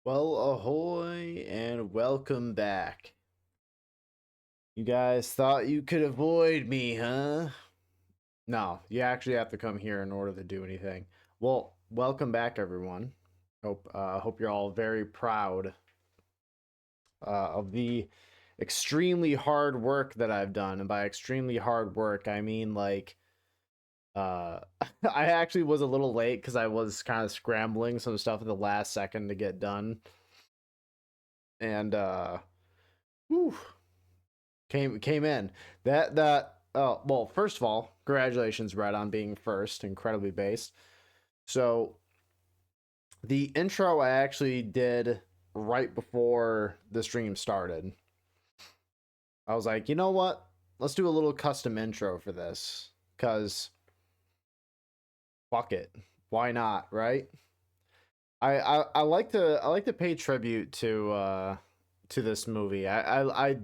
Well, ahoy and welcome back. You guys thought you could avoid me, huh? No, you actually have to come here in order to do anything. Well, welcome back, everyone. Hope you're all very proud of the extremely hard work that I've done, and by extremely hard work, I mean uh, I actually was a little late because I was kind of scrambling some stuff at the last second to get done, and whew, came in. Well, first of all, congratulations, Red, on being first. Incredibly based. So the intro I actually did right before the stream started. I was like, you know what? Let's do a little custom intro for this. Cause fuck it. Why not, right? I like to pay tribute to this movie. I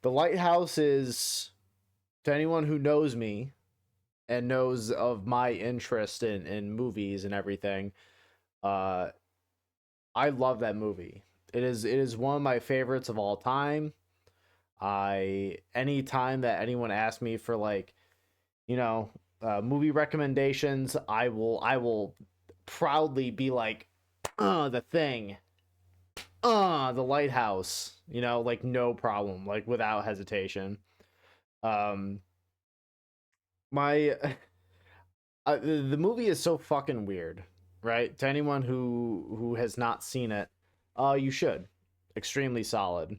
The Lighthouse is, to anyone who knows me and knows of my interest in movies and everything, uh, I love that movie. It is one of my favorites of all time. Any time that anyone asks me for, like, you know, movie recommendations, I will proudly be like, The Thing, The Lighthouse, like no problem, like without hesitation. Um, my the movie is so fucking weird, right? To anyone who has not seen it, you should. Extremely solid.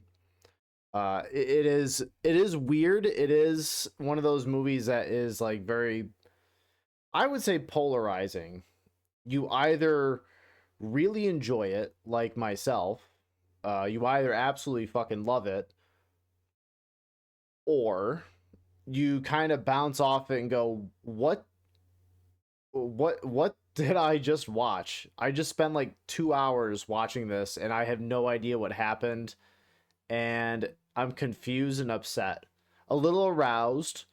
It is weird. It is one of those movies that is like very, I would say, polarizing. You either really enjoy it, like myself, you either absolutely fucking love it, or you kind of bounce off it and go, what did I just watch? I just spent like 2 hours watching this and I have no idea what happened, and I'm confused and upset. A little aroused,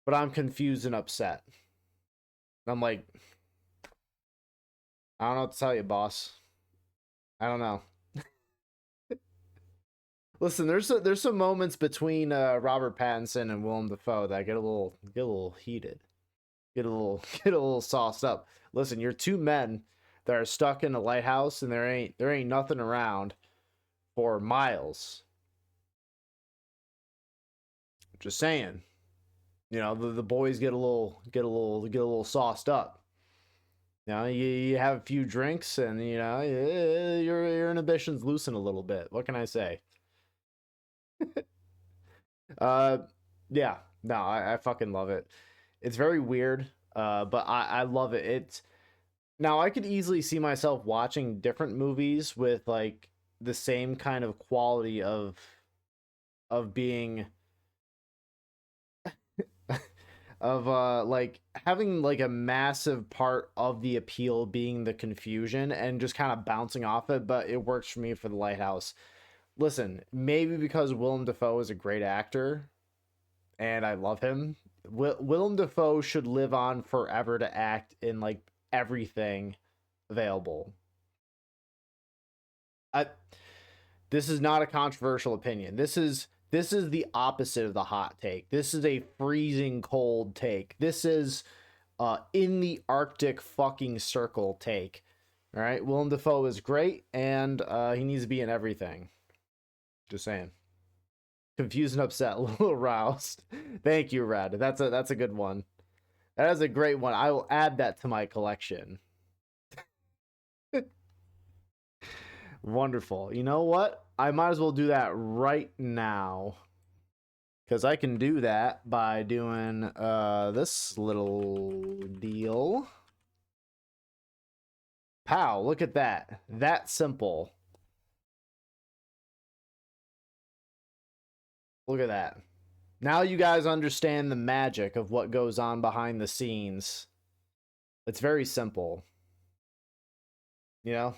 but I'm confused and upset. I'm like, I don't know what to tell you, boss. I don't know. Listen, there's some moments between Robert Pattinson and Willem Dafoe that get a little heated, get a little get a little sauced up. Listen, you're two men that are stuck in a lighthouse and there ain't nothing around for miles. Just saying. The boys get a little sauced up. You have a few drinks and your inhibitions loosen a little bit. What can I say? Uh, yeah, no, I fucking love it. It's very weird, but I love it. It's Now I could easily see myself watching different movies with like the same kind of quality of being of like having like a massive part of the appeal being the confusion and just kind of bouncing off it, but it works for me for The Lighthouse. Listen, maybe because Willem Dafoe is a great actor and I love him. Willem Dafoe should live on forever to act in like everything available. I This is not a controversial opinion. This is the opposite of the hot take. This is a freezing cold take. This is in the Arctic fucking circle take. All right, Willem Dafoe is great, and he needs to be in everything. Just saying. Confused and upset, a little aroused. Thank you, Red. That's a good one. That is a great one. I will add that to my collection. Wonderful. You know what? I might as well do that right now. Because I can do that by doing this little deal. Pow, look at that. That simple. Look at that. Now you guys understand the magic of what goes on behind the scenes. It's very simple. You know?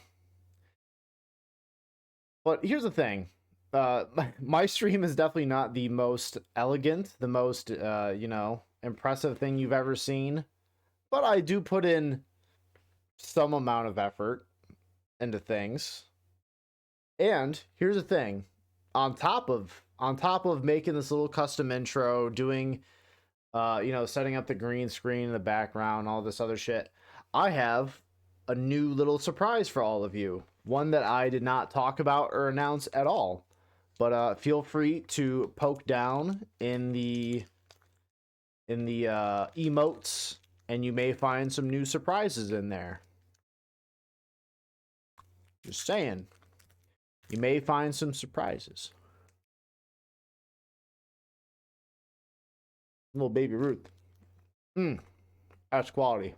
But here's the thing. My stream is definitely not the most elegant, the most, impressive thing you've ever seen. But I do put in some amount of effort into things. And here's the thing, on top of making this little custom intro, doing setting up the green screen in the background, all this other shit, I have a new little surprise for all of you. One that I did not talk about or announce at all. But feel free to poke down in the emotes, and you may find some new surprises in there. Just saying, you may find some surprises. Little baby Ruth. That's quality.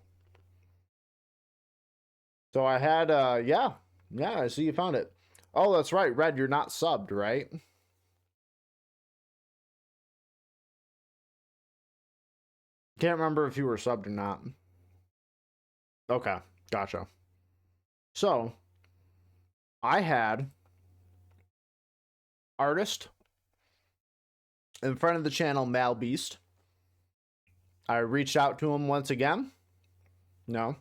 So I had yeah, I see you found it. Oh, that's right, Red, you're not subbed, right? Can't remember if you were subbed or not. Okay, gotcha. So I had artist in front of the channel, Mal Beast. I reached out to him once again. No,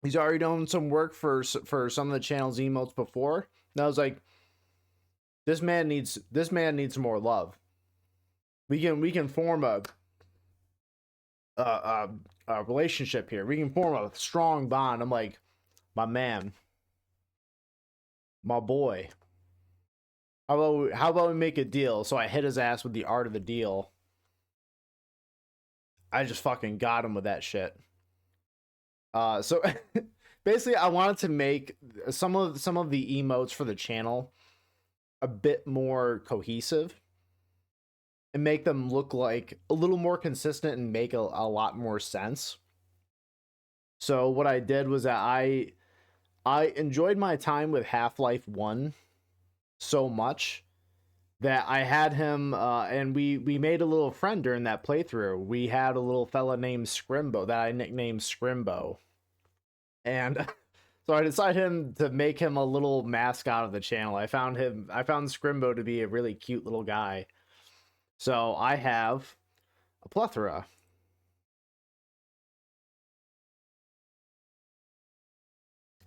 he's already done some work for some of the channel's emotes before. And I was like, this man needs more love. We can form a relationship here. We can form a strong bond. I'm like, my man, my boy. How about we make a deal? So I hit his ass with the art of the deal. I just fucking got him with that shit. So basically, I wanted to make some of the emotes for the channel a bit more cohesive and make them look like a little more consistent and make a lot more sense. So what I did was that I enjoyed my time with Half-Life 1 so much that I had him and we made a little friend during that playthrough. We had a little fella named Scrimbo that I nicknamed Scrimbo. And so I decided to make him a little mascot of the channel. I found Scrimbo to be a really cute little guy. So I have a plethora.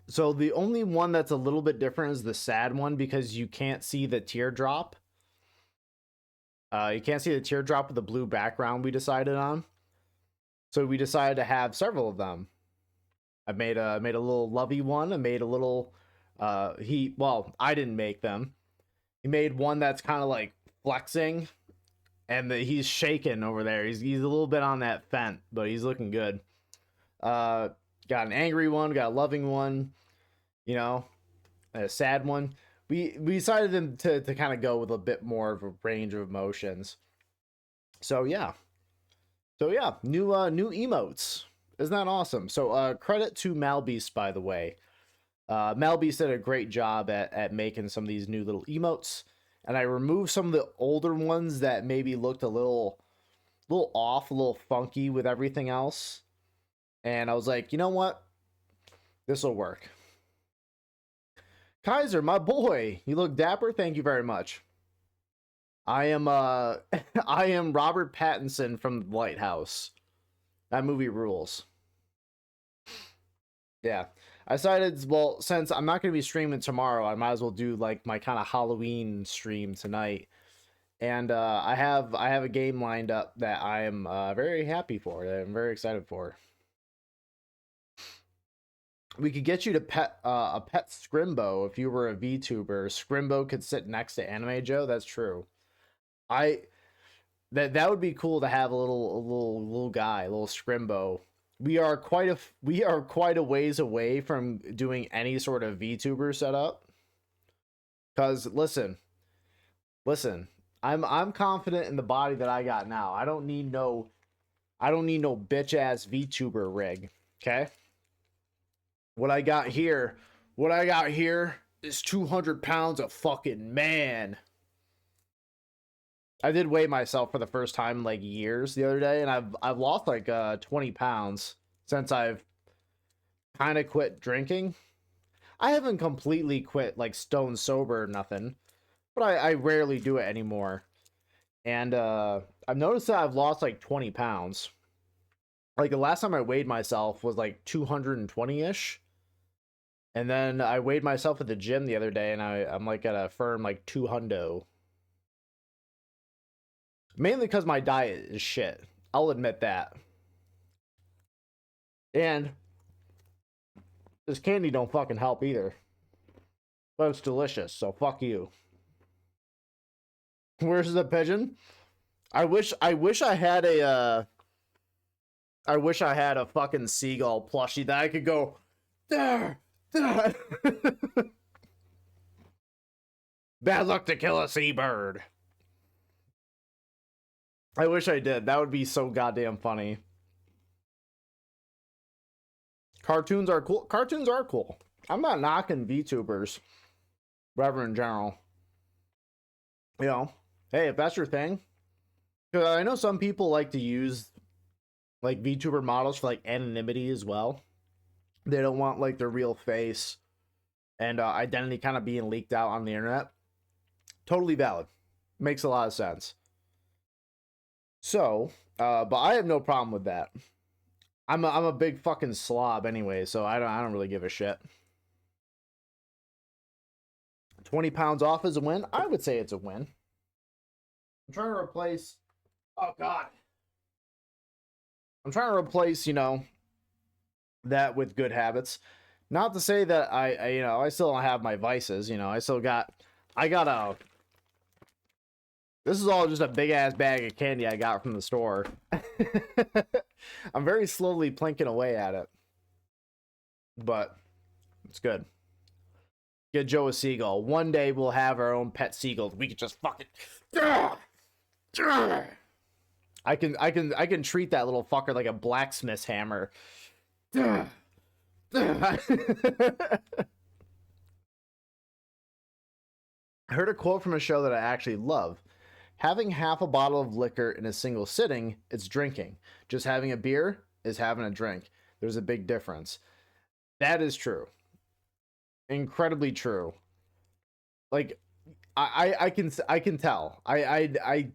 So the only one that's a little bit different is the sad one, because you can't see the teardrop. You can't see the teardrop with the blue background we decided on. So we decided to have several of them. I made a little lovey one. I made a little I didn't make them. He made one that's kind of like flexing, and he's shaking over there. He's a little bit on that fent, but he's looking good. Got an angry one, got a loving one, a sad one. We decided to kind of go with a bit more of a range of emotions. So yeah. New emotes. Isn't that awesome? So credit to Malbeast, by the way. Malbeast did a great job at making some of these new little emotes, and I removed some of the older ones that maybe looked a little off, a little funky with everything else. And I was like, you know what? This will work. Kaiser, my boy, you look dapper. Thank you very much. I am I am Robert Pattinson from Lighthouse. That movie rules. Yeah. I decided, well, since I'm not going to be streaming tomorrow, I might as well do like my kind of Halloween stream tonight. And I have a game lined up that I am very happy for, that I'm very excited for. We could get you to pet a pet Scrimbo if you were a VTuber. Scrimbo could sit next to Anime Joe. That's true. That would be cool to have a little guy, a little Scrimbo. We are quite a ways away from doing any sort of VTuber setup. Cause listen, I'm confident in the body that I got now. I don't need no bitch ass VTuber rig. Okay. What I got here is 200 pounds of fucking man. I did weigh myself for the first time in like years the other day, and I've lost like 20 pounds since I've kind of quit drinking. I haven't completely quit like stone sober or nothing, but I rarely do it anymore. And I've noticed that I've lost like 20 pounds. Like the last time I weighed myself was like 220-ish. And then I weighed myself at the gym the other day, and I'm like at a firm like 200. Mainly because my diet is shit. I'll admit that. And this candy don't fucking help either. But it's delicious, so fuck you. Where's the pigeon? I wish I had a I wish I had a fucking seagull plushie that I could go there. There. Bad luck to kill a seabird. I wish I did. That would be so goddamn funny. Cartoons are cool. Cartoons are cool. I'm not knocking VTubers, whatever in general. You know, hey, if that's your thing, because I know some people like to use like VTuber models for like anonymity as well. They don't want like their real face and identity kind of being leaked out on the internet. Totally valid. Makes a lot of sense. So, but I have no problem with that. I'm a big fucking slob anyway, so I don't really give a shit. 20 pounds off is a win. I would say it's a win. I'm trying to replace. Oh God. I'm trying to replace, you know, that with good habits. Not to say that I you know, I still don't have my vices. You know, I got a. This is all just a big ass bag of candy I got from the store. I'm very slowly plinking away at it. But it's good. Get Joe a seagull. One day we'll have our own pet seagull. We could just fucking I can treat that little fucker like a blacksmith's hammer. I heard a quote from a show that I actually love. Having half a bottle of liquor in a single sitting, it's drinking. Just having a beer is having a drink. There's a big difference. That is true. Incredibly true. Like I can tell. I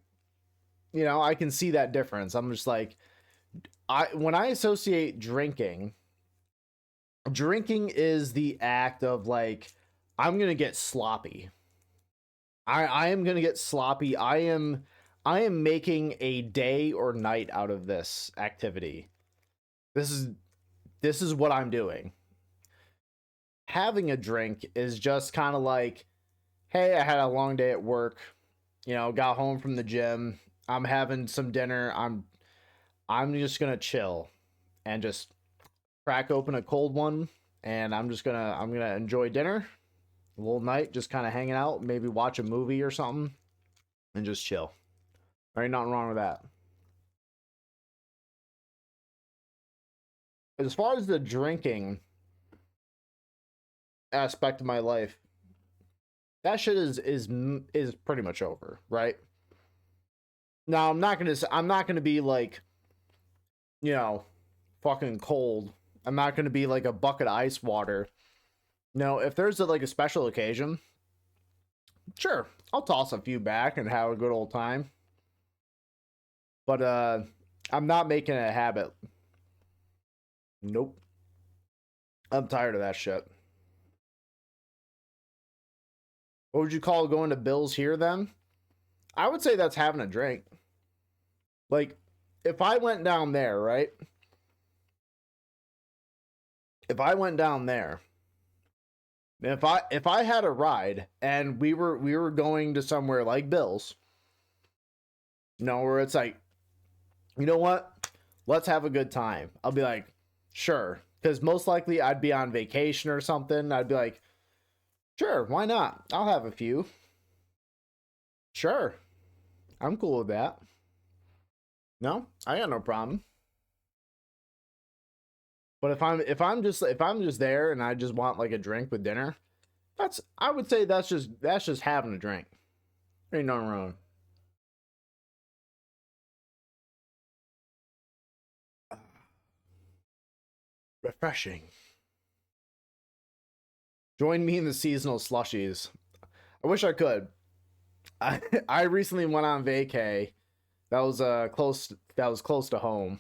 you know, I can see that difference. I'm just like when I associate drinking is the act of like I'm going to get sloppy. I am gonna get sloppy. I am making a day or night out of this activity. This is what I'm doing. Having a drink is just kind of like, hey, I had a long day at work. You know, got home from the gym. I'm having some dinner. I'm just gonna chill and just crack open a cold one, and I'm gonna enjoy dinner. A little night, just kind of hanging out, maybe watch a movie or something, and just chill. There ain't nothing wrong with that. As far as the drinking aspect of my life, that shit is pretty much over, right? Now I'm not gonna be like, you know, fucking cold. I'm not gonna be like a bucket of ice water. No, if there's like a special occasion, sure, I'll toss a few back and have a good old time. But I'm not making it a habit. Nope. I'm tired of that shit. What would you call going to Bill's here then? I would say that's having a drink. Like, if I went down there, right? If I went down there, if I had a ride and we were going to somewhere like Bill's, you know, where it's like, you know what? Let's have a good time. I'll be like, sure. Because most likely I'd be on vacation or something. I'd be like, sure, why not? I'll have a few. Sure. I'm cool with that. No, I got no problem. But if I'm just there and I just want like a drink with dinner, I would say that's just having a drink. There ain't nothing wrong. Refreshing. Join me in the seasonal slushies. I wish I could. I recently went on vacay. That was close to home.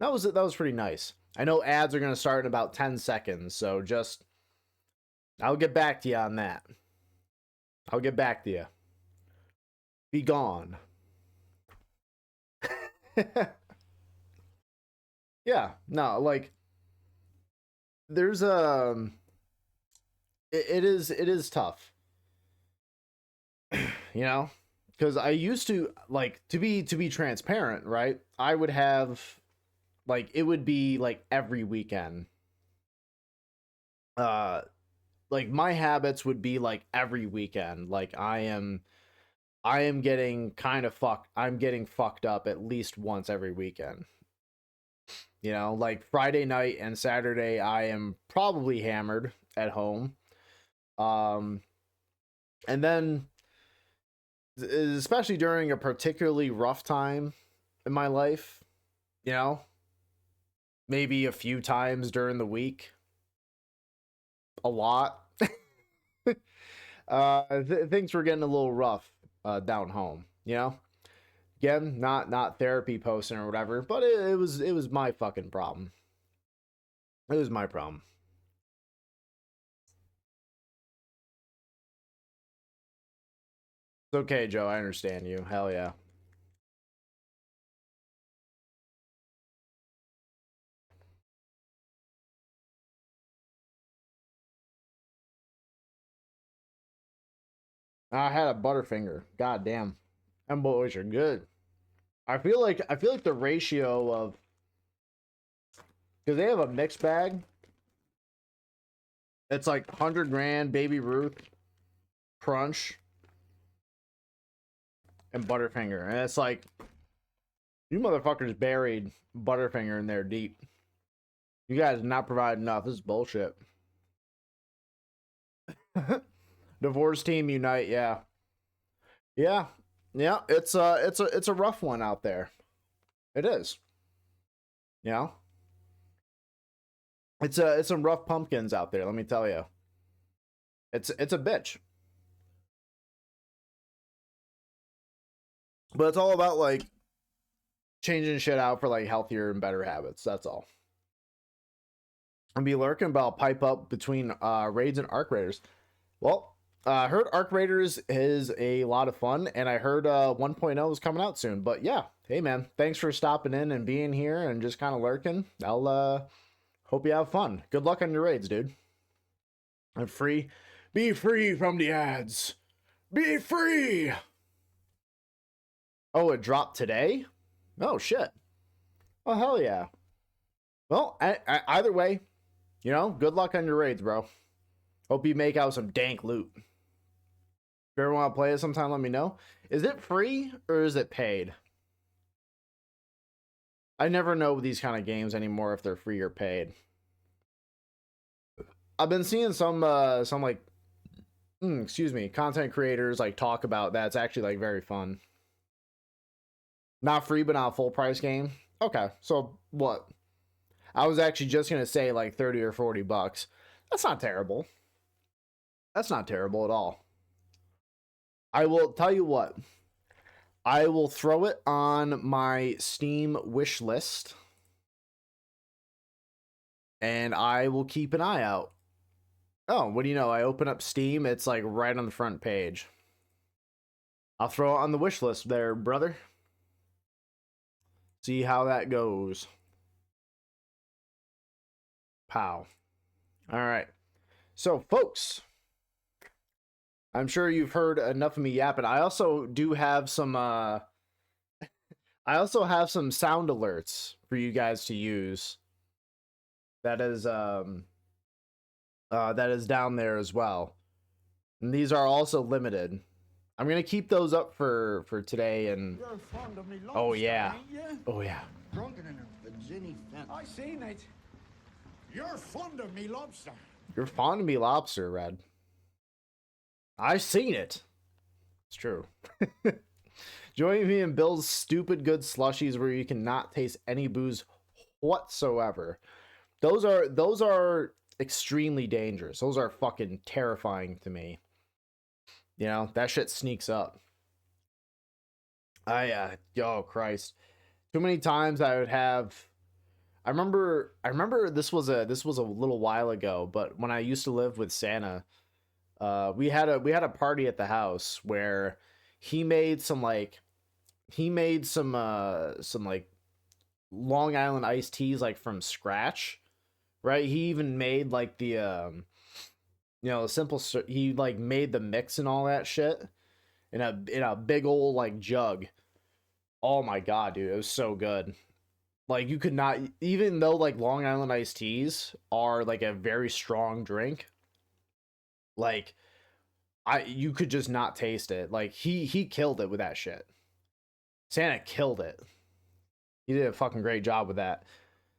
That was pretty nice. I know ads are gonna start in about 10 seconds, so just I'll get back to you on that. I'll get back to you. Be gone. Yeah, no, like there's it is tough, you know, because I used to like to be transparent, right? I would have like it would be like every weekend. Uh, like my habits would be like every weekend. Like I am getting kind of fucked. I'm getting fucked up at least once every weekend. You know, like Friday night and Saturday, I am probably hammered at home. Um, and then, especially during a particularly rough time in my life, you know, maybe a few times during the week, a lot. Things were getting a little rough down home, you know. Again, not therapy posting or whatever, but it was my fucking problem. It was my problem. It's okay, Joe. I understand you. Hell yeah. I had a Butterfinger. God damn. Them boys are good. I feel like the ratio of because they have a mixed bag. It's like 100 grand Baby Ruth, Crunch, and Butterfinger, and it's like you motherfuckers buried Butterfinger in there deep. You guys did not provide enough. This is bullshit. Divorce team unite. Yeah, yeah, yeah. It's a rough one out there. It is. You know, it's some rough pumpkins out there. Let me tell you. It's a bitch. But it's all about like changing shit out for like healthier and better habits. That's all. And be lurking about pipe up between raids and arc raiders. Well, I heard arc raiders is a lot of fun, and I heard 1.0 is coming out soon. But yeah, hey man, thanks for stopping in and being here and just kind of lurking. I'll hope you have fun. Good luck on your raids, dude. And free, be free from the ads. Be free. Oh, it dropped today. Oh shit. Oh hell yeah. Well, either way, you know, good luck on your raids, bro. Hope you make out some dank loot. If you ever want to play it sometime, let me know. Is it free or is it paid? I never know with these kind of games anymore if they're free or paid. I've been seeing some like excuse me, content creators like talk about that. It's actually like very fun. Not free, but not a full price game. Okay, so what? I was actually just gonna say like 30 or 40 bucks. That's not terrible. That's not terrible at all. I will tell you what. I will throw it on my Steam wish list and I will keep an eye out. Oh, what do you know? I open up Steam, it's like right on the front page. I'll throw it on the wish list there, brother. See how that goes. Pow. All right. So, folks, I'm sure you've heard enough of me yapping. I also do have some I also have some sound alerts for you guys to use. That is down there as well. And these are also limited. I'm gonna keep those up for today and You're fond of me lobster, oh yeah. ain't you? Oh yeah. Drunken in a Virginia fence. I seen it. You're fond of me lobster. You're fond of me lobster, Red. I seen it. It's true. Join me in Bill's stupid good slushies where you cannot taste any booze whatsoever. Those are extremely dangerous. Those are fucking terrifying to me. You know, that shit sneaks up. Oh Christ. Too many times I remember this was a little while ago, but when I used to live with Santa, we had a party at the house where he made some like Long Island iced teas like from scratch, right? He even made like the he like made the mix and all that shit in a big old like jug. Oh my god, dude, it was so good. Like you could not, even though like Long Island iced teas are like a very strong drink, like you could just not taste it. Like he killed it with that shit. Santa killed it. He did a fucking great job with that.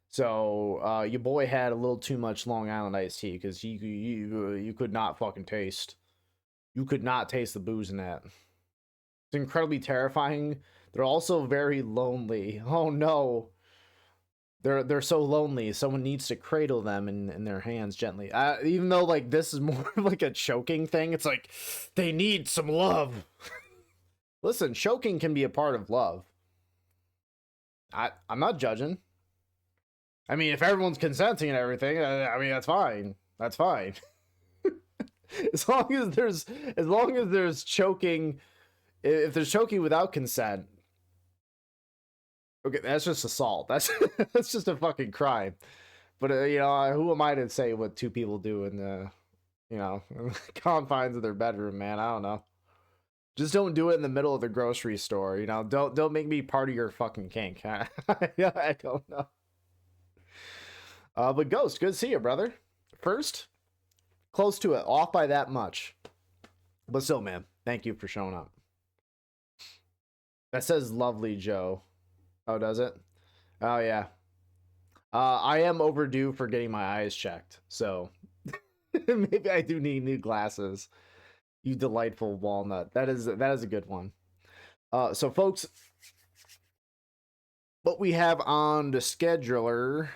So your boy had a little too much Long Island iced tea because you could not fucking taste. You could not taste the booze in that. It's incredibly terrifying. They're also very lonely. Oh no. They're so lonely. Someone needs to cradle them in their hands gently. Even though like this is more of like a choking thing, it's like they need some love. Listen, choking can be a part of love. I'm not judging. I mean, if everyone's consenting and everything, I mean that's fine. That's fine. as long as there's choking, if there's choking without consent, okay, that's just assault. That's that's just a fucking crime. But who am I to say what two people do in the, confines of their bedroom, man? I don't know. Just don't do it in the middle of the grocery store. Don't make me part of your fucking kink. Yeah, I don't know. But Ghost, good to see you, brother. First, close to it, off by that much. But still, man, thank you for showing up. That says lovely Joe. Oh, does it? Oh, yeah. I am overdue for getting my eyes checked, so maybe I do need new glasses. You delightful walnut. That is a good one. So folks, what we have on the scheduler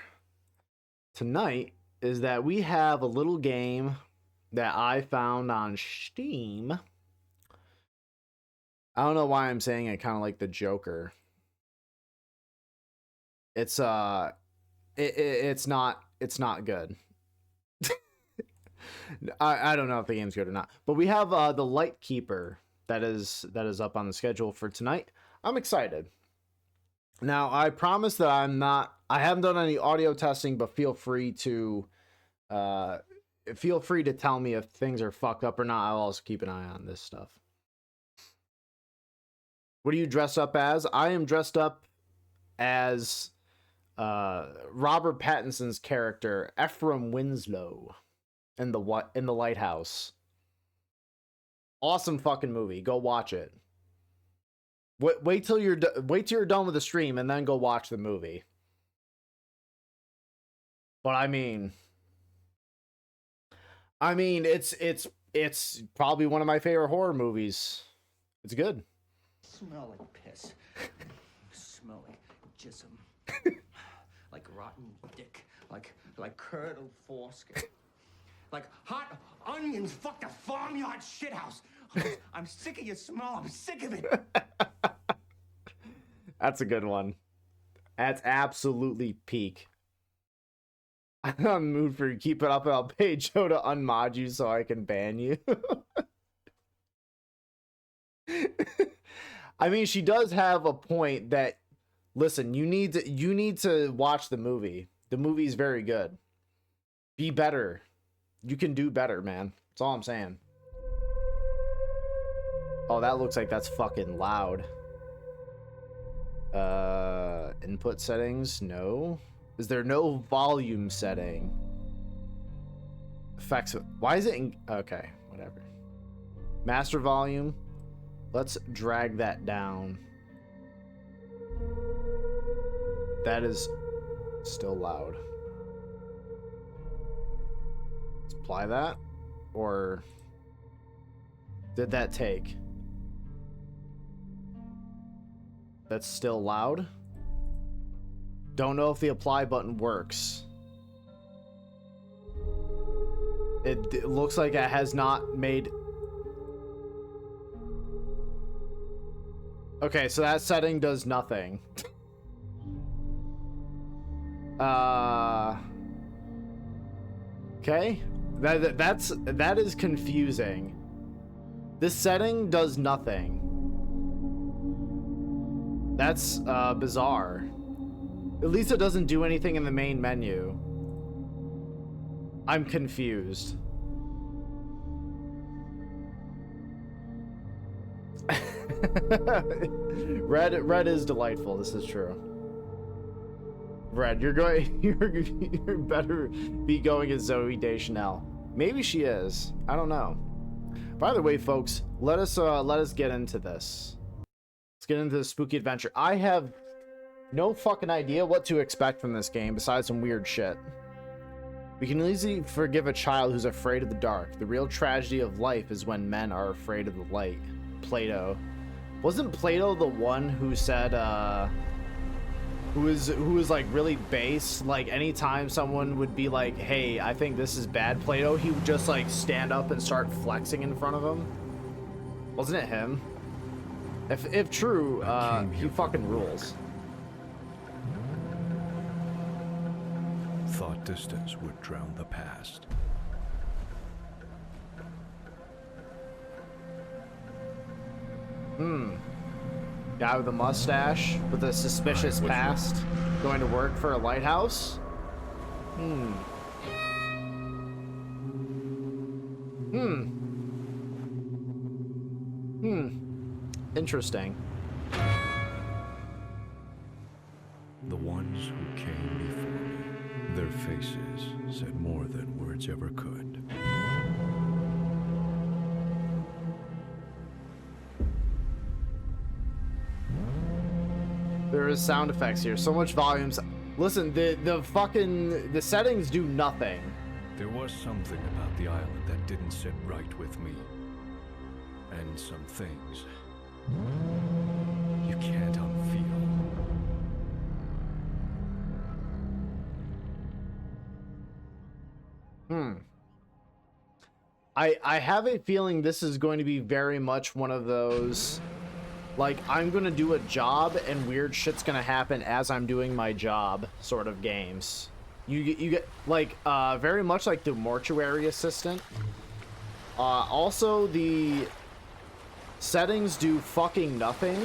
tonight is that we have a little game that I found on Steam. I don't know why I'm saying it kind of like the Joker. It's it's not good. I don't know if the game's good or not, but we have the Lightkeeper that is up on the schedule for tonight. I'm excited. Now I promise that I haven't done any audio testing, but feel free to tell me if things are fucked up or not. I'll also keep an eye on this stuff. What do you dress up as? I am dressed up as Robert Pattinson's character Ephraim Winslow in the Lighthouse. Awesome fucking movie. Go watch it. Wait till you're done with the stream and then go watch the movie. But I mean it's probably one of my favorite horror movies. It's good. Smell like piss. Smell like jism. Like rotten dick. Like curdled foreskin. Like hot onions fucked a farmyard shithouse. I'm sick of your smell. I'm sick of it. That's a good one. That's absolutely peak. I'm in the mood for you. Keep it up and I'll pay Joe to unmod you so I can ban you. I mean, she does have a point that, listen, you need to watch the movie. The movie's very good. Be better. You can do better, man. That's all I'm saying. Oh, that looks like that's fucking loud. Input settings, no. Is there no volume setting? Effects, why is it okay, whatever. Master volume. Let's drag that down. That is still loud. Let's apply that. Or did that take? That's still loud. Don't know if the apply button works. It looks like it has not made... Okay, so that setting does nothing. Okay. That is confusing. This setting does nothing. That's bizarre. At least it doesn't do anything in the main menu. I'm confused. Red is delightful. This is true. Red, you're going. You better be going as Zoe Deschanel. Maybe she is. I don't know. By the way, folks, let us get into this. Let's get into the spooky adventure. I have no fucking idea what to expect from this game besides some weird shit. We can easily forgive a child who's afraid of the dark. The real tragedy of life is when men are afraid of the light. Plato. Wasn't Plato the one who said, who was like really base? Like anytime someone would be like, hey, I think this is bad, Plato, he would just like stand up and start flexing in front of him. Wasn't it him? If true, he fucking rules. Thought distance would drown the past. Guy with a mustache with a suspicious past going to work for a lighthouse. Interesting. The ones who came before me, their faces said more than words ever could. There is sound effects here. So much volumes. Listen, the settings do nothing. There was something about the island that didn't sit right with me. And some things you can't unfeel. I have a feeling this is going to be very much one of those, like, I'm gonna do a job and weird shit's gonna happen as I'm doing my job sort of games. You get like very much like the mortuary assistant. Also, the settings do fucking nothing.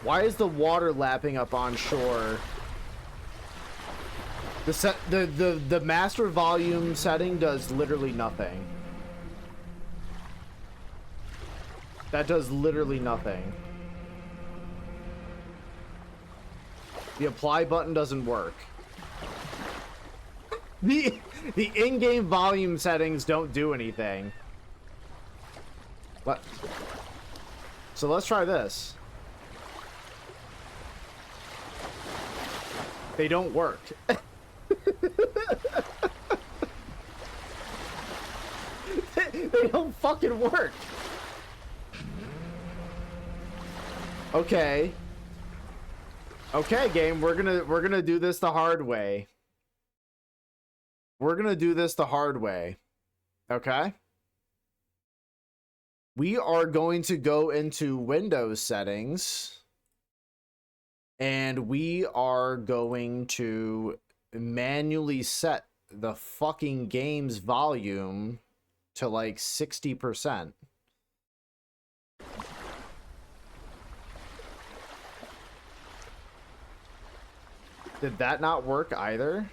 Why is the water lapping up on shore? The master volume setting does literally nothing. That does literally nothing. The apply button doesn't work. The in-game volume settings don't do anything. What? So let's try this. They don't work. They don't fucking work. Okay. Okay, game, we're gonna do this the hard way. We're gonna do this the hard way. Okay? We are going to go into Windows settings. And we are going to manually set the fucking game's volume to like 60%. Did that not work either?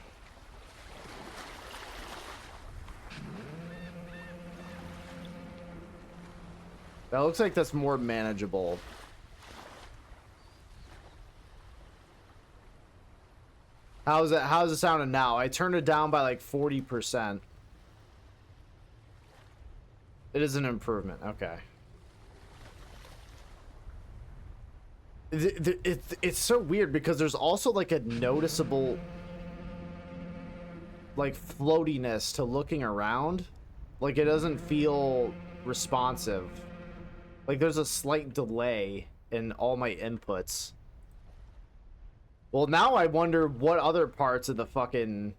That looks like that's more manageable. How's it sounding now? I turned it down by like 40%. It is an improvement. Okay. It's so weird because there's also like a noticeable like floatiness to looking around. Like it doesn't feel responsive. Like there's a slight delay in all my inputs. Well, now I wonder what other parts of the fucking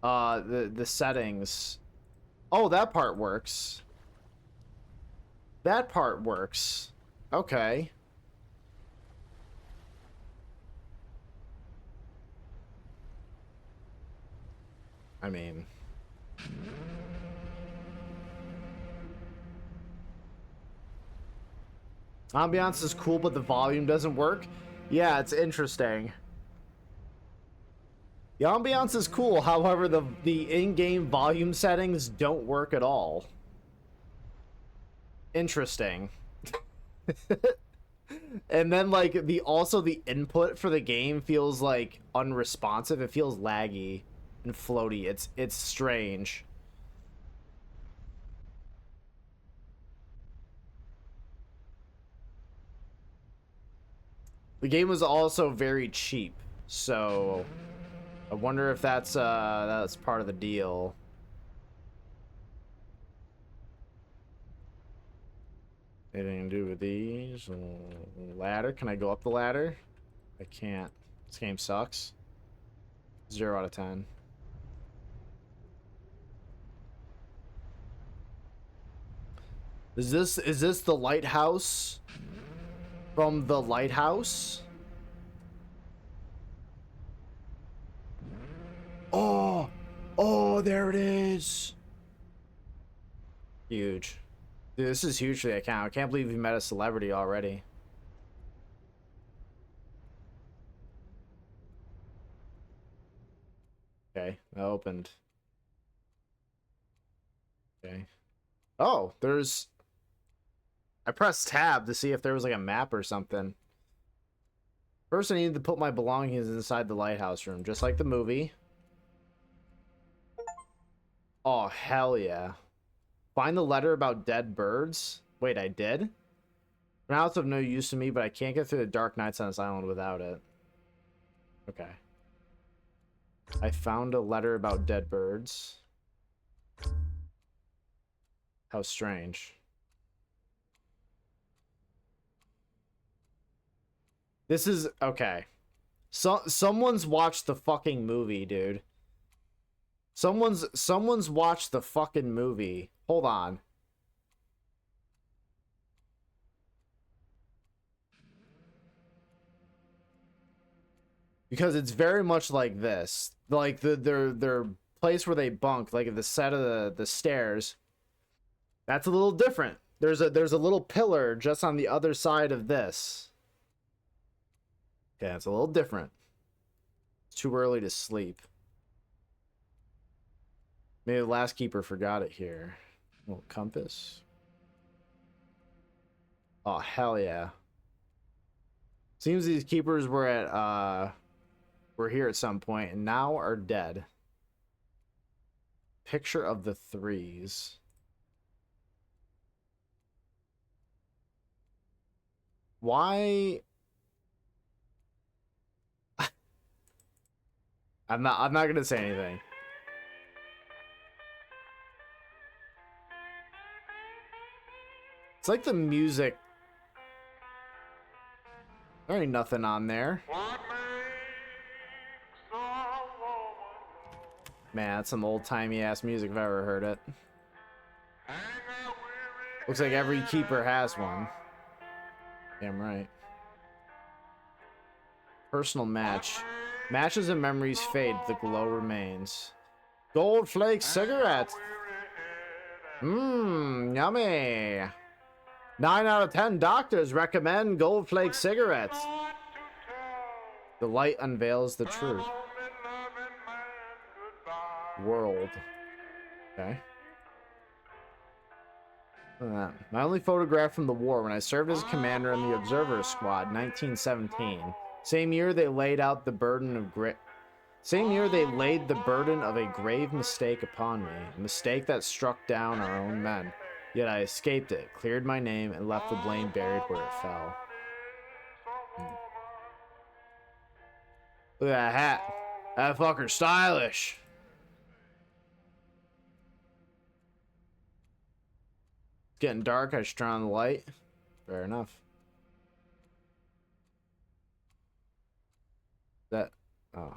the settings. Oh, that part works. That part works. Okay. I mean... Ambiance is cool, but the volume doesn't work. Yeah, it's interesting. The ambiance is cool, however, the in-game volume settings don't work at all. Interesting. And then like the input for the game feels like unresponsive. It feels laggy and floaty. It's strange. The game was also very cheap, so I wonder if that's part of the deal. Anything to do with these? Ladder? Can I go up the ladder? I can't. This game sucks. 0 out of 10. Is this the lighthouse from the lighthouse? Oh, oh, there it is. Huge. Dude, this is huge for the account. I can't believe we met a celebrity already. Okay, that opened. Okay. Oh, there's... I pressed tab to see if there was like a map or something. First, I needed to put my belongings inside the lighthouse room, just like the movie. Oh, hell yeah. Find the letter about dead birds. Wait, I did? Now it's of no use to me, but I can't get through the dark nights on this island without it. Okay. I found a letter about dead birds. How strange. This is... okay. Someone's watched the fucking movie, dude. Someone's watched the fucking movie. Hold on. Because it's very much like this. Like their place where they bunk, like the set of the stairs. That's a little different. There's a little pillar just on the other side of this. Yeah, it's a little different. It's too early to sleep. Maybe the last keeper forgot it here. Little compass. Oh, hell yeah. Seems these keepers were here at some point and now are dead. Picture of the threes. Why? I'm not gonna say anything. It's like the music. There ain't nothing on there. Man, that's some old-timey ass music if I ever heard it. Looks like every keeper has one. Damn right. Personal match. Matches and memories fade, the glow remains. Gold flake cigarette. Mmm, yummy. 9 out of 10 doctors recommend gold flake cigarettes. The light unveils the truth. World. Okay. My only photograph from the war when I served as commander in the Observer Squad, 1917. Same year they laid the burden of a grave mistake upon me, a mistake that struck down our own men. Yet I escaped it, cleared my name, and left the blame buried where it fell. Look at that hat. That fucker's stylish. It's getting dark. I should turn on the light. Fair enough. That... oh.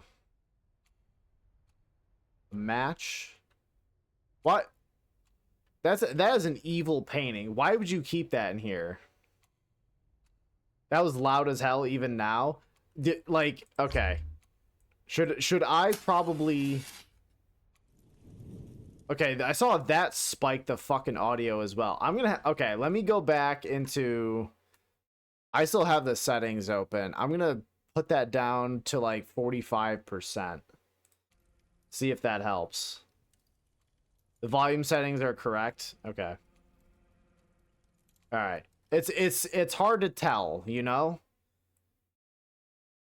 Match? What? That is an evil painting. Why would you keep that in here? That was loud as hell even now. Like, okay. Should I probably... Okay, I saw that spike the fucking audio as well. I'm gonna... Okay, let me go back into... I still have the settings open. I'm gonna put that down to like 45%. See if that helps. The volume settings are correct. Okay. All right. It's hard to tell, you know?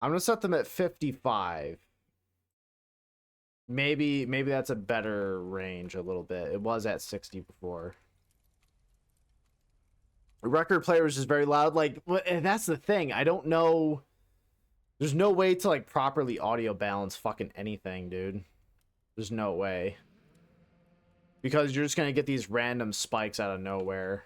I'm gonna set them at 55. Maybe that's a better range a little bit. It was at 60 before. Record player was just very loud. Like, and that's the thing. I don't know. There's no way to like properly audio balance fucking anything, dude. There's no way. Because you're just gonna get these random spikes out of nowhere.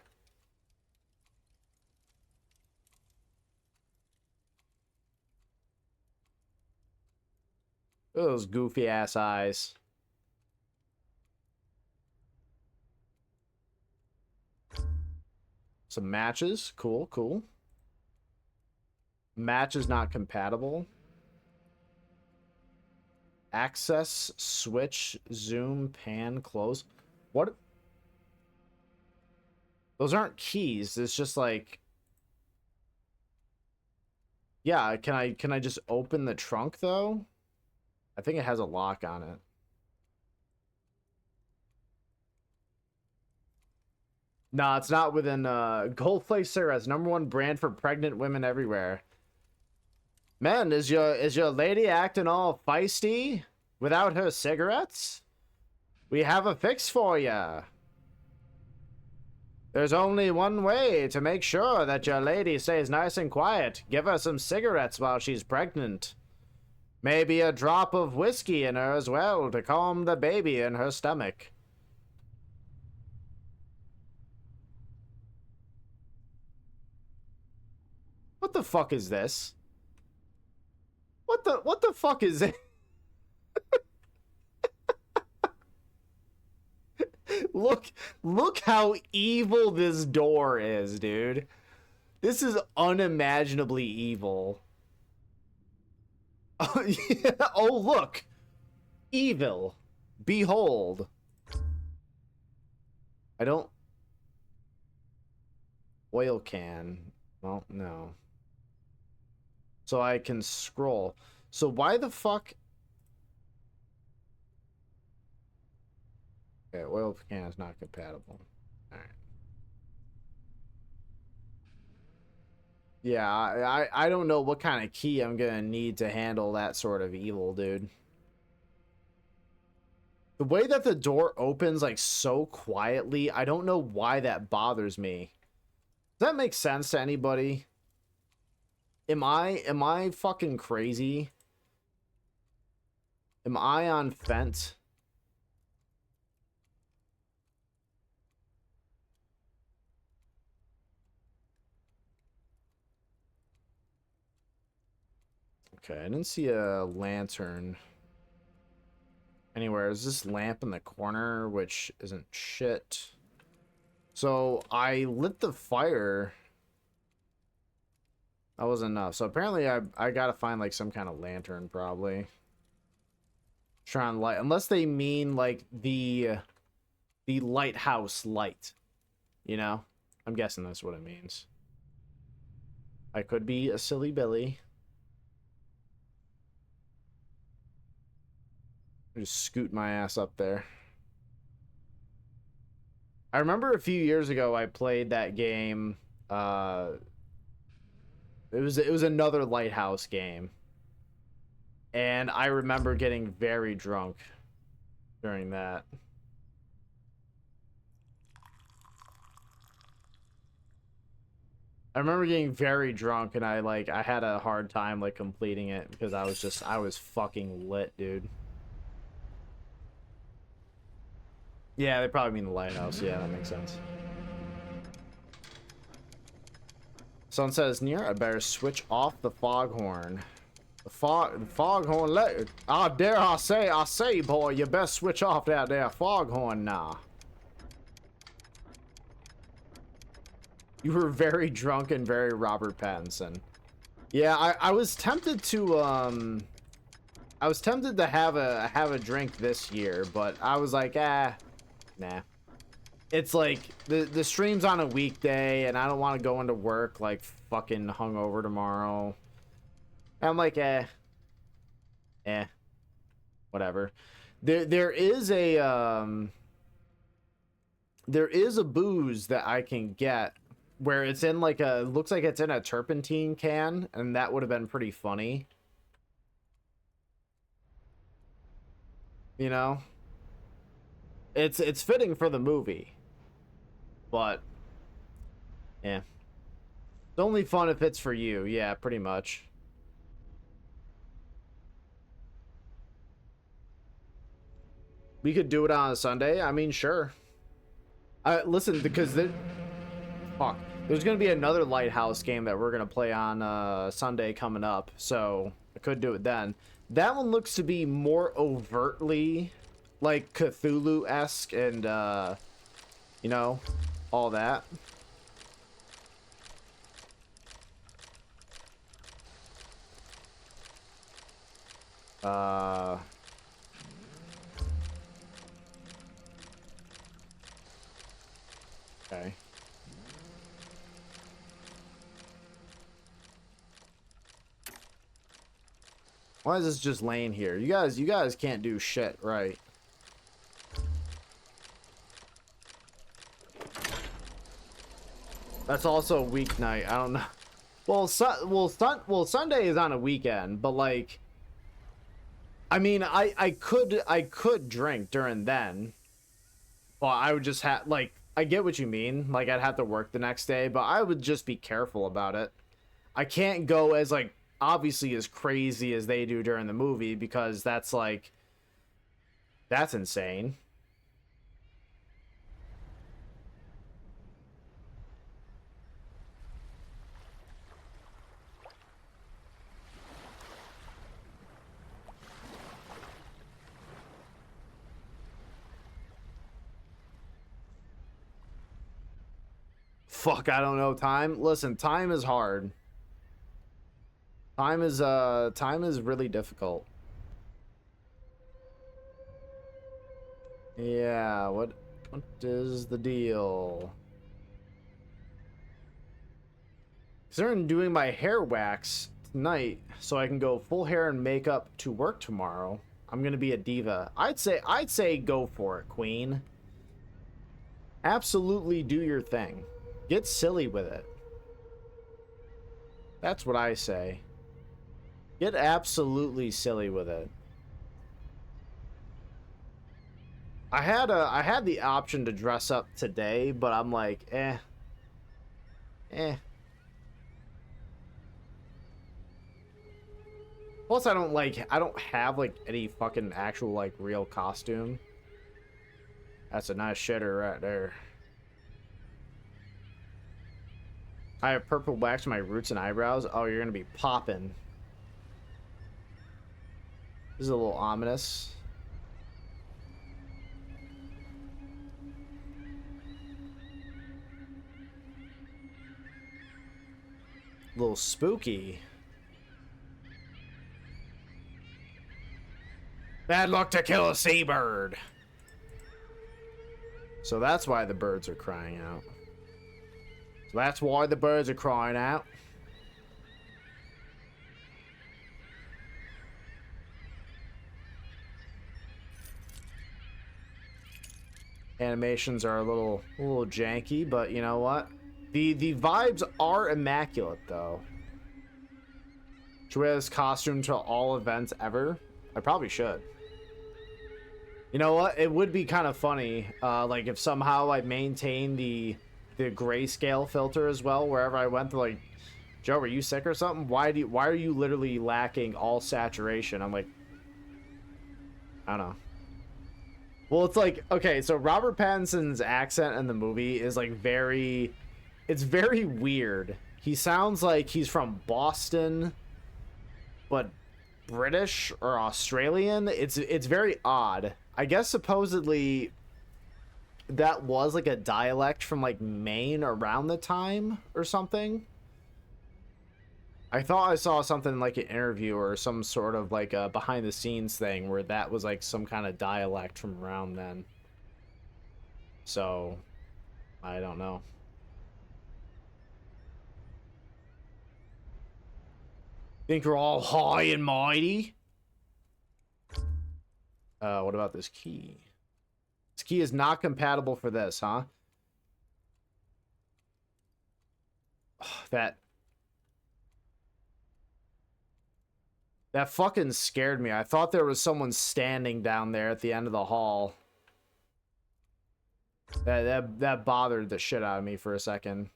Those goofy ass eyes. Some matches. Cool, cool. Match is not compatible. Access, switch, zoom, pan, close. What? Those aren't keys. It's just like... Yeah, can I just open the trunk though? I think it has a lock on it. No, it's not within Gold Flake cigarettes, #1 brand for pregnant women everywhere. Man, is your lady acting all feisty without her cigarettes? We have a fix for ya. There's only one way to make sure that your lady stays nice and quiet. Give her some cigarettes while she's pregnant. Maybe a drop of whiskey in her as well to calm the baby in her stomach. What the fuck is this? What the fuck is it? Look how evil this door is, dude. This is unimaginably evil. Oh, yeah. Oh, look. Evil. Behold. I don't... Oil can. Well, no. So I can scroll. So why the fuck... Okay, oil can is not compatible. Alright. Yeah, I don't know what kind of key I'm gonna need to handle that sort of evil, dude. The way that the door opens, like, so quietly, I don't know why that bothers me. Does that make sense to anybody? Am I fucking crazy? Am I on Fent? Okay, I didn't see a lantern anywhere. Is this lamp in the corner, which isn't shit? So I lit the fire. That wasn't enough. So apparently I gotta find like some kind of lantern probably. Try and light, unless they mean like the lighthouse light. You know? I'm guessing that's what it means. I could be a silly Billy. Just scoot my ass up there. I remember a few years ago I played that game. It was another lighthouse game. And I remember getting very drunk during that. I remember getting very drunk and I had a hard time like completing it because I was fucking lit, dude. Yeah, they probably mean the lighthouse. Yeah, that makes sense. Someone says near, I better switch off the foghorn. The foghorn, I dare I say, boy, you best switch off that there foghorn now. You were very drunk and very Robert Pattinson. Yeah, I was tempted to have a drink this year, but I was like, nah. It's like the stream's on a weekday and I don't want to go into work like fucking hungover tomorrow. I'm like, whatever. There is a booze that I can get where it's in like a, looks like it's in a turpentine can, and that would have been pretty funny. You know? It's fitting for the movie. But yeah. It's only fun if it's for you. Yeah, pretty much. We could do it on a Sunday. I mean, sure. Listen, because there's gonna be another Lighthouse game that we're gonna play on Sunday coming up, so I could do it then. That one looks to be more overtly like Cthulhu-esque and you know, all that. Okay. Why is this just laying here? You guys can't do shit, right? That's also a weeknight. I don't know. Well, Sunday is on a weekend, but like, I mean, I could drink during then. Well, I would just have, like, I get what you mean. Like, I'd have to work the next day, but I would just be careful about it. I can't go as, like, obviously as crazy as they do during the movie, because that's, like, that's insane. Fuck, I don't know. Time. Listen, time is hard. Time is really difficult. Yeah, what is the deal? Considering doing my hair wax tonight so I can go full hair and makeup to work tomorrow. I'm gonna be a diva. I'd say go for it, queen. Absolutely do your thing. Get silly with it. That's what I say. Get absolutely silly with it. I had the option to dress up today, but I'm like, eh. Plus, I don't have like any fucking actual like real costume. That's a nice shitter right there. I have purple wax on my roots and eyebrows. Oh, you're gonna be popping. This is a little ominous. A little spooky. Bad luck to kill a seabird. So that's why the birds are crying out. So that's why the birds are crying out. Animations are a little janky, but you know what? The vibes are immaculate though. Should wear this costume to all events ever? I probably should. You know what? It would be kind of funny, like if somehow I maintain the grayscale filter as well wherever I went. To like, Joe, are you sick or something? Why are you literally lacking all saturation? I'm like, I don't know. Well, it's like, okay, so Robert Pattinson's accent in the movie is like it's very weird. He sounds like he's from Boston, but British or Australian. It's very odd. I guess supposedly that was like a dialect from like Maine around the time or something. I thought I saw something like an interview or some sort of like a behind the scenes thing where that was like some kind of dialect from around then. So, I don't know. Think we're all high and mighty? What about this key? This key is not compatible for this, huh? That fucking scared me. I thought there was someone standing down there at the end of the hall. That bothered the shit out of me for a second.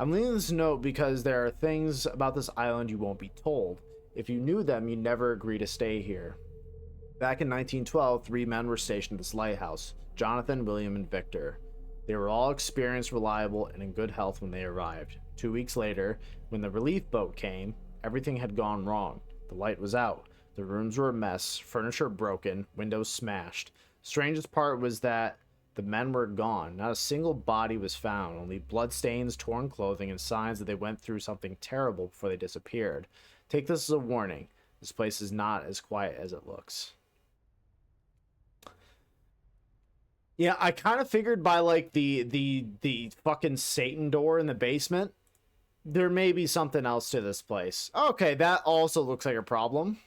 I'm leaving this note because there are things about this island you won't be told. If you knew them, you'd never agree to stay here. Back in 1912, 3 men were stationed at this lighthouse: Jonathan, William, and Victor. They were all experienced, reliable, and in good health when they arrived. 2 weeks later, when the relief boat came, everything had gone wrong. The light was out. The rooms were a mess, furniture broken, windows smashed. Strangest part was that the men were gone. Not a single body was found, only bloodstains, torn clothing, and signs that they went through something terrible before they disappeared. Take this as a warning. This place is not as quiet as it looks. Yeah, I kind of figured by like the fucking Satan door in the basement, there may be something else to this place. Okay, that also looks like a problem.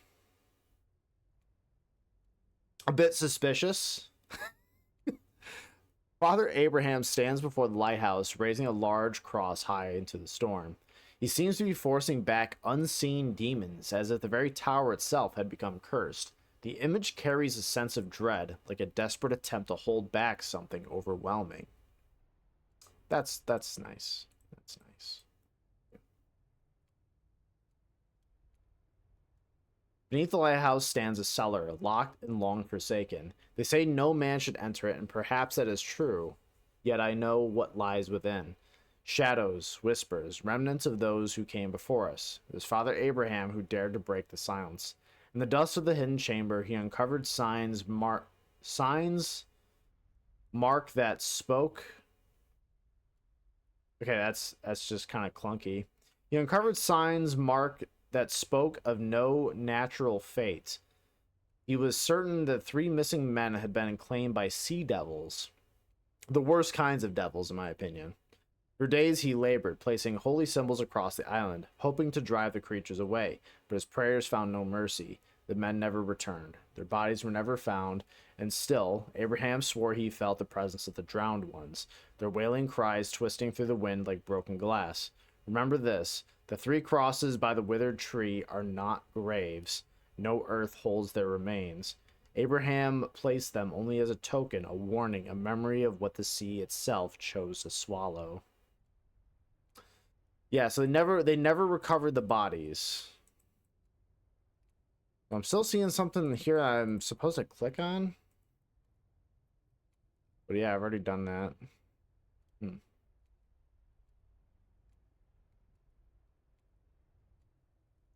A bit suspicious. Father Abraham stands before the lighthouse, raising a large cross high into the storm. He seems to be forcing back unseen demons, as if the very tower itself had become cursed. The image carries a sense of dread, like a desperate attempt to hold back something overwhelming. That's nice. That's nice. Beneath the lighthouse stands a cellar, locked and long forsaken. They say no man should enter it, and perhaps that is true. Yet I know what lies within. Shadows, whispers, remnants of those who came before us. It was Father Abraham who dared to break the silence. In the dust of the hidden chamber, he uncovered signs mark that spoke. Okay, that's just kind of clunky. He uncovered signs mark that spoke of no natural fate. He was certain that 3 missing men had been claimed by sea devils, the worst kinds of devils, in my opinion. For days he labored, placing holy symbols across the island, hoping to drive the creatures away, but his prayers found no mercy. The men never returned. Their bodies were never found, and still, Abraham swore he felt the presence of the drowned ones, their wailing cries twisting through the wind like broken glass. Remember this: the 3 crosses by the withered tree are not graves. No earth holds their remains. Abraham placed them only as a token, a warning, a memory of what the sea itself chose to swallow. Yeah, so they never recovered the bodies. I'm still seeing something here I'm supposed to click on. But yeah, I've already done that.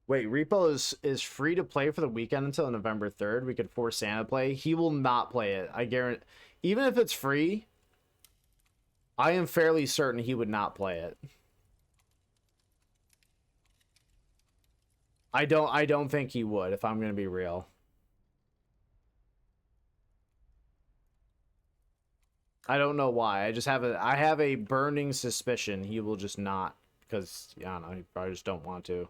Wait, Repo is free to play for the weekend until November 3rd. We could force Santa to play. He will not play it. I guarantee. Even if it's free, I am fairly certain he would not play it. I don't think he would, if I'm going to be real. I don't know why. I have a burning suspicion he will just not, because I don't know, he probably just don't want to.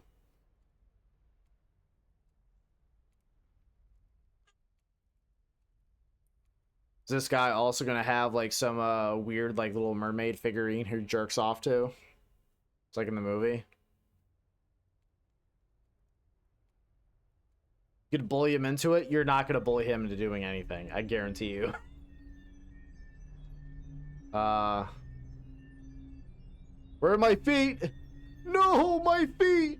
Is this guy also gonna have like some weird like little mermaid figurine who jerks off to? It's like in the movie. You could bully him into it. You're not gonna bully him into doing anything. I guarantee you. Where are my feet? No, my feet.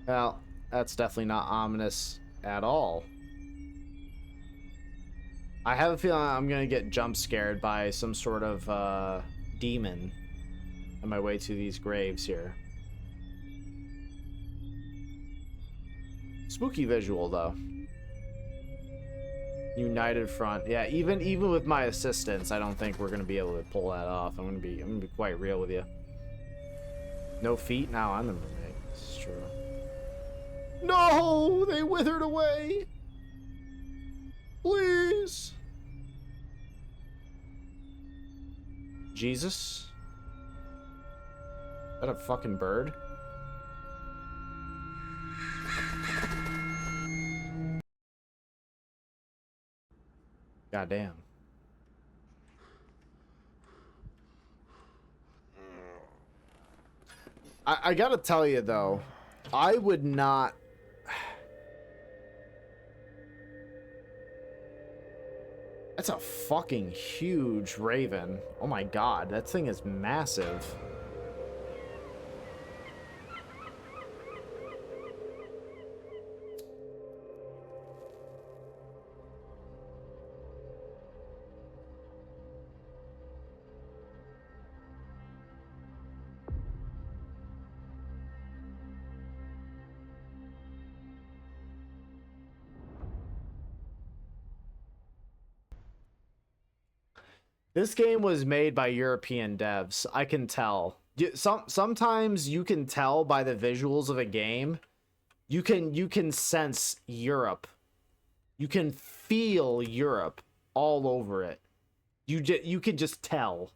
Well, that's definitely not ominous at all. I have a feeling I'm gonna get jump scared by some sort of demon on my way to these graves here. Spooky visual though. United front. Yeah, even with my assistance, I don't think we're gonna be able to pull that off. I'm gonna be quite real with you. No feet? Now I'm the mermaid. This is true. No, they withered away. Please. Jesus? Is that a fucking bird? Goddamn. I gotta tell you though, I would not. That's a fucking huge raven. Oh my god, that thing is massive. This game was made by European devs. I can tell. Sometimes you can tell by the visuals of a game. You can sense Europe. You can feel Europe all over it. You can just tell.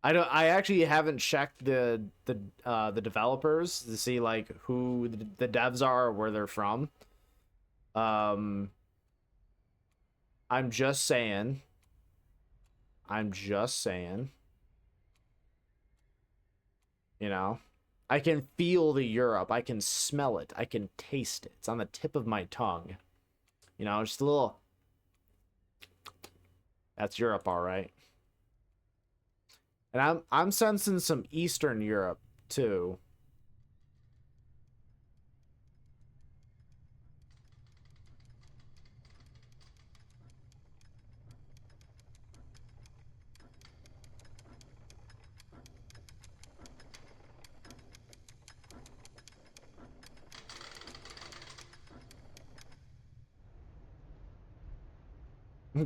I actually haven't checked the developers to see like who the devs are or where they're from. I'm just saying. You know, I can feel the Europe. I can smell it. I can taste it. It's on the tip of my tongue. You know, just a little. That's Europe, all right. And I'm sensing some Eastern Europe too.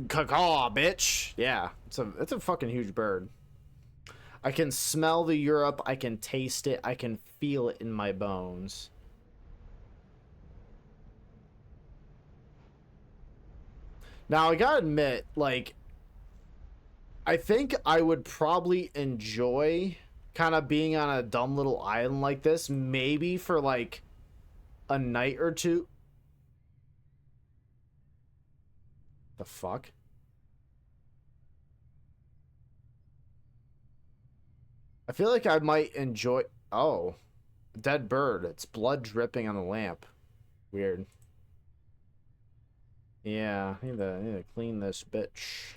Caw, bitch. Yeah, it's a fucking huge bird. I can smell the Europe. I can taste it. I can feel it in my bones. Now, I gotta admit, like, I think I would probably enjoy kind of being on a dumb little island like this, maybe for like a night or two. The fuck? I feel like I might enjoy. Oh, dead bird. It's blood dripping on the lamp. Weird. Yeah, I need to clean this bitch.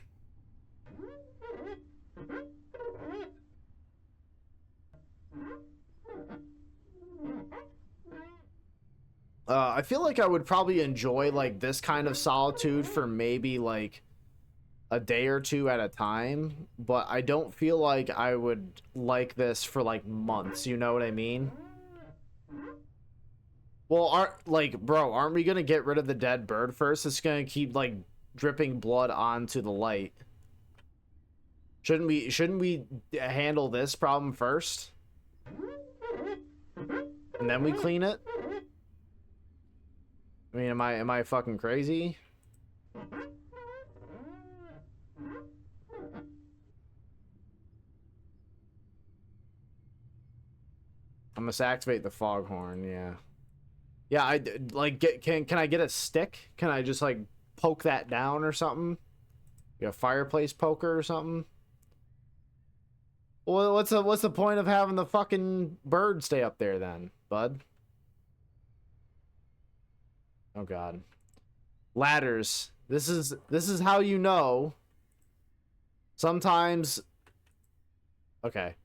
I feel like I would probably enjoy like this kind of solitude for maybe like a day or two at a time, but I don't feel like I would like this for like months, you know what I mean? Well, aren't we gonna get rid of the dead bird first? It's gonna keep like dripping blood onto the light. Shouldn't we handle this problem first? And then we clean it? I mean, am I fucking crazy? I must activate the foghorn, yeah. Yeah, I like can I get a stick? Can I just like poke that down or something? Get a fireplace poker or something? Well, what's the point of having the fucking bird stay up there then, bud? Oh god. Ladders. This is how you know. Sometimes okay.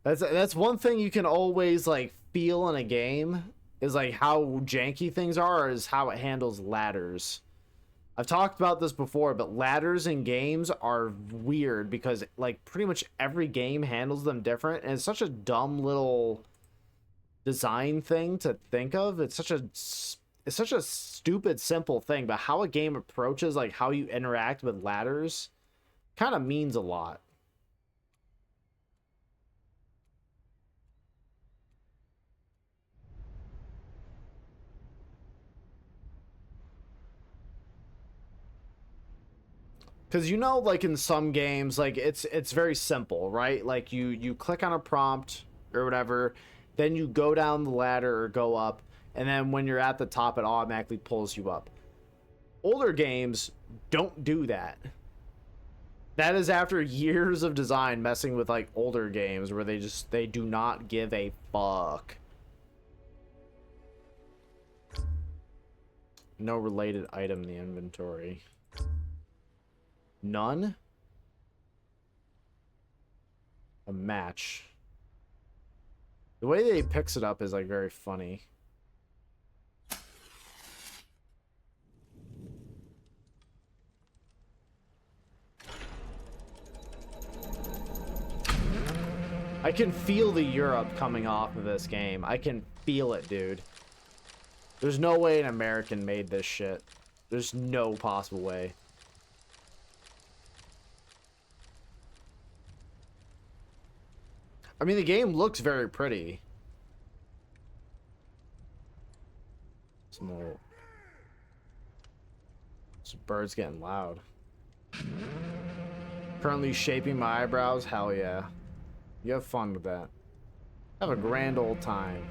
That's one thing you can always like feel in a game is like how janky things are, or is how it handles ladders. I've talked about this before, but ladders in games are weird because like pretty much every game handles them different, and it's such a dumb little design thing to think of. It's such a stupid simple thing, but how a game approaches like how you interact with ladders kind of means a lot. Because you know, like in some games, like it's very simple, right? Like you click on a prompt or whatever, then you go down the ladder or go up, and then when you're at the top, it automatically pulls you up. Older games don't do that. That is after years of design messing with like older games where they do not give a fuck. No related item in the inventory. None? A match. The way that he picks it up is like very funny. I can feel the Europe coming off of this game. I can feel it, dude. There's no way an American made this shit. There's no possible way. I mean, the game looks very pretty. Some more... This bird's getting loud. Currently shaping my eyebrows? Hell yeah. You have fun with that. Have a grand old time.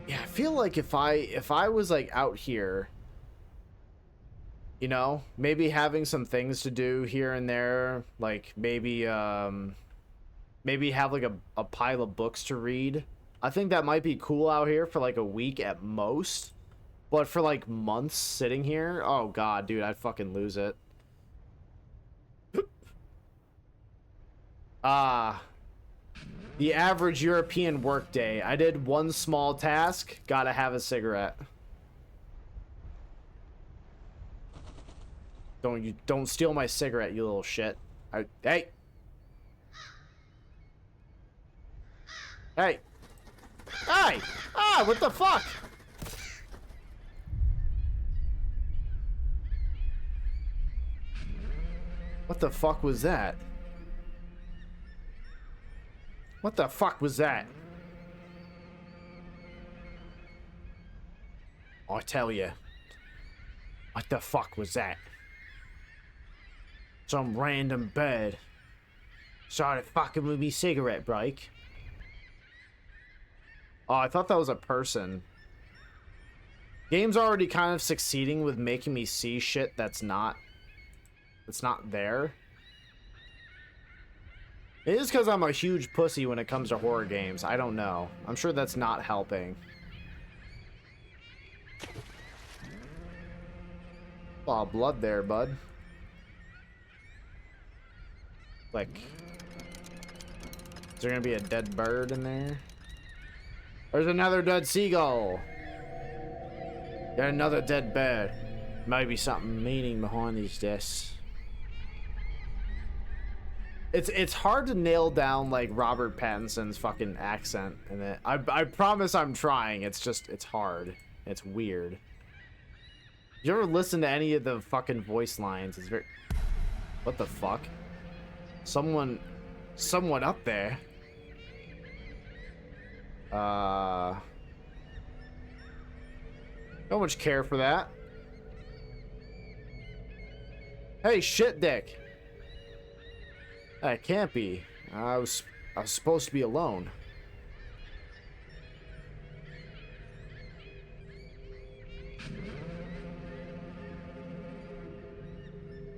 Yeah, I feel like if I was like out here, you know, maybe having some things to do here and there, like maybe maybe have like a pile of books to read. I think that might be cool out here for like a week at most. But for like months sitting here, oh god, dude, I'd fucking lose it. The average European workday. I did one small task, gotta have a cigarette. Don't steal my cigarette, you little shit. Hey. Hey. Hey! Ah, what the fuck? What the fuck was that? What the fuck was that? I tell you. What the fuck was that? Some random bird started fucking with me cigarette break. Oh, I thought that was a person. Game's already kind of succeeding with making me see shit that's not there. It is because I'm a huge pussy when it comes to horror games. I don't know. I'm sure that's not helping. Aw, blood there, bud. Like, is there gonna be a dead bird in there? There's another dead seagull. There's another dead bird. Maybe something meaning behind these deaths. It's hard to nail down like Robert Pattinson's fucking accent in it. I promise I'm trying. It's just it's hard. It's weird. You ever listen to any of the fucking voice lines? It's very... What the fuck? Someone up there. Don't much care for that. Hey, shit dick. That can't be. I was supposed to be alone.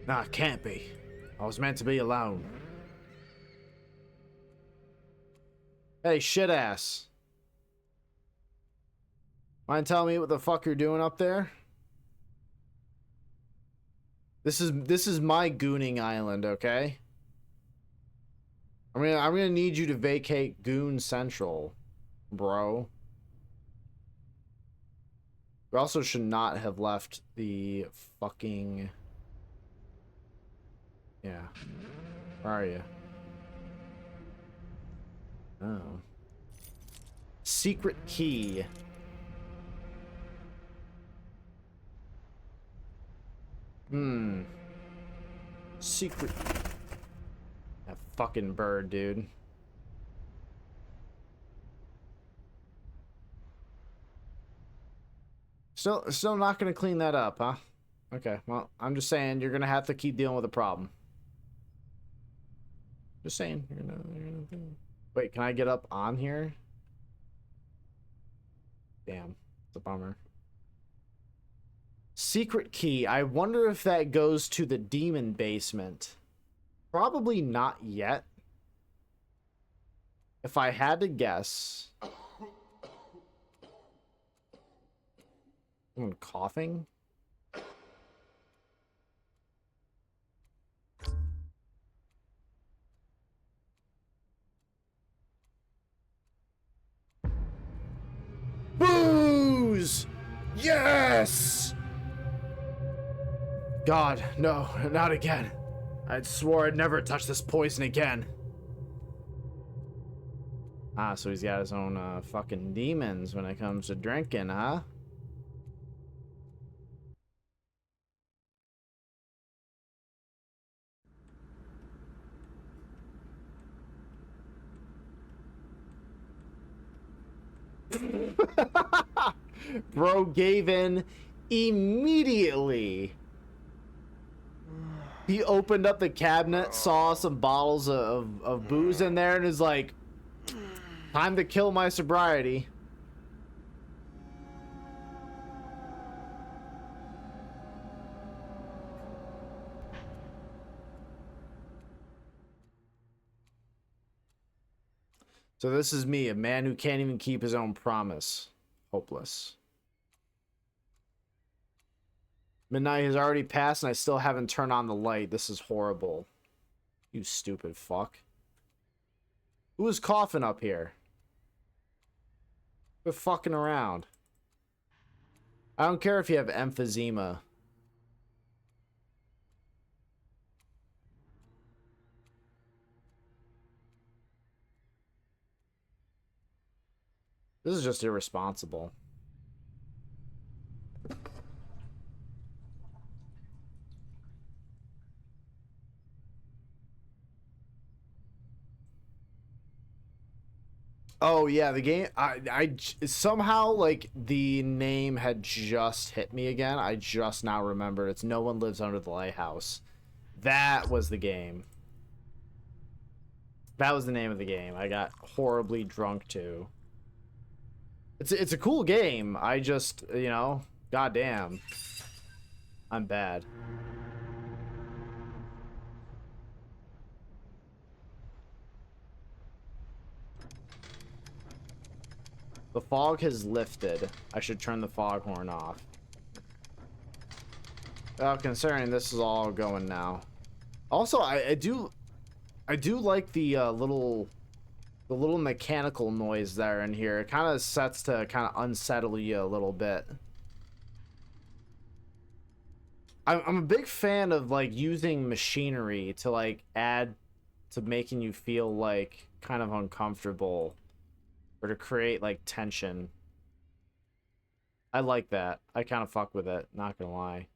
Nah, it can't be. I was meant to be alone. Hey, shit ass. Mind telling me what the fuck you're doing up there? This is my gooning island, okay? I'm gonna need you to vacate Goon Central, bro. We also should not have left the fucking... Yeah. Where are you? Oh. Secret key. Secret. That fucking bird, dude. Still not gonna clean that up, huh? Okay, well, I'm just saying you're gonna have to keep dealing with the problem. Just saying. Wait, can I get up on here? Damn, it's a bummer. Secret key. I wonder if that goes to the demon basement. Probably not yet. If I had to guess. Someone coughing? Booze! Yes! God, no, not again. I'd swore I'd never touch this poison again. Ah, so he's got his own fucking demons when it comes to drinking, huh? Bro gave in immediately. He opened up the cabinet, saw some bottles of booze in there, and is like, time to kill my sobriety. So this is me, a man who can't even keep his own promise. Hopeless. Midnight has already passed and I still haven't turned on the light. This is horrible. You stupid fuck. Who is coughing up here? Quit fucking around. I don't care if you have emphysema. This is just irresponsible. Oh yeah, the game. I somehow, like, the name had just hit me again. I just now remember it's No One Lives Under the Lighthouse. That was the game. That was the name of the game. I got horribly drunk too. It's a cool game. I just, you know, goddamn, I'm bad. The fog has lifted. I should turn the foghorn off. Well, considering this is all going now. Also, I do like the little mechanical noise there in here. It kind of sets to kind of unsettle you a little bit. I'm a big fan of, like, using machinery to, like, add to making you feel, like, kind of uncomfortable, or to create, like, tension. I like that. I kind of fuck with it, not gonna lie.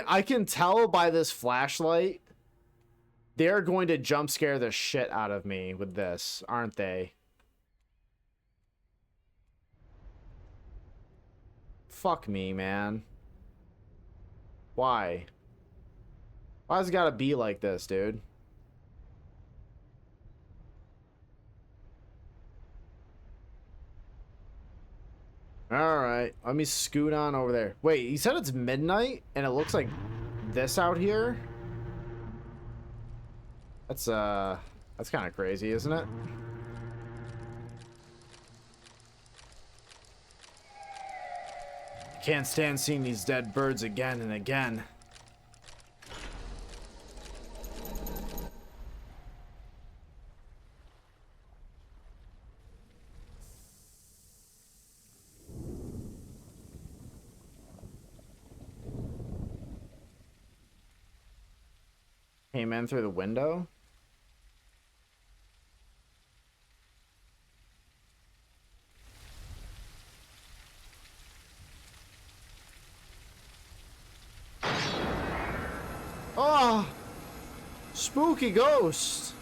I can tell by this flashlight they're going to jump scare the shit out of me with this, aren't they? Fuck me, man. Why? Why's it gotta be like this, dude? Alright, let me scoot on over there. Wait, you said it's midnight and it looks like this out here? That's kind of crazy, isn't it? Can't stand seeing these dead birds again and again. Came in through the window? Spooky ghost.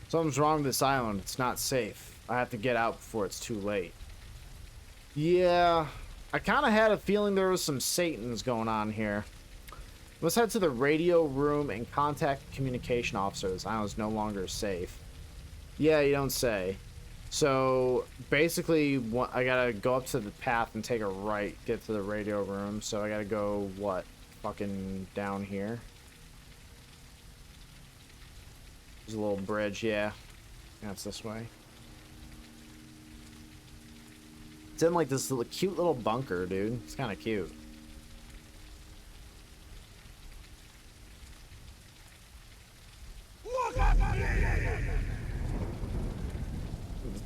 Something's wrong with this island. It's not safe. I have to get out before it's too late. Yeah, I kind of had a feeling there was some Satans going on here. Let's head to the radio room and contact communication officers. The island's no longer safe. Yeah, you don't say. So basically, I gotta go up to the path and take a right, get to the radio room. So I gotta go, what, fucking down here? There's a little bridge, yeah. That's this way. It's in like this little, cute little bunker, dude. It's kind of cute.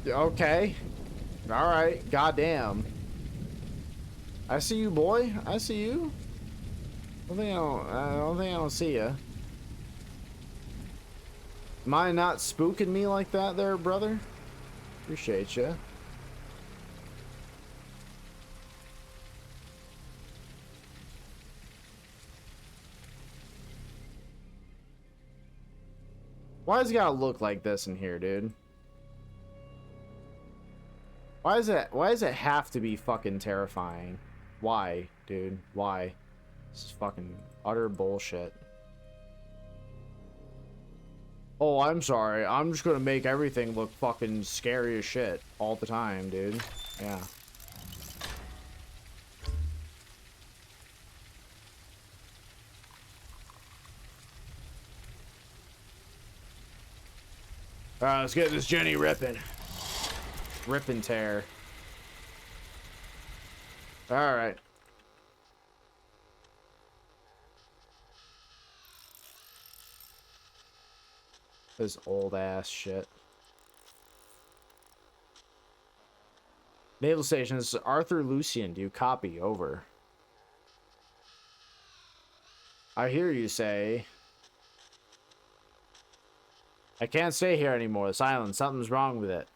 Okay. Alright. Goddamn. I see you, boy. I see you. I don't think I don't see you. Am I not spooking me like that there, brother? Appreciate you. Why does it gotta look like this in here, dude? Why does it have to be fucking terrifying? Why, dude? Why? This is fucking utter bullshit. Oh, I'm sorry. I'm just gonna make everything look fucking scary as shit all the time, dude. Yeah. Alright, let's get this Jenny ripping. Rip and tear. Alright. This old ass shit. Naval Station, this is Arthur Lucian. Do you copy? Over. I hear you say. I can't stay here anymore. This island, something's wrong with it.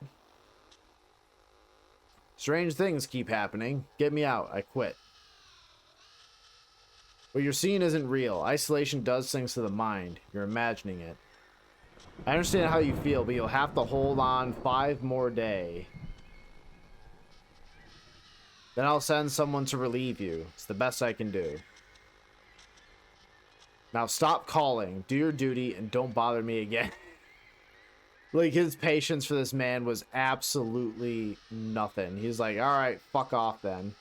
Strange things keep happening. Get me out. I quit. What you're seeing isn't real. Isolation does things to the mind. You're imagining it. I understand how you feel, but you'll have to hold on 5 more days. Then I'll send someone to relieve you. It's the best I can do. Now stop calling, do your duty, and don't bother me again. Like, his patience for this man was absolutely nothing. He's like, alright, fuck off then.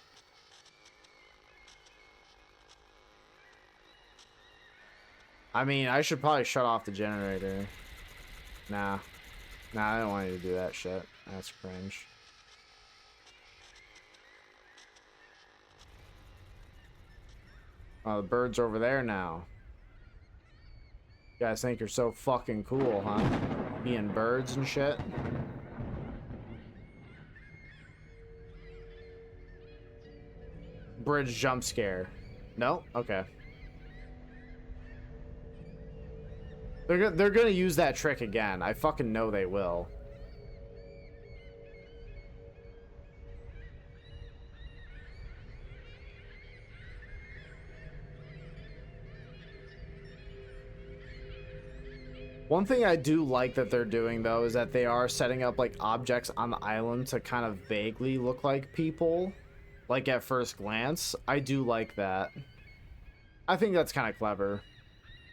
I mean, I should probably shut off the generator. Nah. Nah, I don't want you to do that shit. That's cringe. Oh, the bird's over there now. You guys think you're so fucking cool, huh? Being birds and shit. Bridge jump scare. No? Okay. They're gonna use that trick again. I fucking know they will. One thing I do like that they're doing, though, is that they are setting up, like, objects on the island to kind of vaguely look like people. Like, at first glance. I do like that. I think that's kind of clever.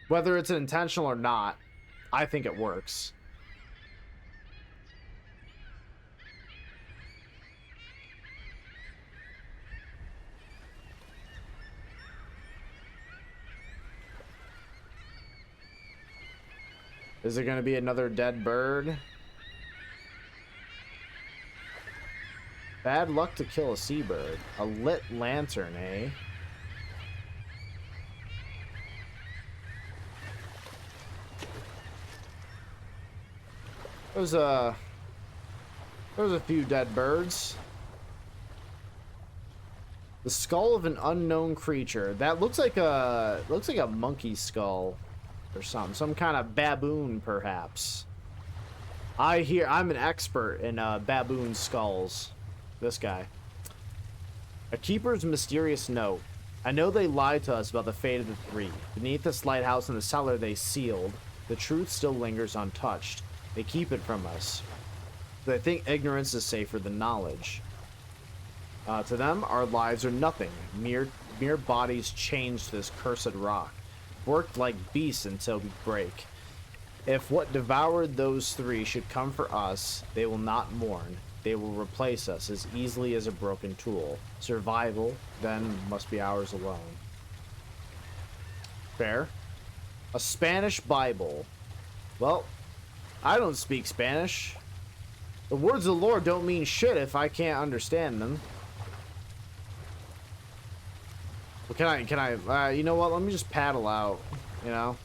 Whether it's intentional or not, I think it works. Is it going to be another dead bird? Bad luck to kill a seabird. A lit lantern, eh? There's a few dead birds. The skull of an unknown creature. That looks like a monkey skull or something. Some kind of baboon, perhaps. I'm an expert in baboon skulls. This guy. A keeper's mysterious note. I know they lied to us about the fate of the three. Beneath this lighthouse in the cellar they sealed, the truth still lingers untouched. They keep it from us. They think ignorance is safer than knowledge. To them, our lives are nothing. Mere bodies chained to this cursed rock. Worked like beasts until we break. If what devoured those three should come for us, they will not mourn. They will replace us as easily as a broken tool. Survival, then, must be ours alone. Fair. A Spanish Bible. Well, I don't speak Spanish. The words of the Lord don't mean shit if I can't understand them. Well, can I, you know what? Let me just paddle out, you know?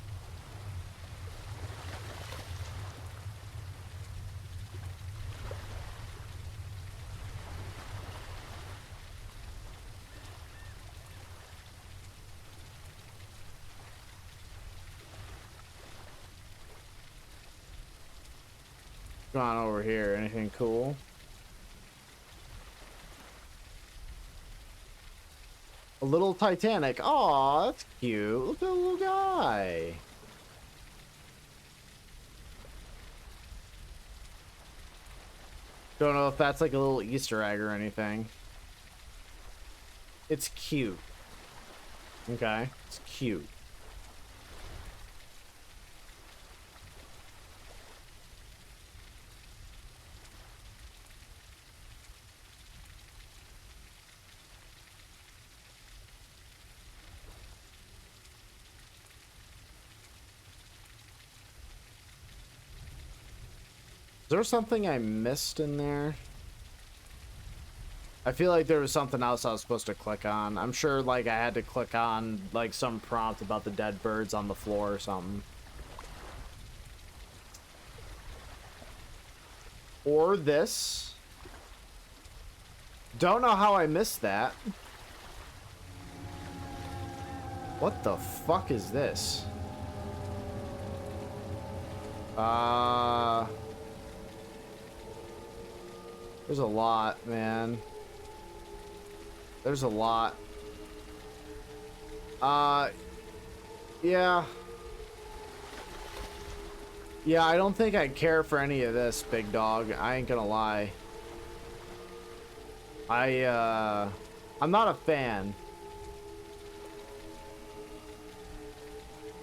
What's going on over here? Anything cool? A little Titanic. Aw, that's cute. Look at the little guy. Don't know if that's like a little Easter egg or anything. It's cute. Okay, it's cute. Is there something I missed in there? I feel like there was something else I was supposed to click on. I'm sure like I had to click on like some prompt about the dead birds on the floor or something. Or this. Don't know how I missed that. What the fuck is this? There's a lot, man. There's a lot. Yeah. Yeah, I don't think I care for any of this, big dog. I ain't gonna lie. I'm not a fan.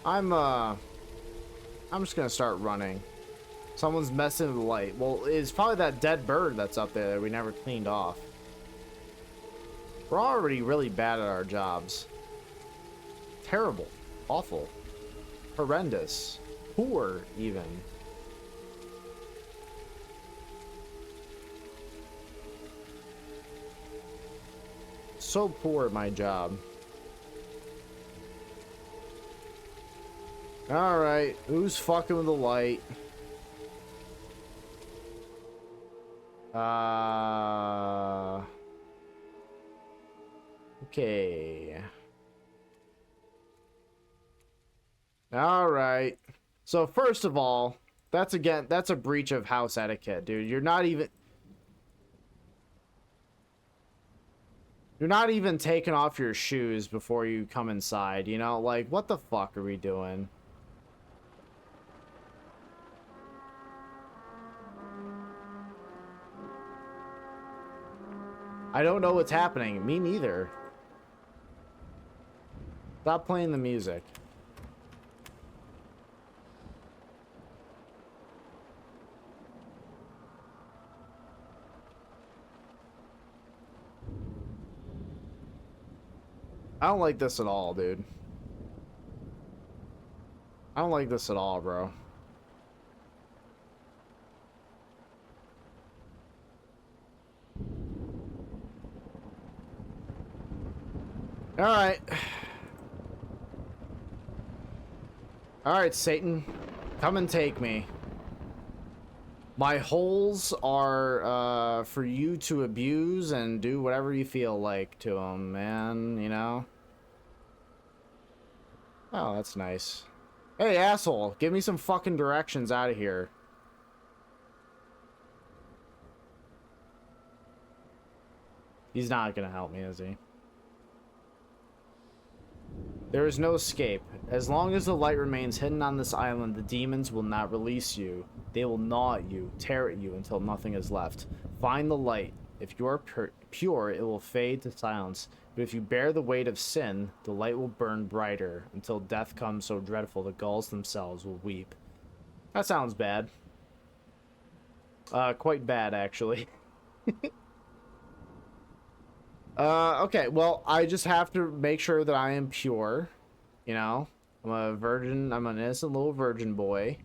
I'm just gonna start running. Someone's messing with the light. Well, it's probably that dead bird that's up there that we never cleaned off. We're already really bad at our jobs. Terrible. Awful. Horrendous. Poor, even. So poor at my job. Alright, who's fucking with the light? Okay. Alright. So first of all, that's a breach of house etiquette, dude. You're not even taking off your shoes before you come inside, you know? Like, what the fuck are we doing? I don't know what's happening. Me neither. Stop playing the music. I don't like this at all, dude. I don't like this at all, bro. Alright. Alright, Satan. Come and take me. My holes are, for you to abuse and do whatever you feel like to them, man, you know? Oh, that's nice. Hey, asshole, give me some fucking directions out of here. He's not gonna help me, is he? There is no escape. As long as the light remains hidden on this island, the demons will not release you. They will gnaw at you, tear at you until nothing is left. Find the light. If you are pure, it will fade to silence. But if you bear the weight of sin, the light will burn brighter until death comes so dreadful the gulls themselves will weep. That sounds bad. Quite bad, actually. Okay, well, I just have to make sure that I am pure. You know? I'm a virgin. I'm an innocent little virgin boy.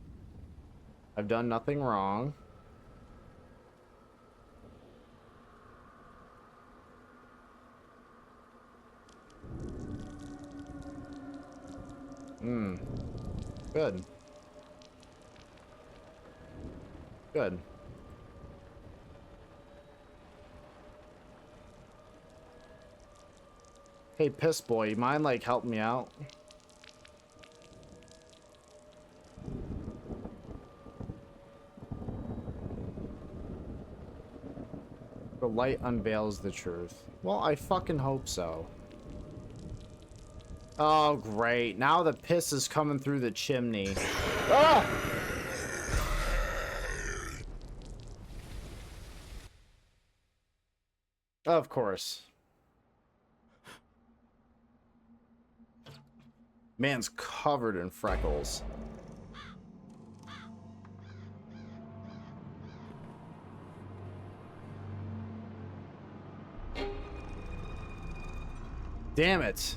I've done nothing wrong. Good. Good. Hey, piss boy, you mind, like, helping me out? The light unveils the truth. Well, I fucking hope so. Oh, great. Now the piss is coming through the chimney. Ah! Of course. Man's covered in freckles. Damn it.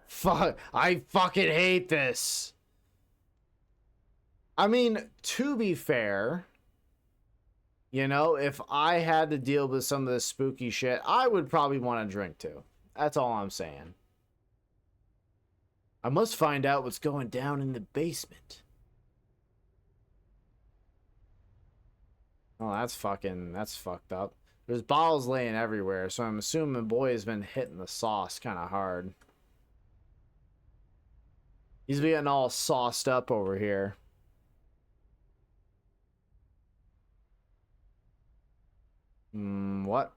Fuck, I fucking hate this. I mean, to be fair, you know, if I had to deal with some of this spooky shit, I would probably want to drink too. That's all I'm saying. I must find out what's going down in the basement. Oh, that's fucked up. There's bottles laying everywhere, so I'm assuming boy has been hitting the sauce kind of hard. He's getting all sauced up over here. What?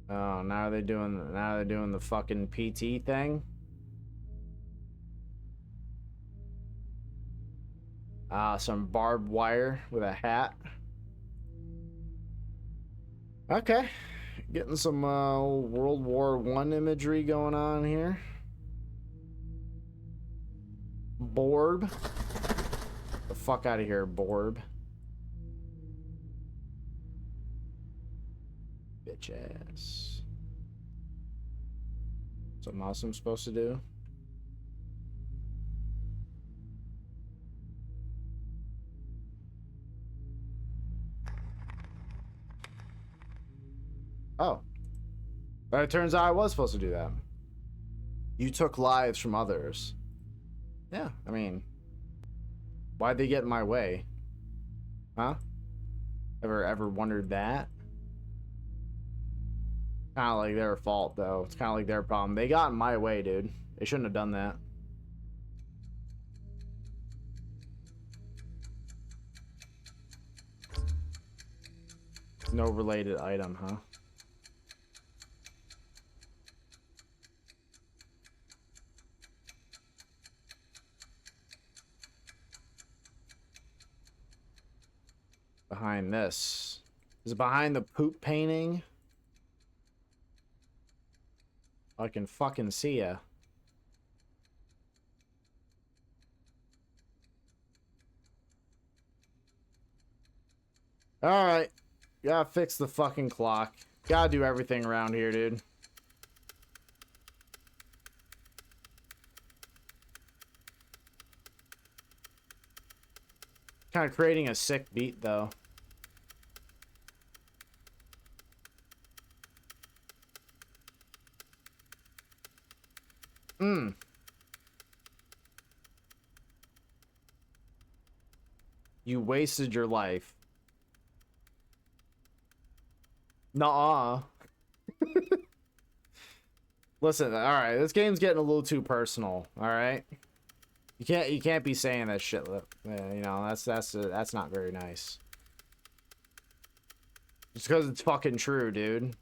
Oh, now they're doing the fucking PT thing. Some barbed wire with a hat. Okay. Getting some World War I imagery going on here. Borb. The fuck out of here, Borb. Bitch ass. Something else I'm supposed to do? Oh. But it turns out I was supposed to do that. You took lives from others. Yeah, I mean, why'd they get in my way? Huh? Ever wondered that? Kind of like their fault, though. It's kind of like their problem. They got in my way, dude. They shouldn't have done that. No related item, huh? Behind this. Is it behind the poop painting? I can fucking see ya. Alright. Gotta fix the fucking clock. Gotta do everything around here, dude. Kind of creating a sick beat, though. You wasted your life. Nuh-uh. Listen, all right, this game's getting a little too personal. All right, you can't be saying that shit. You know, that's not very nice. Just because it's fucking true, dude.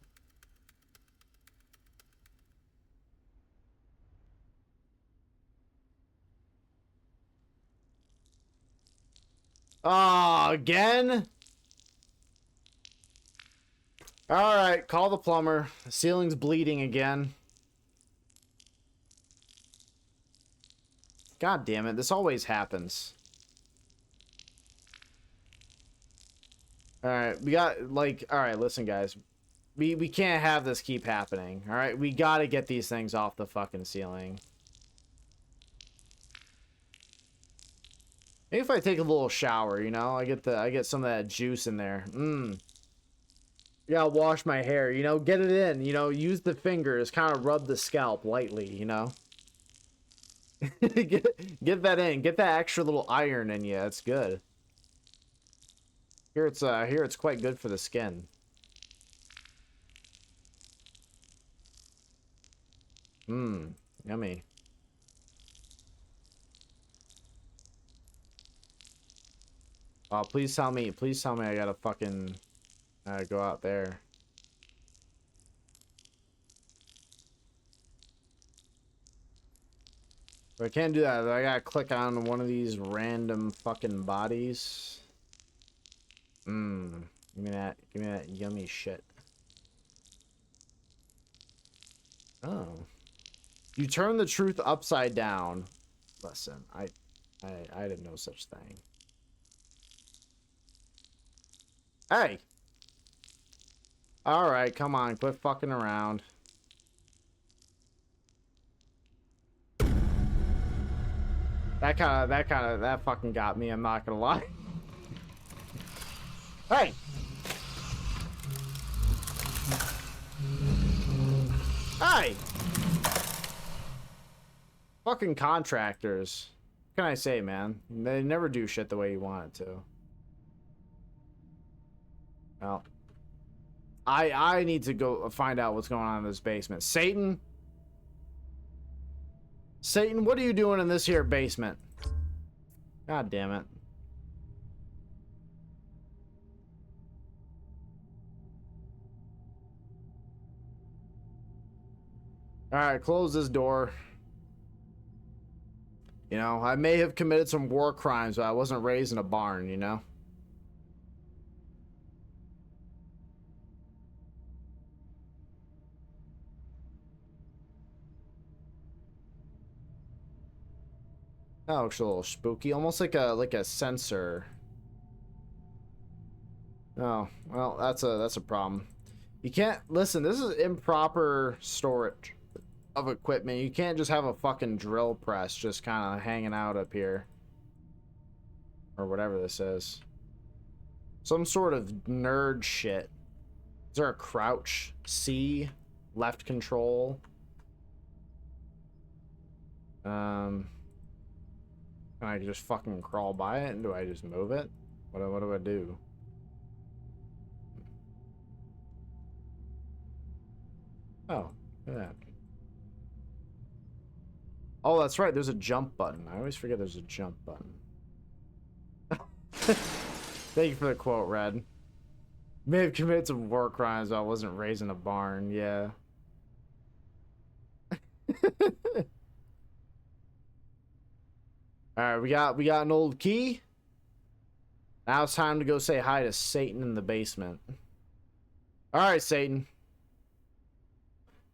Oh, again? All right, call the plumber. The ceiling's bleeding again. God damn it, this always happens. All right, we got like, all right, listen guys. We can't have this keep happening. All right, we got to get these things off the fucking ceiling. Maybe if I take a little shower, you know, I get some of that juice in there. You gotta wash my hair, you know, get it in, you know, use the fingers, kind of rub the scalp lightly, you know. get that in, get that extra little iron in you. That's good. Here it's quite good for the skin. Yummy. Oh, please tell me I gotta fucking go out there. But I can't do that. I gotta click on one of these random fucking bodies. Give me that yummy shit. Oh. You turn the truth upside down. Listen, I didn't know such thing. Hey! Alright, come on, quit fucking around. That fucking got me, I'm not gonna lie. Hey! Hey! Fucking contractors. What can I say, man? They never do shit the way you want it to. Well, I need to go find out what's going on in this basement. Satan? Satan, what are you doing in this here basement? God damn it. Alright, close this door. You know, I may have committed some war crimes, but I wasn't raised in a barn, you know? That looks a little spooky, almost like a sensor. Oh, well, that's a problem. You can't listen, this is improper storage of equipment. You can't just have a fucking drill press just kind of hanging out up here. Or whatever this is. Some sort of nerd shit. Is there a crouch? C? Left control? Can I just fucking crawl by it? And do I just move it? What do I do? Oh, look at that. Oh, that's right. There's a jump button. I always forget there's a jump button. Thank you for the quote, Red. May have committed some war crimes, but I wasn't raised in a barn. Yeah. Alright, we got an old key. Now it's time to go say hi to Satan in the basement. Alright, Satan.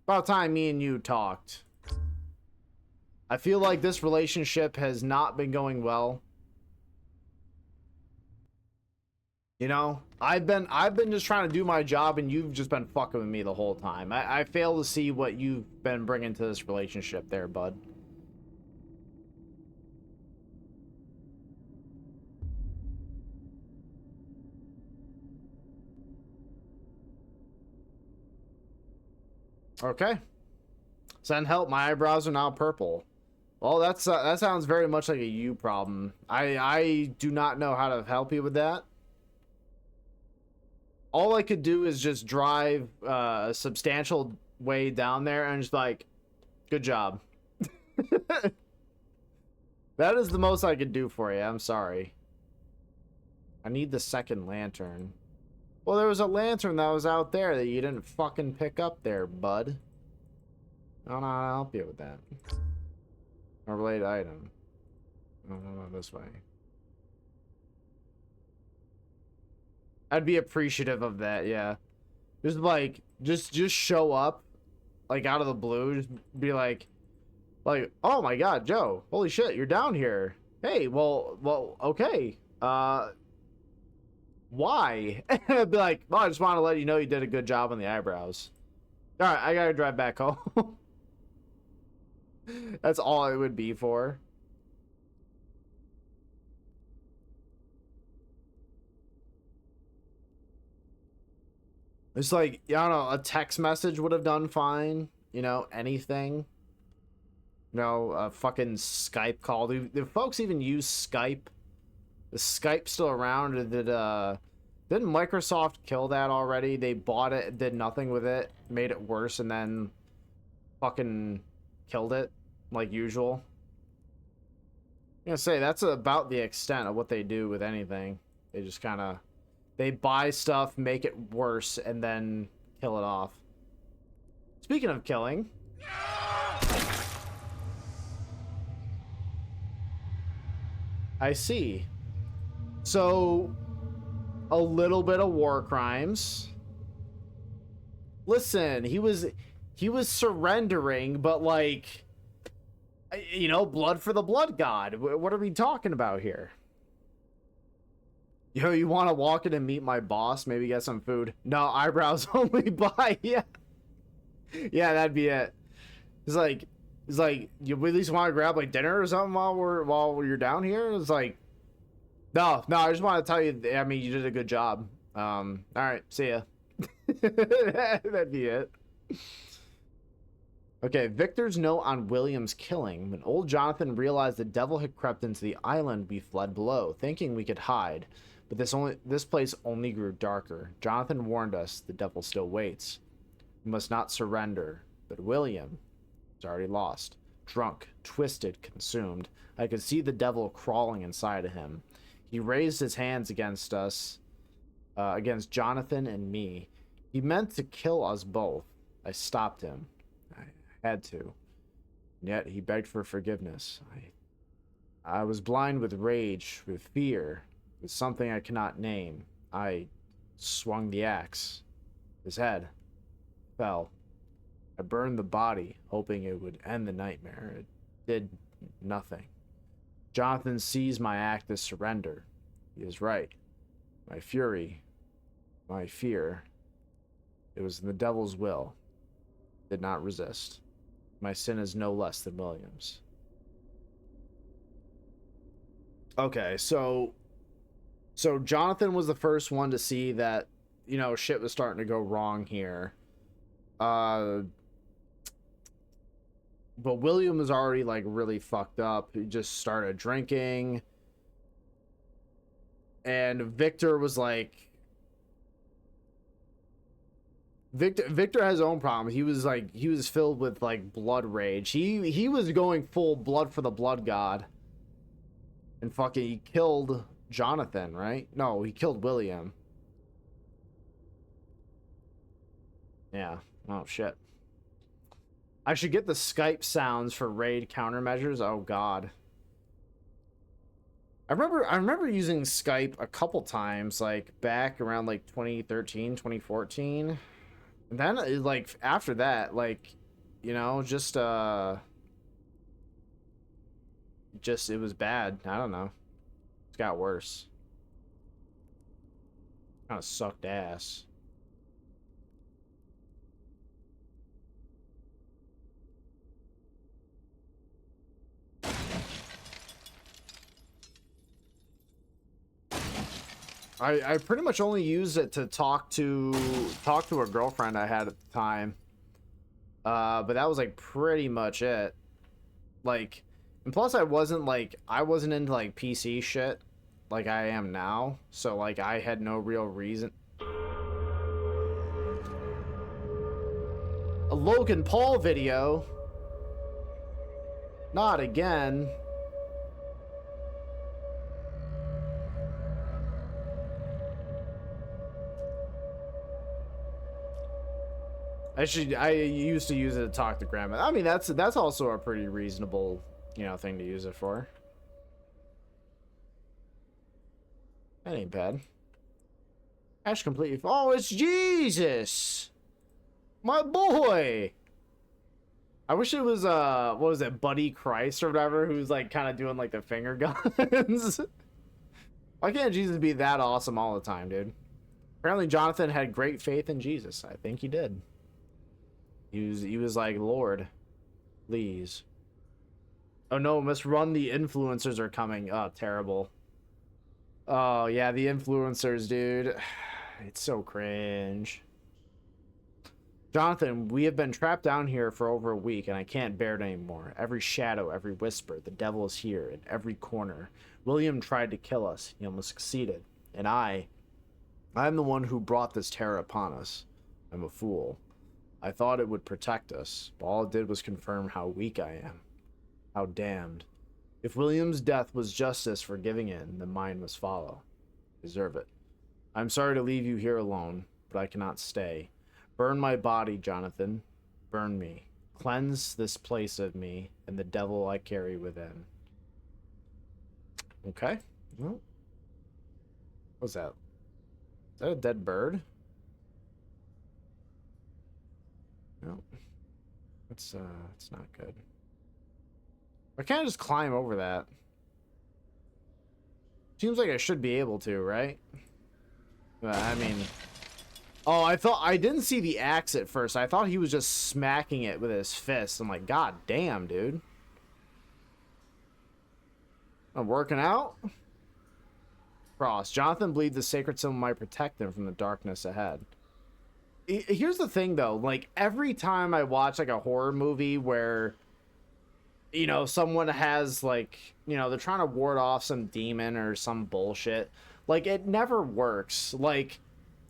About time me and you talked. I feel like this relationship has not been going well. You know, I've been just trying to do my job, and you've just been fucking with me the whole time. I fail to see what you've been bringing to this relationship there, bud. Okay. Send help. My eyebrows are now purple. Well, that sounds very much like a you problem. I do not know how to help you with that. All I could do is just drive a substantial way down there and just like Good job. That is the most I could do for you. I'm sorry. I need the second lantern. Well, there was a lantern that was out there that you didn't fucking pick up there, bud. I don't know how to help you with that. A related item. No, this way. I'd be appreciative of that, yeah. Just like, just show up, like out of the blue. Just be like, oh my god, Joe, holy shit, you're down here. Hey, well, okay. Why? I'd be like, well, I just want to let you know you did a good job on the eyebrows. All right, I gotta drive back home. That's all it would be for. It's like, I don't know, a text message would have done fine. You know, anything. You know, a fucking Skype call. Do folks even use Skype? Is Skype still around? Or didn't Microsoft kill that already? They bought it, did nothing with it, made it worse, and then fucking killed it, like usual. I'm gonna say, that's about the extent of what they do with anything. They just kind of... They buy stuff, make it worse, and then kill it off. Speaking of killing... I see. So, a little bit of war crimes. Listen, he was surrendering, but like, you know, blood for the blood god. What are we talking about here? Yo, you want to walk in and meet my boss? Maybe get some food. No, eyebrows only buy. Yeah. Yeah, that'd be it. It's like, you at least want to grab like dinner or something while you're down here? It's like, no, I just want to tell you, I mean, you did a good job. All right, see ya. That'd be it. Okay, Victor's note on William's killing. When old Jonathan realized the devil had crept into the island, we fled below, thinking we could hide. But this place only grew darker. Jonathan warned us the devil still waits. We must not surrender. But William was already lost. Drunk, twisted, consumed. I could see the devil crawling inside of him. He raised his hands against us, against Jonathan and me. He meant to kill us both. I stopped him. I had to. And yet he begged for forgiveness. I was blind with rage, with fear, with something I cannot name. I swung the axe. His head fell. I burned the body, hoping it would end the nightmare. It did nothing. Jonathan sees my act as surrender. He is right. My fury, my fear, it was in the devil's will. Did not resist. My sin is no less than William's. Okay, so Jonathan was the first one to see that, you know, shit was starting to go wrong here. But William was already, like, really fucked up. He just started drinking. And Victor was, like... Victor has his own problem. He was, like, he was filled with, like, blood rage. He was going full blood for the blood god. And fucking, he killed Jonathan, right? No, he killed William. Yeah. Oh, shit. I should get the Skype sounds for raid countermeasures. Oh god. I remember using Skype a couple times, like back around like 2013, 2014. And then like after that, like, you know, just it was bad. I don't know. It's got worse. Kind of sucked ass. I pretty much only used it to talk to a girlfriend I had at the time. But that was like pretty much it. Like, and plus I wasn't into like PC shit like I am now. So like I had no real reason. A Logan Paul video. Not again. I used to use it to talk to grandma. I mean, that's also a pretty reasonable, you know, thing to use it for. That ain't bad. Ash completely. Oh, it's Jesus, my boy. I wish it was what was it, Buddy Christ or whatever, who's like kind of doing like the finger guns. Why can't Jesus be that awesome all the time, dude? Apparently, Jonathan had great faith in Jesus. I think he did. He was like, Lord, please. Oh no, Miss Run, the influencers are coming. Oh, terrible. Oh yeah, the influencers, dude. It's so cringe. Jonathan, we have been trapped down here for over a week, and I can't bear it anymore. Every shadow, every whisper, the devil is here in every corner. William tried to kill us. He almost succeeded. And I'm the one who brought this terror upon us. I'm a fool. I thought it would protect us, but all it did was confirm how weak I am. How damned. If William's death was justice for giving in, then mine must follow. Deserve it. I'm sorry to leave you here alone, but I cannot stay. Burn my body, Jonathan. Burn me. Cleanse this place of me and the devil I carry within. Okay. Well, what's that? Is that a dead bird? No. It's not good. I can't just climb over that. Seems like I should be able to, right? I mean... Oh, I didn't see the axe at first. I thought he was just smacking it with his fist. I'm like, God damn, dude. I'm working out. Cross. Jonathan believed the sacred symbol might protect him from the darkness ahead. Here's the thing, though. Like, every time I watch, like, a horror movie where, you know, someone has, like, you know, they're trying to ward off some demon or some bullshit. Like, it never works. Like...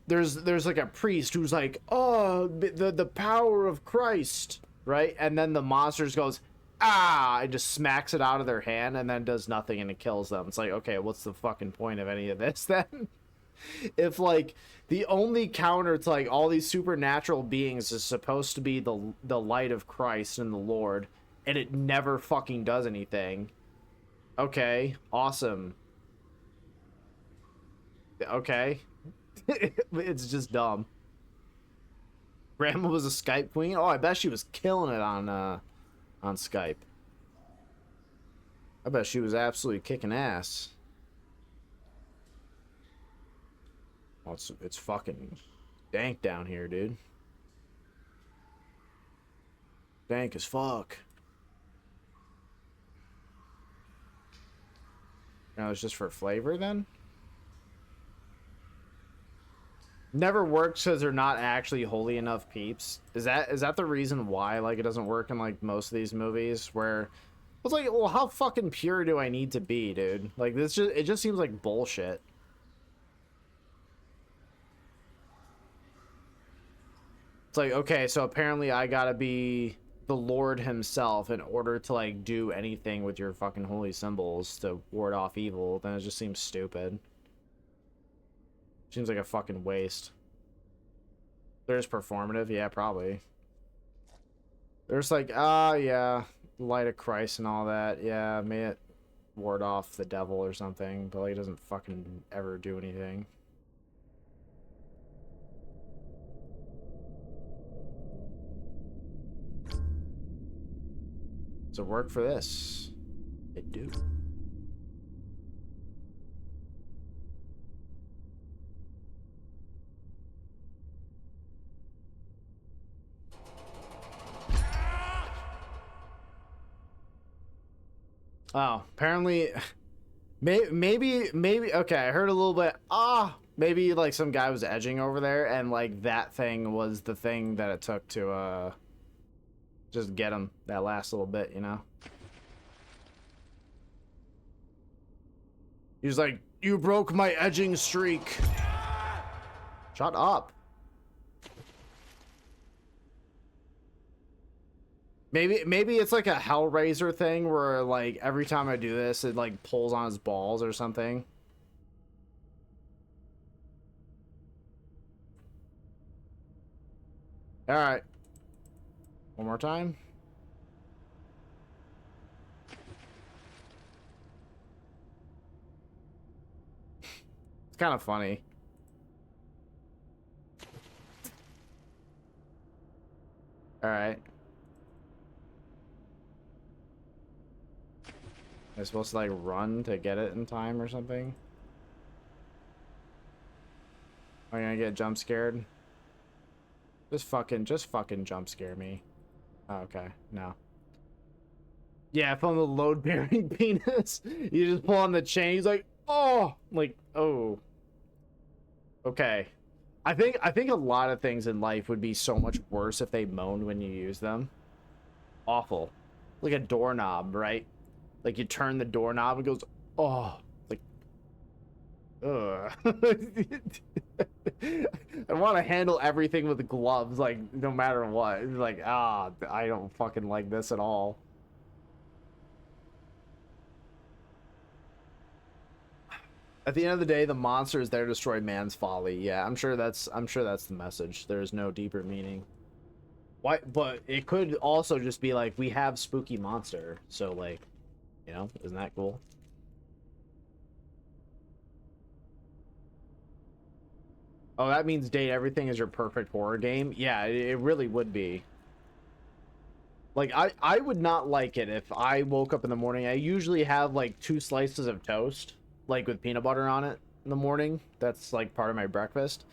There's like a priest who's like, oh, the power of Christ, right? And then the monsters goes, ah, and just smacks it out of their hand and then does nothing and it kills them. It's like, okay, what's the fucking point of any of this then? If like the only counter to like all these supernatural beings is supposed to be the light of Christ and the Lord, and it never fucking does anything. Okay, awesome. Okay. It's just dumb. Grandma was a Skype queen. Oh, I bet she was killing it on Skype. I bet she was absolutely kicking ass. Oh, it's fucking dank down here, dude. Dank as fuck. Now it's just for flavor then? Never works because they're not actually holy enough peeps. Is that the reason why like it doesn't work in like most of these movies where it's like, well, how fucking pure do I need to be, dude? Like it just seems like bullshit. It's like, okay, so apparently I gotta be the Lord himself in order to like do anything with your fucking holy symbols to ward off evil. Then it just seems stupid. Seems like a fucking waste. There's performative, yeah, probably. There's like, yeah, light of Christ and all that. Yeah, may it ward off the devil or something, but like it doesn't fucking ever do anything. Does it work for this? It do. Oh, apparently, maybe, okay, I heard a little bit, maybe, like, some guy was edging over there, and, like, that thing was the thing that it took to, just get him that last little bit, you know? He was like, you broke my edging streak. Shut up. Maybe it's like a Hellraiser thing where like every time I do this, it like pulls on his balls or something. All right. One more time. It's kind of funny. All right. Am I supposed to like run to get it in time or something? Am I gonna get jump scared? Just fucking jump scare me. Oh, okay, no. Yeah, if I'm the load bearing penis, you just pull on the chain. He's like, oh, like, oh. Okay. I think a lot of things in life would be so much worse if they moaned when you use them. Awful. Like a doorknob, right? Like you turn the doorknob and it goes, oh, like, ugh. I want to handle everything with gloves, like no matter what. It's like, I don't fucking like this at all. At the end of the day, the monster is there to destroy man's folly. Yeah, I'm sure that's the message. There's no deeper meaning. Why? But it could also just be like we have spooky monster, so like, you know, isn't that cool? Oh, that means date everything is your perfect horror game. Yeah, it really would be. Like I would not like it if I woke up in the morning. I usually have like 2 slices of toast, like with peanut butter on it in the morning. That's like part of my breakfast.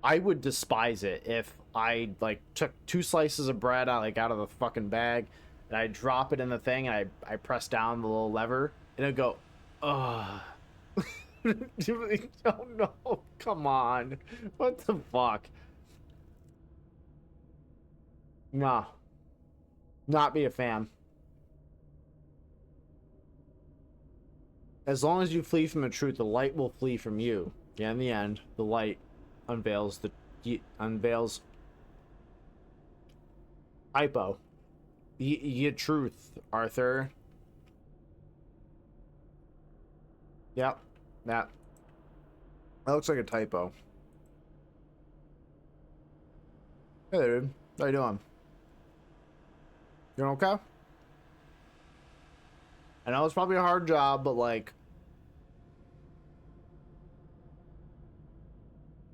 I would despise it if I like took 2 slices of bread out of the fucking bag and I drop it in the thing and I press down the little lever and it'd go, ugh. Oh no, come on. What the fuck? Nah. Not be a fan. As long as you flee from the truth, the light will flee from you. Yeah, in the end, the light unveils hypo. Ye truth, Arthur. Yep, that looks like a typo. Hey there, dude. How you doing? You doing okay? I know it's probably a hard job, but like,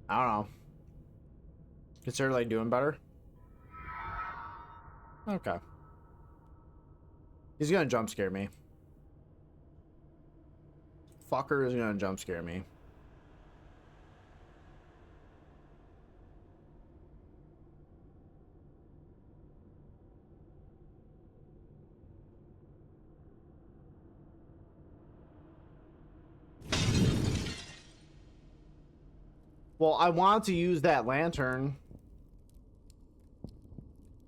I don't know. Consider like doing better. Okay. He's gonna jump scare me. Fucker is gonna jump scare me. Well, I want to use that lantern.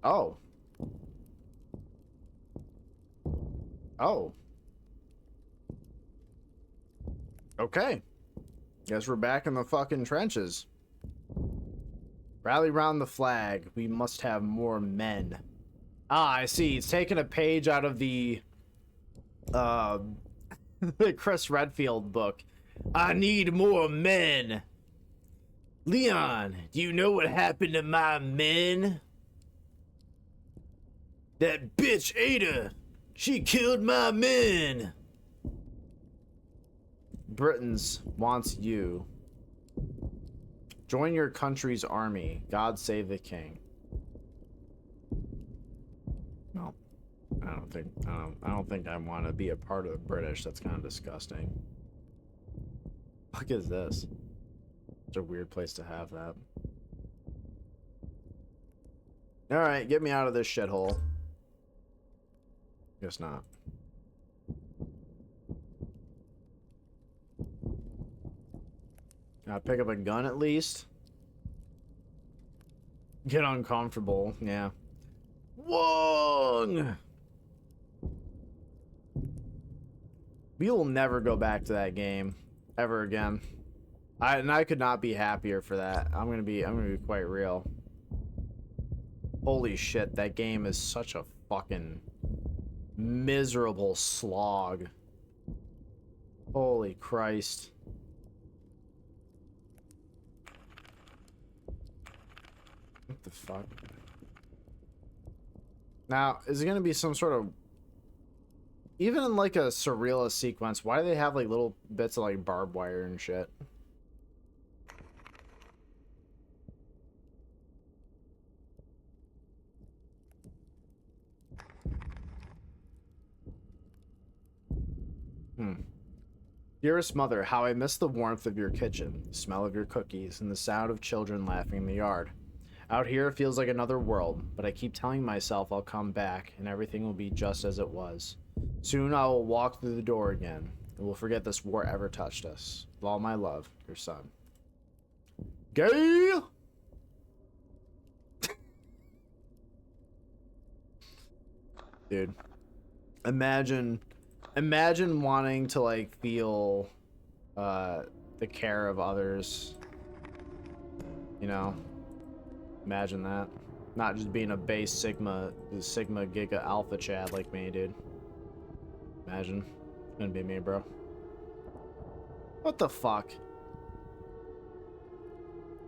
Oh. Oh. Okay. Guess we're back in the fucking trenches. Rally round the flag. We must have more men. Ah, I see. It's taking a page out of the the Chris Redfield book. I need more men. Leon, do you know what happened to my men? That bitch Ada, she killed my men. Britons wants you. Join your country's army. God save the king. No, I don't think I want to be a part of the British. That's kind of disgusting. What is this? It's a weird place to have that. Alright, get me out of this shithole. Guess not. Gotta pick up a gun at least. Get uncomfortable, yeah. Wong! We will never go back to that game ever again. I could not be happier for that. I'm gonna be quite real. Holy shit, that game is such a fucking miserable slog. Holy Christ. What the fuck? Now, is it gonna be some sort of... Even in like a surrealist sequence, why do they have like little bits of like barbed wire and shit? Dearest mother, how I miss the warmth of your kitchen, the smell of your cookies, and the sound of children laughing in the yard. Out here it feels like another world, but I keep telling myself I'll come back and everything will be just as it was. Soon I will walk through the door again, and we'll forget this war ever touched us. With all my love, your son. Gay! Dude. Imagine wanting to like feel the care of others, you know. Imagine that, not just being a base sigma giga alpha chad like me, dude. Imagine. It's gonna be me, bro. What the fuck?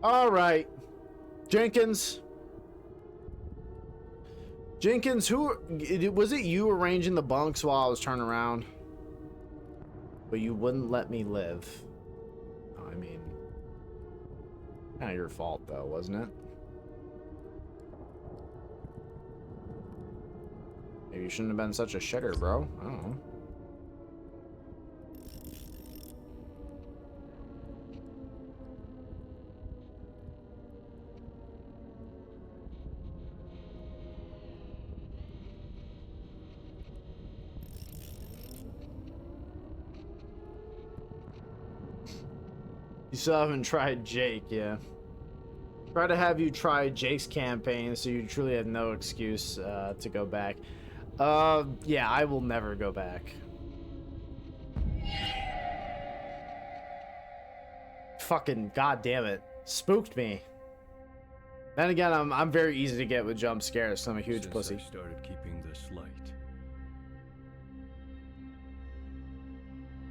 All right, Jenkins, who was it? You arranging the bunks while I was turning around, but you wouldn't let me live. I mean, kind of your fault though, wasn't it? Maybe you shouldn't have been such a shitter, bro. I don't know. You still haven't tried Jake, yeah. Try to have you try Jake's campaign so you truly have no excuse to go back. Yeah, I will never go back. Fucking goddamn it. Spooked me. Then again, I'm very easy to get with jump scares, so I'm a huge Since pussy. I started keeping this light,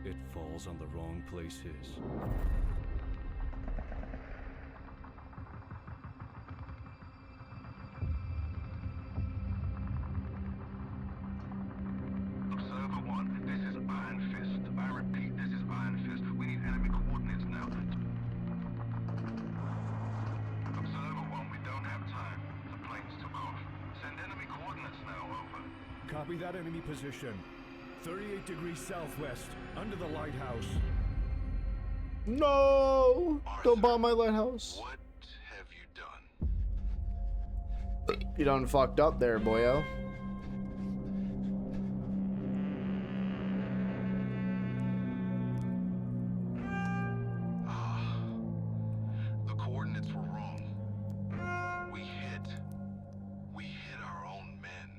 it falls on the wrong places. Observer 1, this is Iron Fist. I repeat, this is Iron Fist. We need enemy coordinates now. Observer 1, we don't have time. The planes took off. Send enemy coordinates now, over. Copy that enemy position. 38 degrees southwest, under the lighthouse. No! Don't bomb my lighthouse. What have you done? You done fucked up there, boyo. The coordinates were wrong. We hit our own men.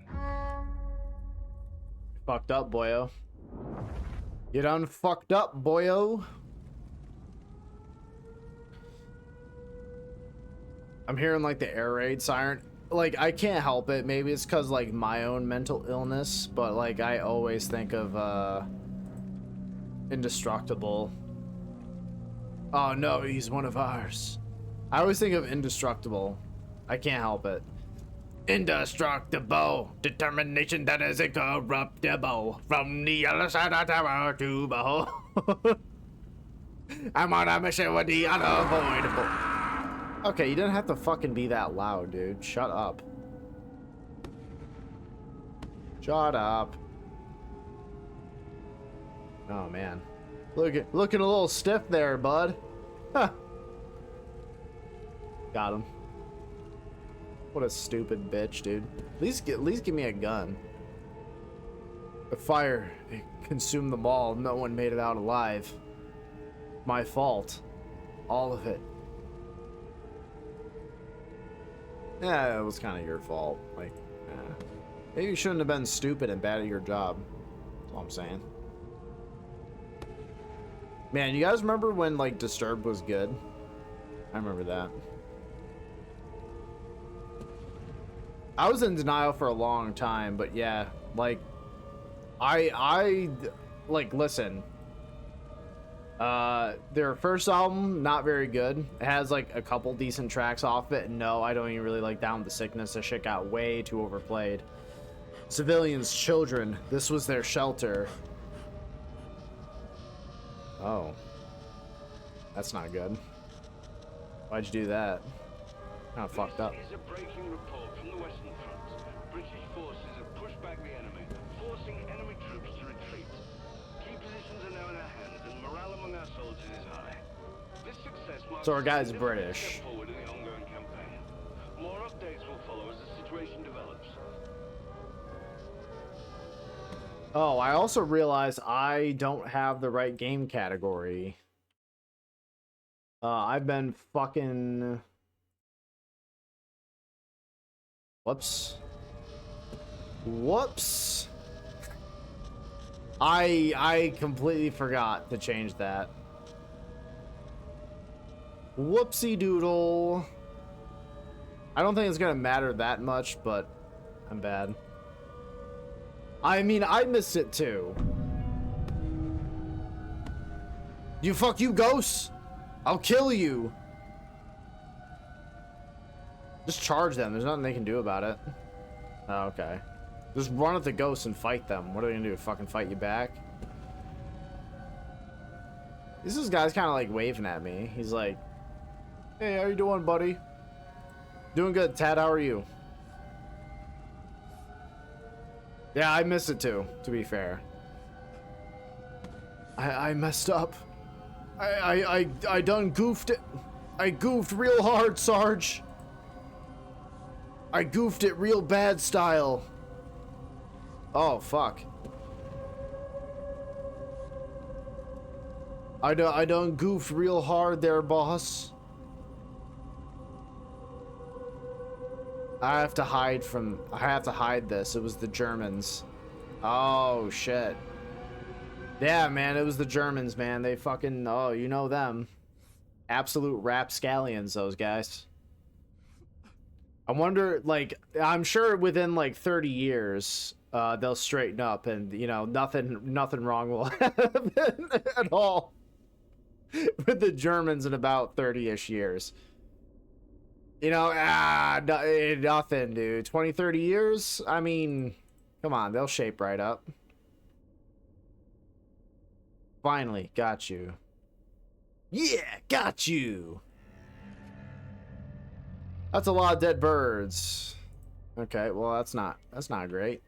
Fucked up, boyo. You done fucked up, boyo. I'm hearing like the air raid siren. Like, I can't help it. Maybe it's because like my own mental illness, but like I always think of Indestructible. Oh no, he's one of ours. I always think of Indestructible. I can't help it. Indestructible, determination that is incorruptible. From the other side of the tower to behold. I'm on a mission with the unavoidable. Okay, you didn't have to fucking be that loud, dude. Shut up. Shut up. Oh man, looking a little stiff there, bud. Huh. Got him. What a stupid bitch, dude. At least give me a gun. The fire, it consumed them all. No one made it out alive. My fault. All of it. Yeah, it was kind of your fault. Like, maybe you shouldn't have been stupid and bad at your job. That's all I'm saying. Man, you guys remember when, like, Disturbed was good? I remember that. I was in denial for a long time, but yeah, like, like, listen. Their first album, not very good. It has like a couple decent tracks off it, and no, I don't even really like Down with the Sickness. That shit got way too overplayed. Civilians, children, this was their shelter. Oh. That's not good. Why'd you do that? Kind of fucked up. This is a breaking report from the Western Front. British forces have pushed back the enemy, forcing enemy troops to retreat. Key positions are now in our hands, and morale among our soldiers is high. This success marks So our guy's a significant British. step forward in the ongoing campaign. More updates will follow as the situation develops. Oh, I also realized I don't have the right game category. I've been fucking... Whoops. Whoops. I completely forgot to change that. Whoopsie doodle. I don't think it's gonna matter that much, but I'm bad. I mean, I missed it too. You fuck you, ghosts! I'll kill you! Just charge them. There's nothing they can do about it. Oh, okay. Just run at the ghosts and fight them. What are they gonna do? Fucking fight you back? This guy's kind of like waving at me. He's like, "Hey, how you doing, buddy?" Doing good, Tad. How are you? Yeah, I missed it too, to be fair. I messed up. I done goofed it. I goofed real hard, Sarge. I goofed it real bad style. Oh, fuck. I done goofed real hard there, boss. I have to hide this. It was the Germans. Oh, shit. Yeah, man, it was the Germans, man. They fucking, oh, you know them. Absolute rapscallions, those guys. I wonder, like, I'm sure within, like, 30 years, they'll straighten up and, you know, nothing wrong will happen at all with the Germans in about 30-ish years. You know, nothing, dude. 20, 30 years? I mean, come on, they'll shape right up. Finally, got you. Yeah, got you. That's a lot of dead birds. Okay, well, that's not great.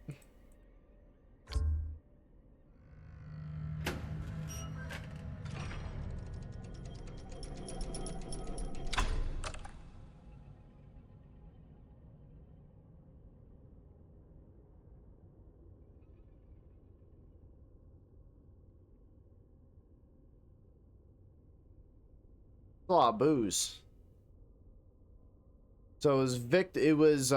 A lot of booze. So it was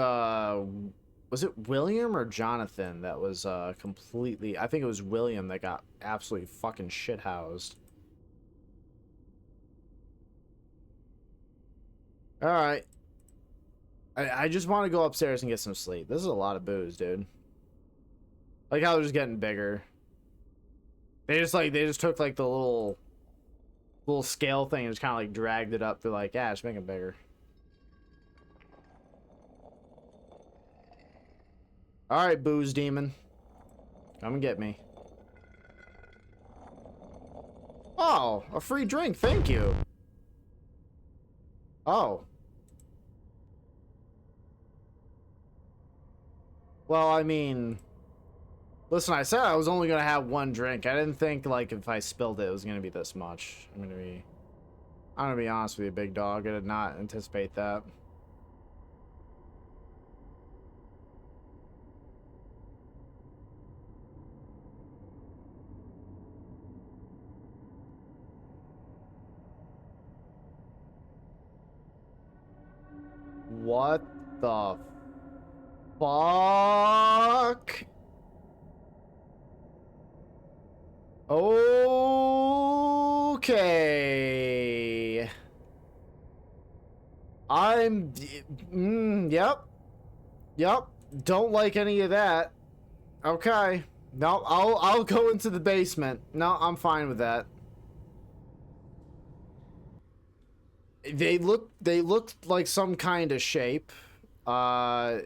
it William or Jonathan that was completely, I think it was William that got absolutely fucking shithoused. Alright. I just want to go upstairs and get some sleep. This is a lot of booze, dude. Like how they're just getting bigger. They just took like the little scale thing and just kind of like dragged it up. They're like, yeah, just make it bigger. All right, booze demon, come and get me. Oh, a free drink, thank you. Oh. Well, I mean, listen, I said I was only gonna have one drink. I didn't think like if I spilled it, it was gonna be this much. I'm gonna be honest with you, big dog. I did not anticipate that. What the fuck? Okay. Yep. Yep. Don't like any of that. Okay. No, I'll go into the basement. No, I'm fine with that. They looked like some kind of shape. I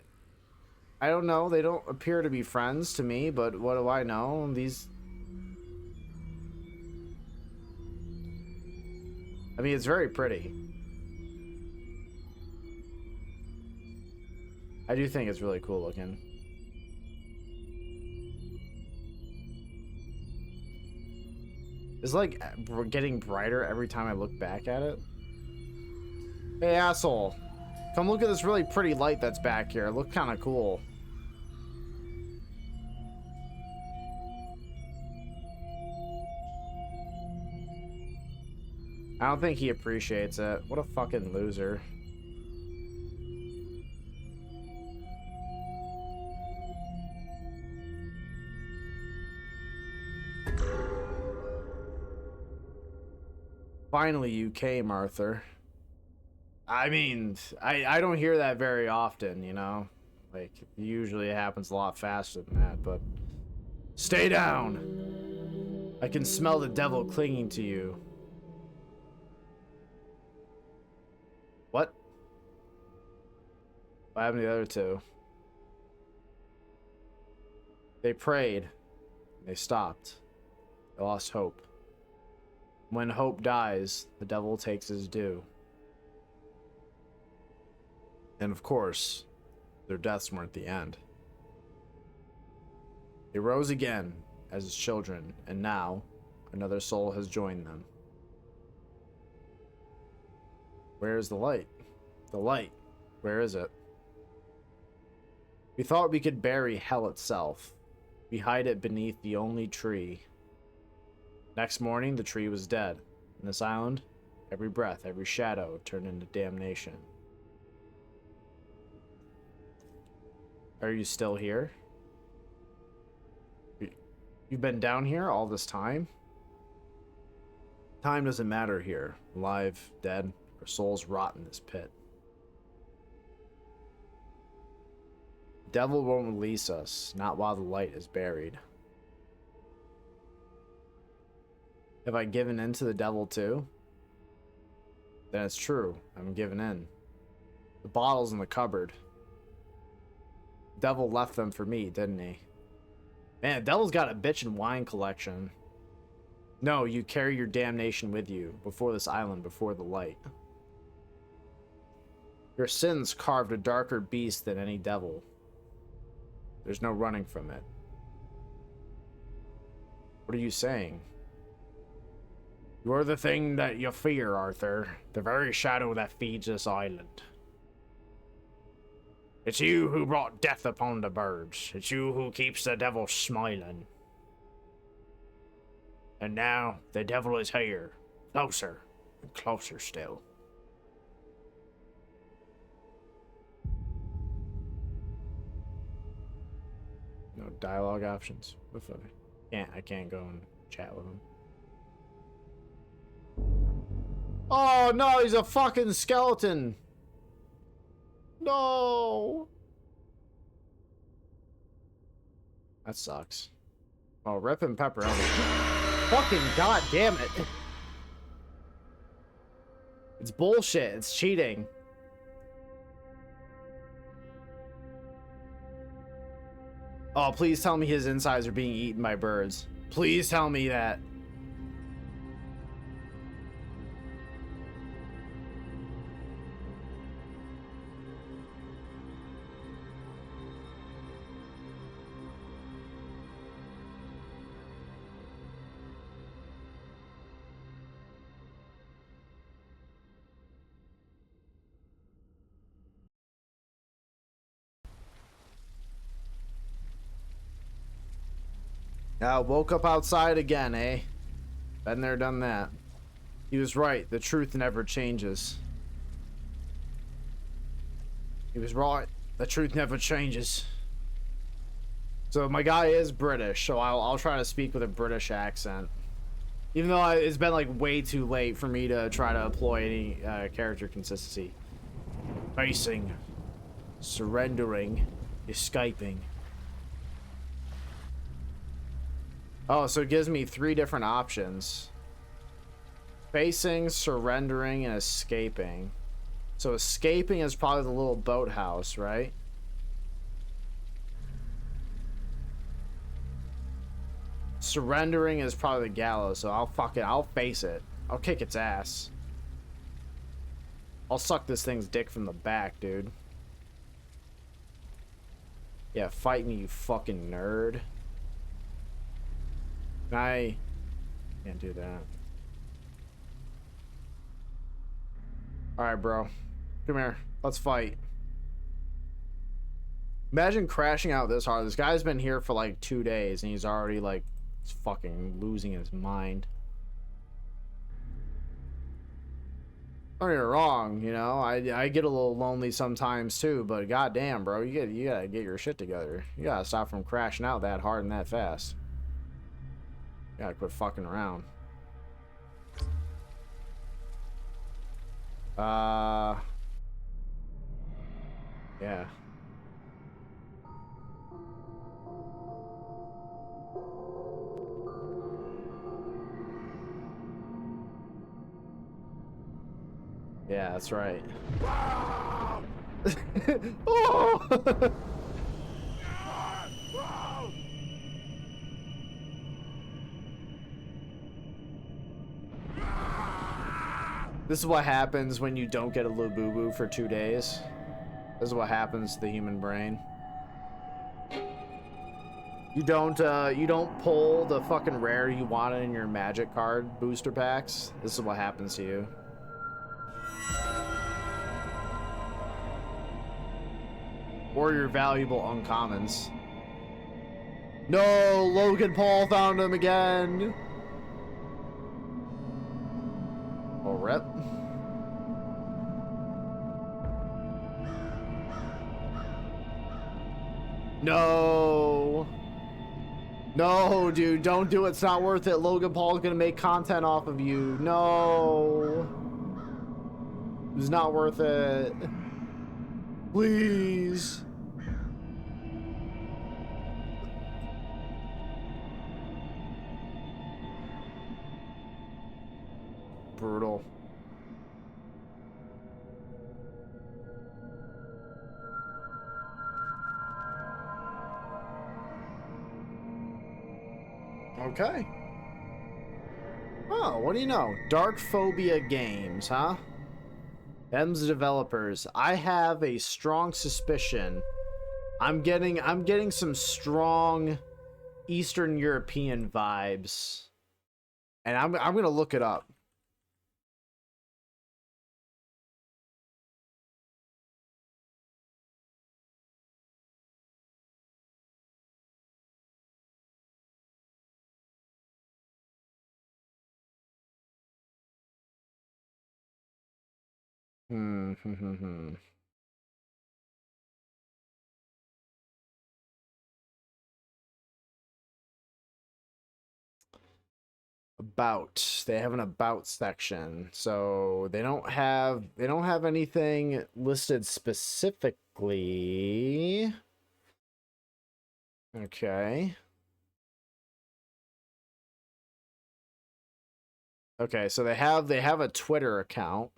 don't know. They don't appear to be friends to me, but what do I know? These, I mean, it's very pretty. I do think it's really cool looking. It's like getting brighter every time I look back at it. Hey, asshole. Come look at this really pretty light that's back here. It looks kind of cool. I don't think he appreciates it. What a fucking loser. Finally, you came, Arthur. I mean, I don't hear that very often, you know? Like, usually it happens a lot faster than that, but... Stay down! I can smell the devil clinging to you. What? What happened to the other two? They prayed. They stopped. They lost hope. When hope dies, the devil takes his due. And of course, their deaths weren't the end. They rose again as his children, and now another soul has joined them. Where is the light? The light. Where is it? We thought we could bury hell itself. We hide it beneath the only tree. Next morning, the tree was dead. In this island, every breath, every shadow turned into damnation. Are you still here? You've been down here all this time? Time doesn't matter here. Alive, dead, our souls rot in this pit. The devil won't release us, not while the light is buried. Have I given in to the devil too? Then it's true. I'm giving in. The bottle's in the cupboard. The devil left them for me, didn't he? Man, the devil's got a bitchin' wine collection. No, you carry your damnation with you, before this island, before the light. Your sins carved a darker beast than any devil. There's no running from it. What are you saying? You are the thing that you fear, Arthur. The very shadow that feeds this island. It's you who brought death upon the birds. It's you who keeps the devil smiling. And now, the devil is here. Closer, and closer still. No dialogue options. I can't go and chat with him. Oh no, he's a fucking skeleton. No. That sucks. Oh, rip and pepperoni. Fucking goddamn it. It's bullshit. It's cheating. Oh, please tell me his insides are being eaten by birds. Please tell me that. Woke up outside again, eh? Been there, done that. He was right. The truth never changes. He was right. The truth never changes. So my guy is British, so I'll try to speak with a British accent. Even though it's been like way too late for me to try to employ any character consistency. Facing. Surrendering. Escaping. Oh, so it gives me 3 different options. Facing, surrendering, and escaping. So escaping is probably the little boathouse, right? Surrendering is probably the gallows, so I'll face it. I'll kick its ass. I'll suck this thing's dick from the back, dude. Yeah, fight me, you fucking nerd. I can't do that. Alright, bro. Come here. Let's fight. Imagine crashing out this hard. This guy's been here for like 2 days and he's already like fucking losing his mind. Don't get me wrong, you know, I get a little lonely sometimes too, but goddamn, bro, you gotta get your shit together. You gotta stop from crashing out that hard and that fast. You gotta quit fucking around. Yeah. Yeah, that's right. Oh! This is what happens when you don't get a little boo-boo for 2 days. This is what happens to the human brain. You don't pull the fucking rare you wanted in your magic card booster packs. This is what happens to you. Or your valuable uncommons. No, Logan Paul found him again. Oh, rep. No. No, dude, don't do it. It's not worth it. Logan Paul's gonna make content off of you. No. It's not worth it. Please. Brutal. Okay. Oh, what do you know? Dark Phobia Games, huh? Them's the developers. I have a strong suspicion. I'm getting some strong Eastern European vibes. And I'm gonna look it up. About. They have an about section. So they don't have anything listed specifically. Okay. Okay, so they have a Twitter account.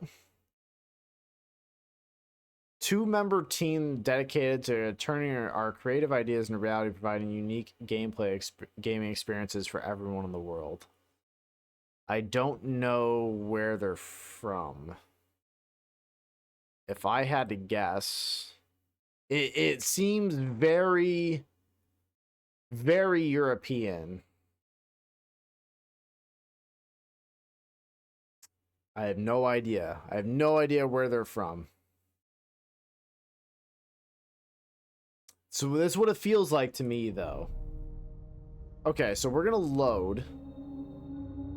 2-member team dedicated to turning our creative ideas into reality, providing unique gaming experiences for everyone in the world. I don't know where they're from. If I had to guess, it seems very, very European. I have no idea. I have no idea where they're from. So this is what it feels like to me, though. Okay, so we're gonna load.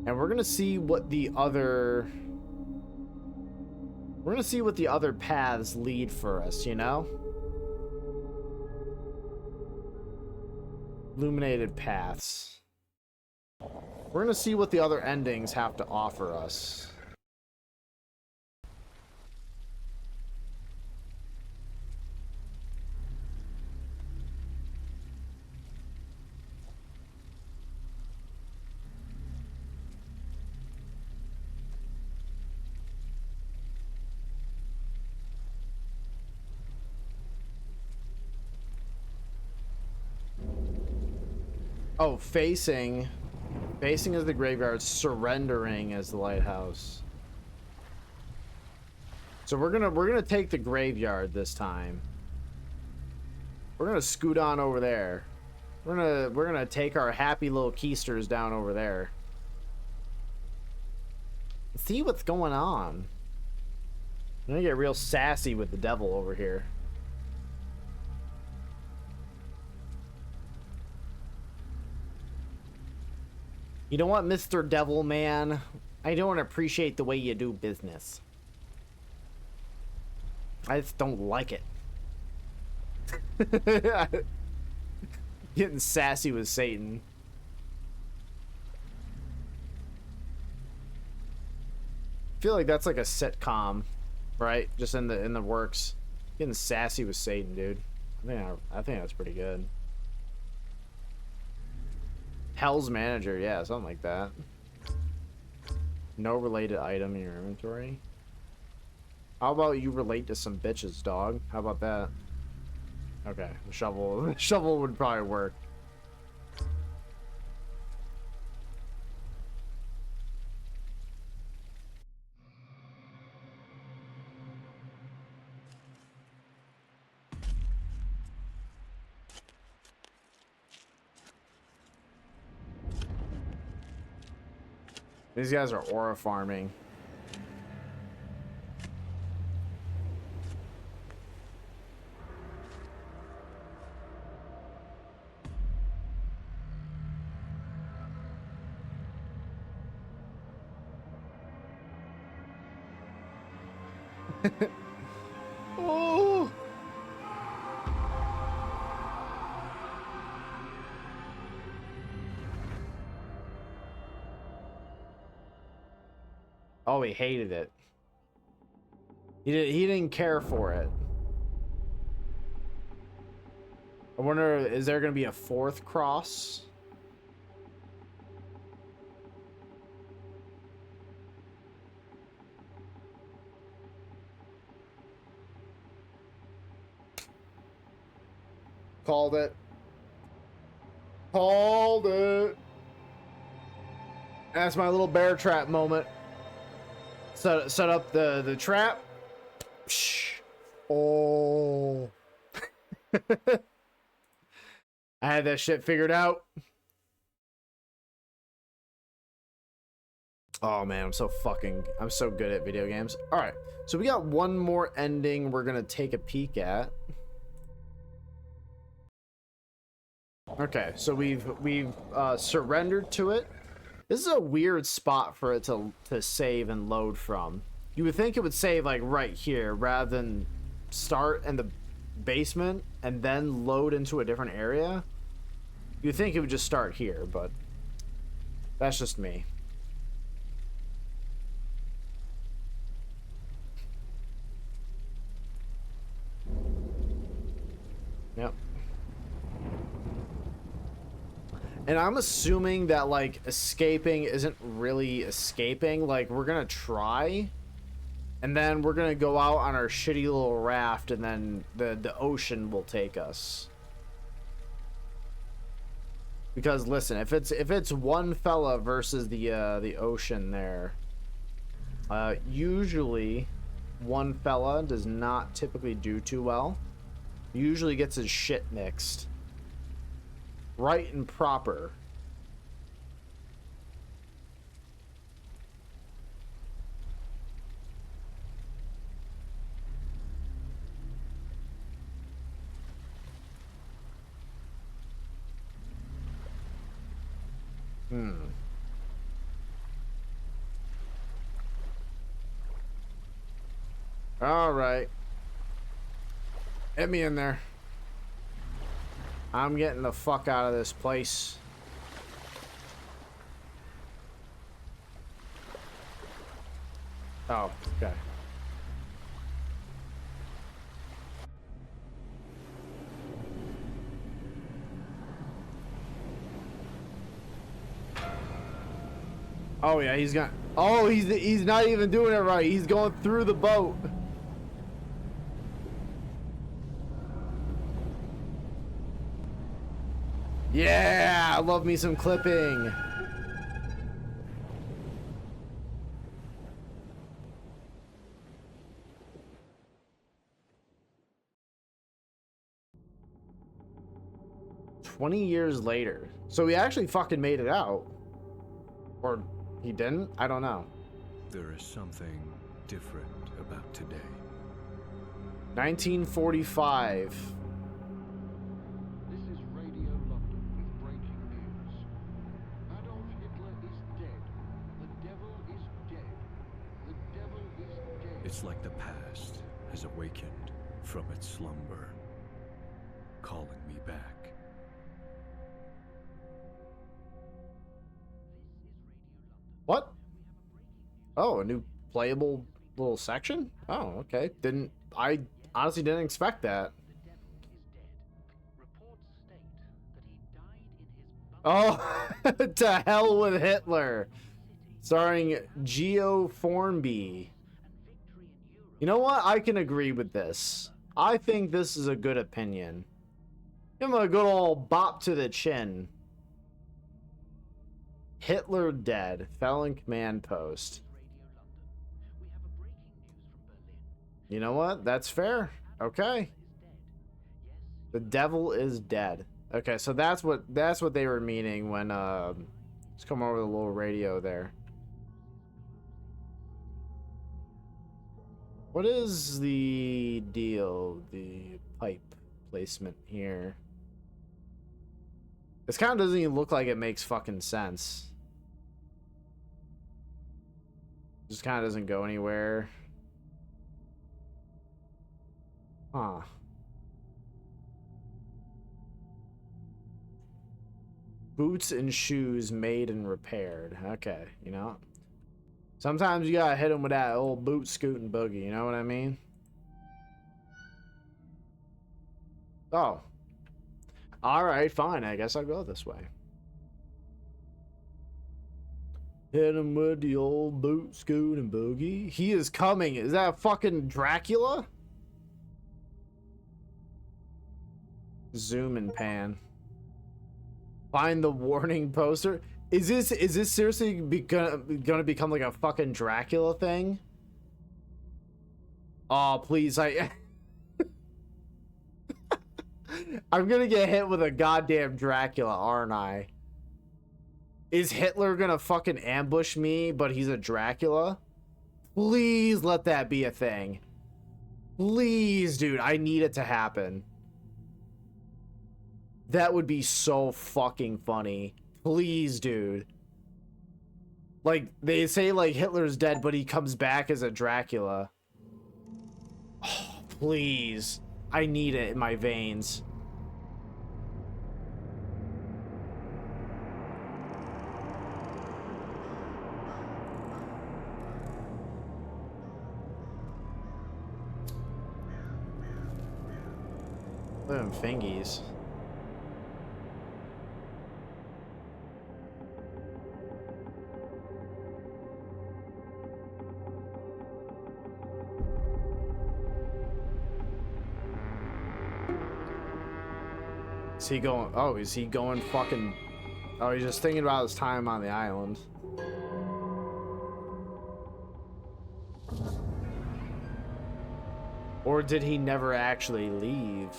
And we're gonna see what the other... We're gonna see what the other paths lead for us, you know? Illuminated paths. We're gonna see what the other endings have to offer us. Oh, facing is the graveyard, surrendering as the lighthouse. So we're gonna take the graveyard this time. We're gonna scoot on over there. We're gonna take our happy little keisters down over there. See what's going on. I'm gonna get real sassy with the devil over here. You know what, Mr. Devil Man? I don't appreciate the way you do business. I just don't like it. Getting sassy with Satan. I feel like that's like a sitcom, right? Just in the works. Getting sassy with Satan, dude. I think that's pretty good. Hell's Manager, yeah, something like that. No related item in your inventory. How about you relate to some bitches, dog? How about that? Okay, the shovel would probably work. These guys are aura farming. Oh! Oh, he hated it. He didn't care for it. I wonder, is there going to be a fourth cross? Called it. Called it. That's my little bear trap moment. Set up the trap. Psh. Oh. I had that shit figured out. Oh man, I'm so good at video games. All right, so we got one more ending we're gonna take a peek at. Okay, so we've surrendered to it. This is a weird spot for it to save and load from. You would think it would save like right here rather than start in the basement and then load into a different area. You'd think it would just start here, but that's just me. Yep. And I'm assuming that, like, escaping isn't really escaping. Like, we're gonna try, and then we're gonna go out on our shitty little raft, and then the ocean will take us. Because listen, if it's one fella versus the ocean there, usually one fella does not typically do too well. Usually gets his shit mixed. Right and proper. All right. Hit me in there. I'm getting the fuck out of this place. Oh, okay. Oh yeah, he's got. Oh, he's not even doing it right. He's going through the boat. Yeah. Yeah, I love me some clipping. $20 years later. So he actually fucking made it out. Or he didn't? I don't know. There is something different about today. 1945. This is Radio London with breaking news. Adolf Hitler is dead. The devil is dead. The devil is dead. It's like the past has awakened from its slumber, calling me back. What? Oh, a new playable little section? Oh, okay. I honestly didn't expect that. Oh, to hell with Hitler. Starring Geo Formby. You know what? I can agree with this. I think this is a good opinion. Give him a good old bop to the chin. Hitler dead. Fell in command post. You know what? That's fair. Okay. The devil is dead. Okay, so that's what they were meaning when let's come over the little radio there. What is the deal? The pipe placement here. This kind of doesn't even look like it makes fucking sense. Just kind of doesn't go anywhere. Huh. Boots and shoes made and repaired. Okay, you know. Sometimes you gotta hit them with that old boot scooting boogie, you know what I mean? Oh. Alright, fine. I guess I'll go this way. Hit him with the old boot scooting boogie. He is coming. Is that fucking Dracula? Zoom and pan. Find the warning poster. Is this seriously gonna become like a fucking Dracula thing? Oh, please, I'm gonna get hit with a goddamn Dracula, aren't I? Is Hitler gonna fucking ambush me, but he's a Dracula? Please let that be a thing. Please, dude, I need it to happen. That would be so fucking funny. Please, dude. Like, they say, like, Hitler's dead, but he comes back as a Dracula. Oh, please. I need it in my veins. Look at them fingies. Is he going? Oh, is he going fucking? Oh, he's just thinking about his time on the island. Or did he never actually leave?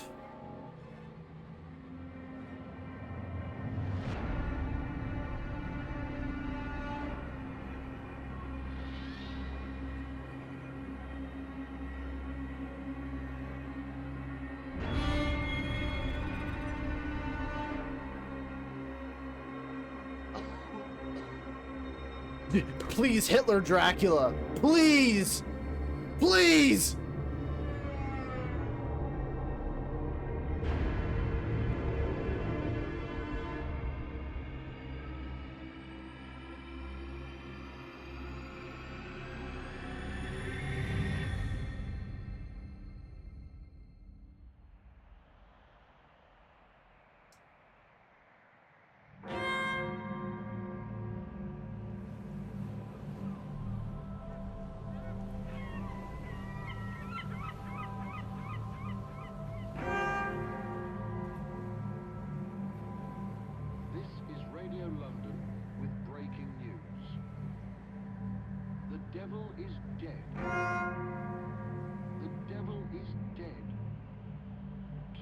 Please, Hitler Dracula. Please. Please.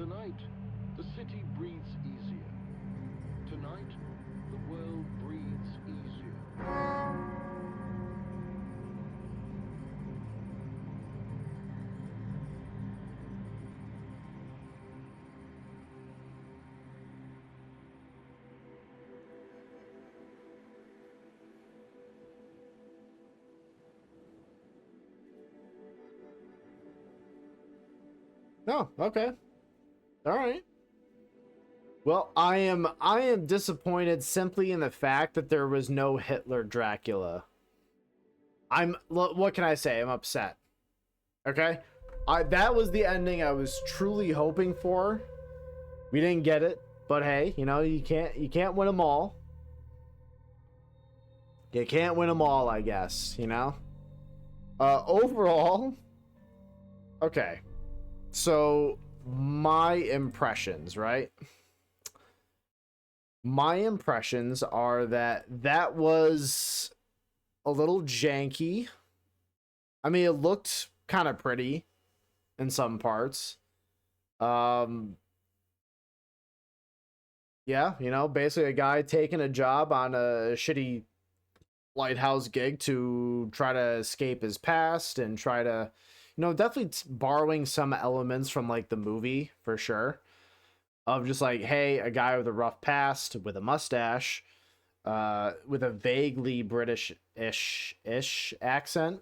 Tonight, the city breathes easier. Tonight, the world breathes easier. Oh, okay. All right. Well, I am disappointed simply in the fact that there was no Hitler Dracula. What can I say? I'm upset. Okay? That was the ending I was truly hoping for. We didn't get it, but hey, you can't win them all. You can't win them all, I guess, overall, okay. So, my impressions, right? My impressions are that was a little janky. I mean, it looked kind of pretty in some parts. Um, yeah, basically a guy taking a job on a shitty lighthouse gig to try to escape his past and try to, definitely borrowing some elements from like the movie for sure. Of just like, hey, a guy with a rough past with a mustache, with a vaguely British-ish accent,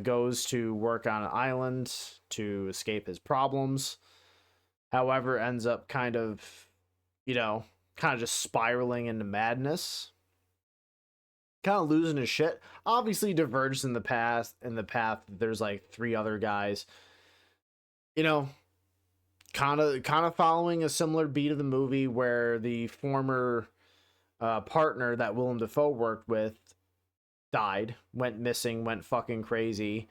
goes to work on an island to escape his problems. However, ends up kind of just spiraling into madness, kind of losing his shit. Obviously, diverges in the path. There's like three other guys, kind of following a similar beat of the movie where the former partner that Willem Dafoe worked with died, went missing, went fucking crazy,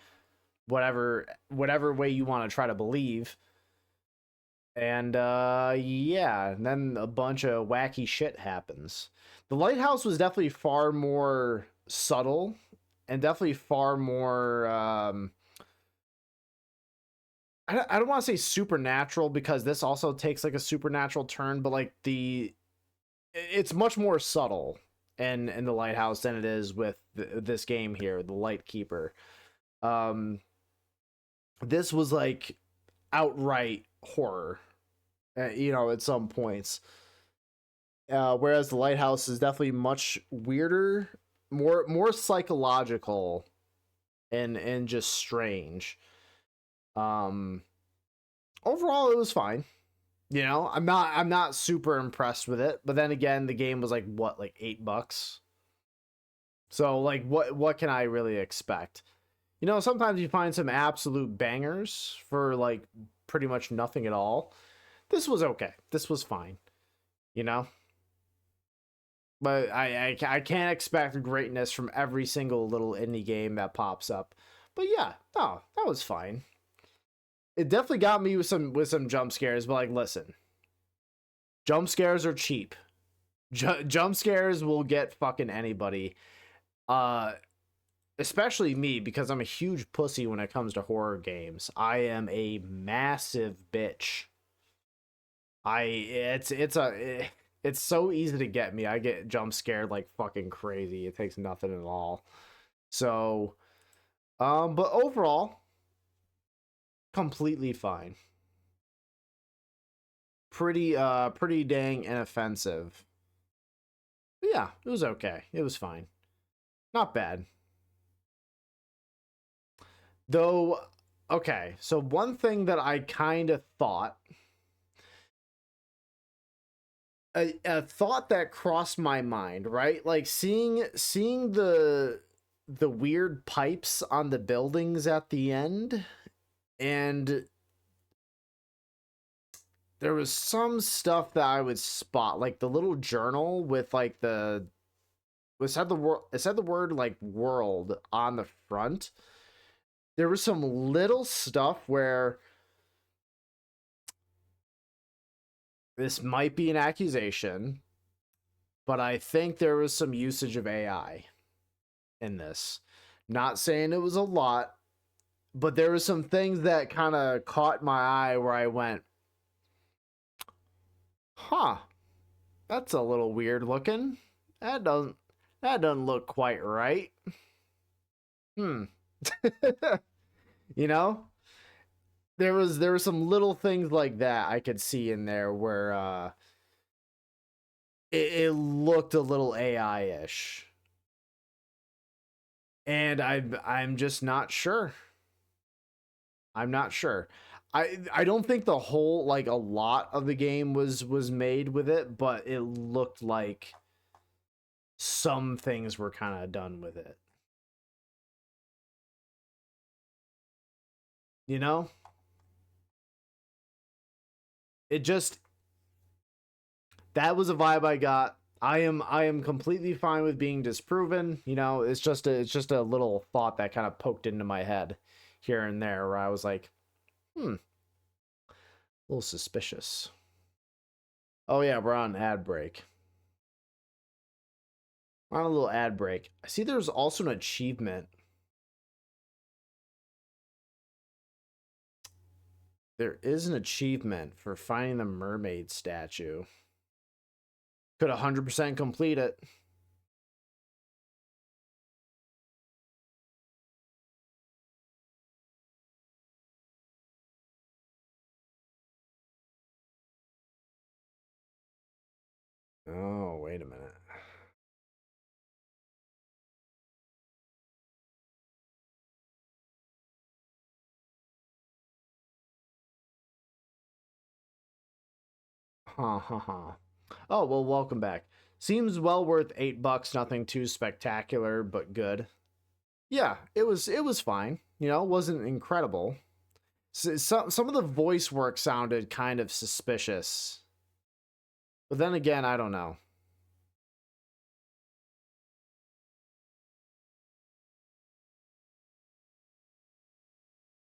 whatever way you want to try to believe. And yeah, and then a bunch of wacky shit happens. The lighthouse was definitely far more subtle and definitely far more I don't want to say supernatural, because this also takes like a supernatural turn, but like it's much more subtle in the lighthouse than it is with this game here, the Lightkeeper. This was like outright horror, at some points. Whereas the lighthouse is definitely much weirder, more psychological, and just strange. Overall, it was fine. I'm not super impressed with it, but then again, the game was like what, like $8. So like, what can I really expect? Sometimes you find some absolute bangers for like pretty much nothing at all. This was okay. This was fine. But I can't expect greatness from every single little indie game that pops up. But yeah, no, that was fine. It definitely got me with some jump scares, but like, listen, jump scares are cheap. Jump scares will get fucking anybody. Especially me, because I'm a huge pussy when it comes to horror games. I am a massive bitch. It's so easy to get me. I get jump scared like fucking crazy. It takes nothing at all. So, but overall, completely fine. Pretty dang inoffensive. But yeah, it was okay. It was fine. Not bad. Though, okay, so one thing that I kind of thought, a thought that crossed my mind, right? Like seeing the weird pipes on the buildings at the end, and there was some stuff that I would spot, like the little journal with like it said the word like world on the front. There was some little stuff where this might be an accusation, but I think there was some usage of AI in this. Not saying it was a lot, but there were some things that kind of caught my eye where I went, Huh. That's a little weird looking. That doesn't look quite right. Hmm. You know? There were some little things like that I could see in there where it looked a little AI-ish. And I'm just not sure. I'm not sure. I don't think the whole, like, a lot of the game was made with it, but it looked like some things were kind of done with it. You know? It just, that was a vibe I got. I am completely fine with being disproven. You know, it's just a little thought that kind of poked into my head here and there where I was like, a little suspicious. Oh yeah, we're on ad break. We're on a little ad break. I see there's also an achievement. There is an achievement for finding the mermaid statue. Could 100% complete it. Oh, wait a minute. Huh, huh, huh. Oh, well, welcome back. Seems well worth $8. Nothing too spectacular, but good. Yeah, it was fine. You know, it wasn't incredible. Some of the voice work sounded kind of suspicious. But then again, I don't know.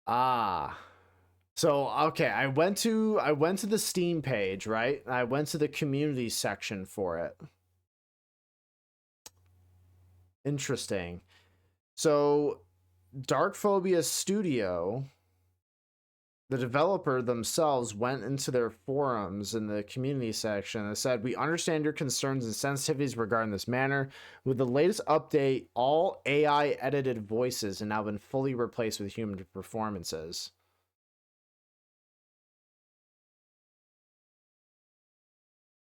Ah. So, okay, I went to the Steam page, right? I went to the community section for it. Interesting. So, Dark Phobia Studio, the developer themselves went into their forums in the community section and said, "We understand your concerns and sensitivities regarding this matter. With the latest update, all AI edited voices have now been fully replaced with human performances."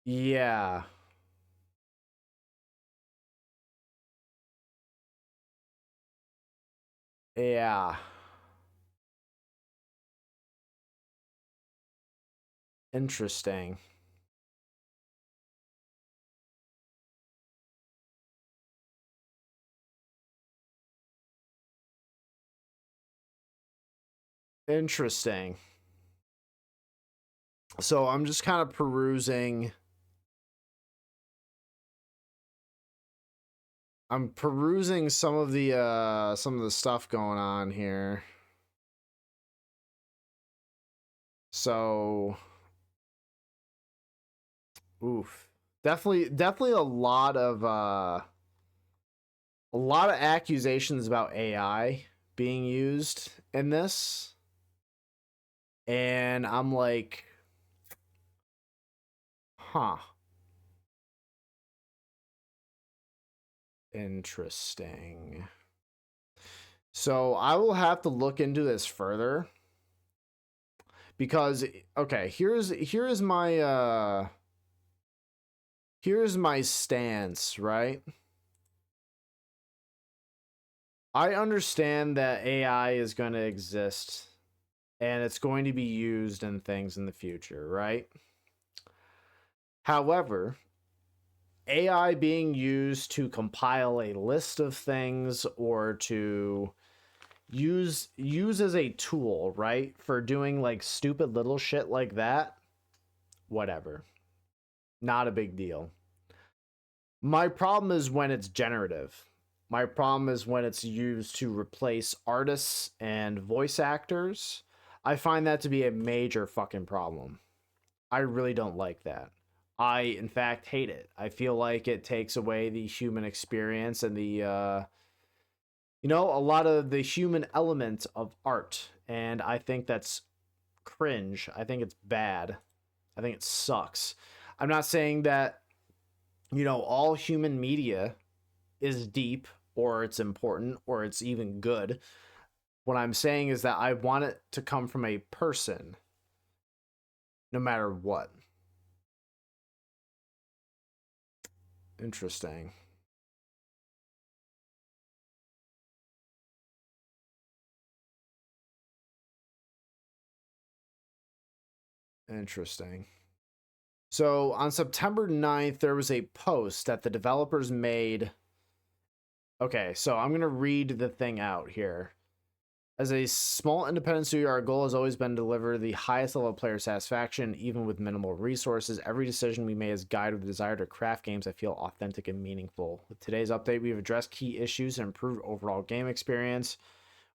Yeah. Yeah. Interesting. Interesting. So I'm just kind of perusing. I'm perusing some of the stuff going on here. So, oof. Definitely a lot of accusations about AI being used in this. And I'm like, huh. Interesting. So I will have to look into this further because, okay, here's my stance, right? I understand that AI is going to exist and it's going to be used in things in the future, right? However, AI being used to compile a list of things or to use as a tool, right? For doing like stupid little shit like that, whatever. Not a big deal. My problem is when it's generative. My problem is when it's used to replace artists and voice actors. I find that to be a major fucking problem. I really don't like that. I, in fact, hate it. I feel like it takes away the human experience and a lot of the human element of art. And I think that's cringe. I think it's bad. I think it sucks. I'm not saying that, you know, all human media is deep or it's important or it's even good. What I'm saying is that I want it to come from a person, no matter what. Interesting. Interesting. So on September 9th, there was a post that the developers made. Okay, so I'm going to read the thing out here. As a small independent studio, our goal has always been to deliver the highest level of player satisfaction, even with minimal resources. Every decision we made is guided with the desire to craft games that feel authentic and meaningful. With today's update, we've addressed key issues and improved overall game experience,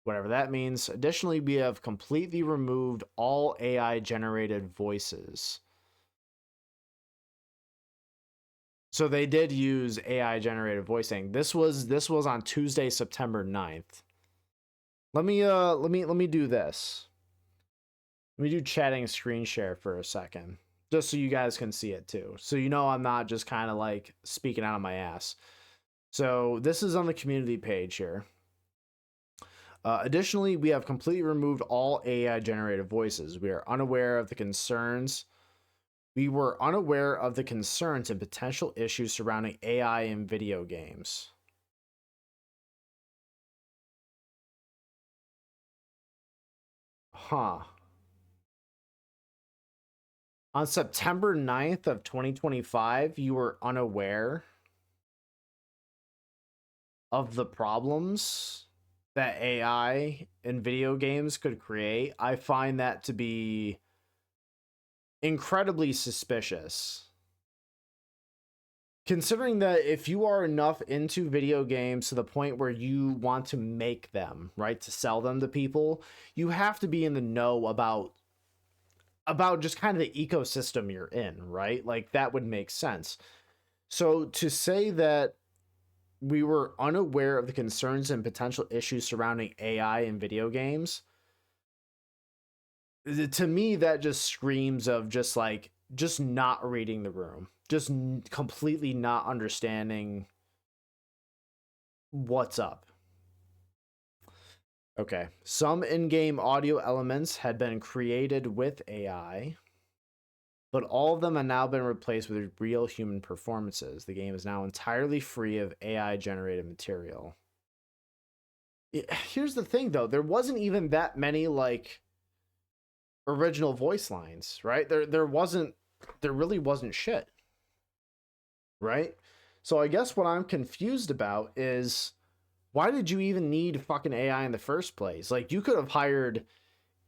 whatever that means. Additionally, we have completely removed all AI-generated voices. So they did use AI-generated voicing. This was on Tuesday, September 9th. Let me do this. Let me do chatting screen share for a second, just so you guys can see it too. So you know I'm not just kind of like speaking out of my ass. So this is on the community page here. Additionally, we have completely removed all AI generated voices. We are unaware of the concerns. We were unaware of the concerns and potential issues surrounding AI in video games. Huh. On September 9th of 2025, you were unaware of the problems that AI in video games could create. I find that to be incredibly suspicious. Considering that if you are enough into video games to the point where you want to make them, right, to sell them to people, you have to be in the know about just kind of the ecosystem you're in, right? Like that would make sense. So to say that we were unaware of the concerns and potential issues surrounding AI in video games, to me that just screams of just not reading the room, just completely not understanding what's up. Okay, some in-game audio elements had been created with AI, but all of them have now been replaced with real human performances. The game is now entirely free of AI-generated material. Here's the thing, though. There wasn't even that many, like, original voice lines, right? There really wasn't shit, right? So I guess what I'm confused about is, why did you even need fucking AI in the first place? Like, you could have hired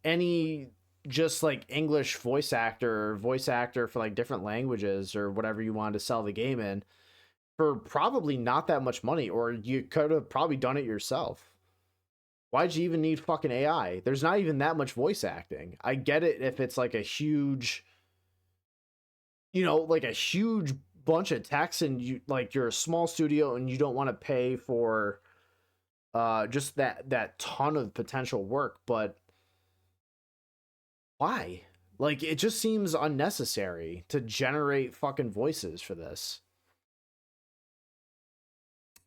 any just like English voice actor for like different languages or whatever you wanted to sell the game in for probably not that much money, or you could have probably done it yourself. Why'd you even need fucking AI? There's not even that much voice acting. I get it if it's like a huge, you know, like a huge bunch of text and you like you're a small studio and you don't want to pay for just that ton of potential work, but why? Like, it just seems unnecessary to generate fucking voices for this.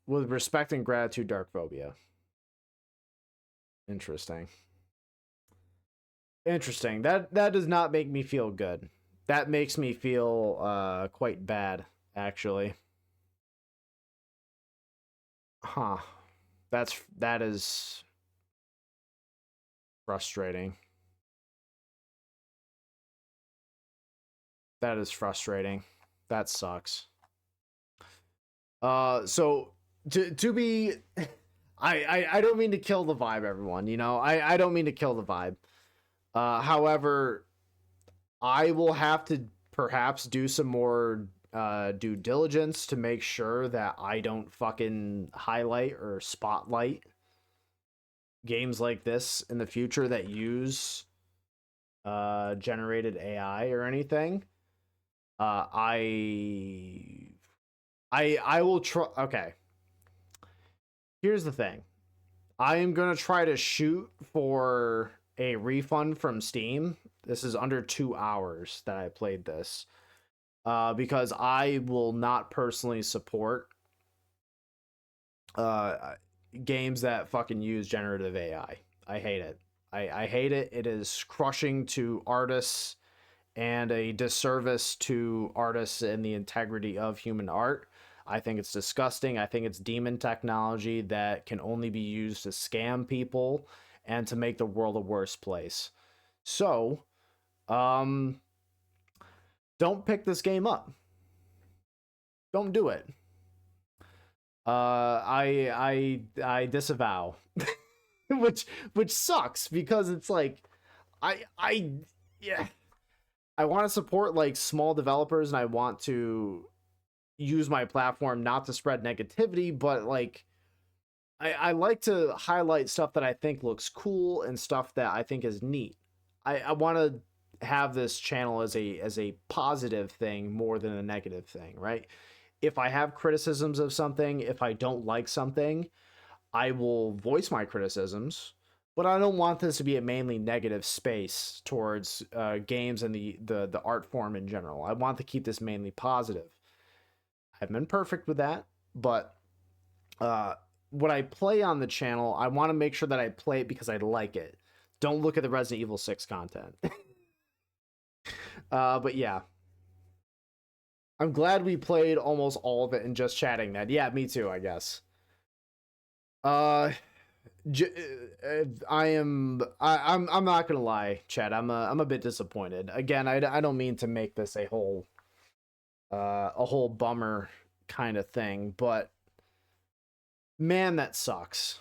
With respect and gratitude, Dark Phobia. Interesting. Interesting. That does not make me feel good. That makes me feel quite bad, actually. Huh. That is frustrating. That is frustrating. That sucks. So to be I don't mean to kill the vibe, everyone, you know. I don't mean to kill the vibe. However, I will have to perhaps do some more due diligence to make sure that I don't fucking highlight or spotlight games like this in the future that use generated AI or anything. I will try. Okay. Here's the thing. I am gonna try to shoot for a refund from Steam. This is under 2 hours that I played this. because I will not personally support games that fucking use generative AI. I hate it. I hate it. It is crushing to artists and a disservice to artists and the integrity of human art. I think it's disgusting. I think it's demon technology that can only be used to scam people and to make the world a worse place. So, don't pick this game up. Don't do it. I disavow, which sucks because it's like I yeah, I want to support like small developers and I want to use my platform not to spread negativity, but like I like to highlight stuff that I think looks cool and stuff that I think is neat. I want to have this channel as a positive thing more than a negative thing, right? If I have criticisms of something, if I don't like something, I will voice my criticisms, but I don't want this to be a mainly negative space towards games and the art form in general. I want to keep this mainly positive. I've been perfect with that, but what I play on the channel, I want to make sure that I play it because I like it. Don't look at the Resident Evil 6 content. But yeah. I'm glad we played almost all of it and just chatting that. Yeah, me too, I guess. Uh I'm not gonna lie, Chad. I'm a bit disappointed. Again, I don't mean to make this a whole bummer kind of thing, but man, that sucks.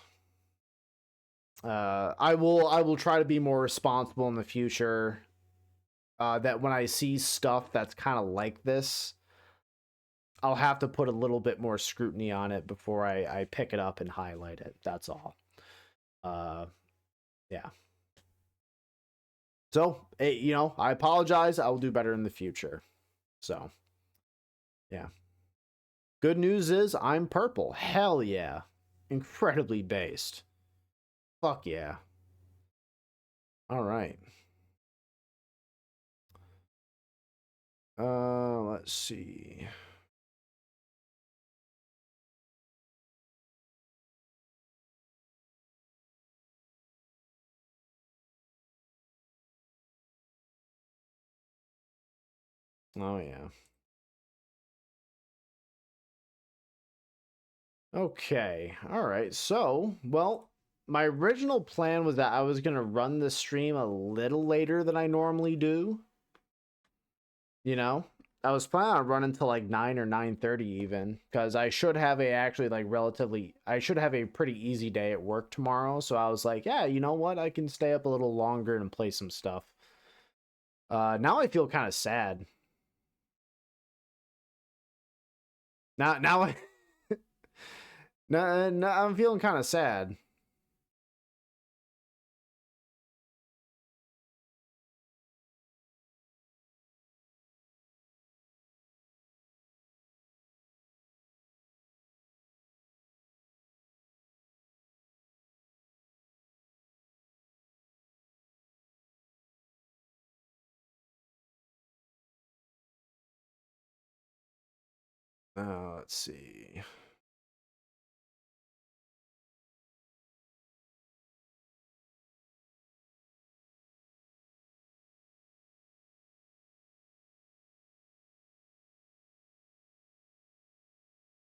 I will try to be more responsible in the future. That when I see stuff that's kind of like this, I'll have to put a little bit more scrutiny on it before I pick it up and highlight it. That's all. Uh, yeah. So, I apologize. I will do better in the future. So, yeah. Good news is I'm purple. Hell yeah. Incredibly based. Fuck yeah. All right. Let's see. Oh yeah. Okay. All right. So, well, my original plan was that I was going to run the stream a little later than I normally do. You know, I was planning on running till like 9 or 9:30 even cuz I should have I should have a pretty easy day at work tomorrow, so I was like, yeah, you know what? I can stay up a little longer and play some stuff. Now I feel kind of sad. Now I no, I'm feeling kind of sad. Let's see.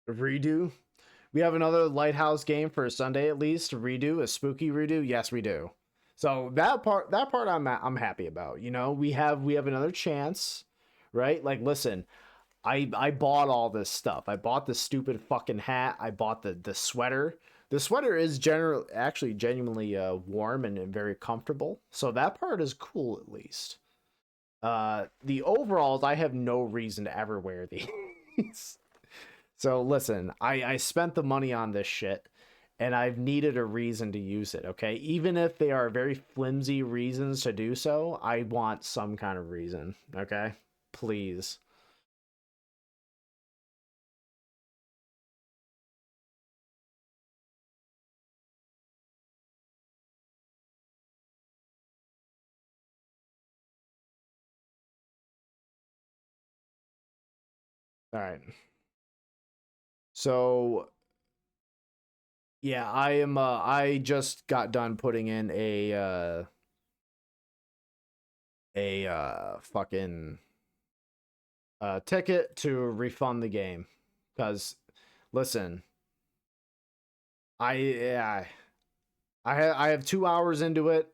Redo. We have another Lighthouse game for Sunday at least. Redo, a spooky redo. Yes, we do. So that part I'm happy about. We have another chance, right? Like, listen, I bought all this stuff. I bought the stupid fucking hat. I bought the sweater. The sweater is actually genuinely warm and very comfortable. So that part is cool at least. The overalls, I have no reason to ever wear these. So listen, I spent the money on this shit and I've needed a reason to use it, okay? Even if they are very flimsy reasons to do so, I want some kind of reason, okay? Please. All right. So yeah, I am I just got done putting in a fucking ticket to refund the game cuz listen, I I have 2 hours into it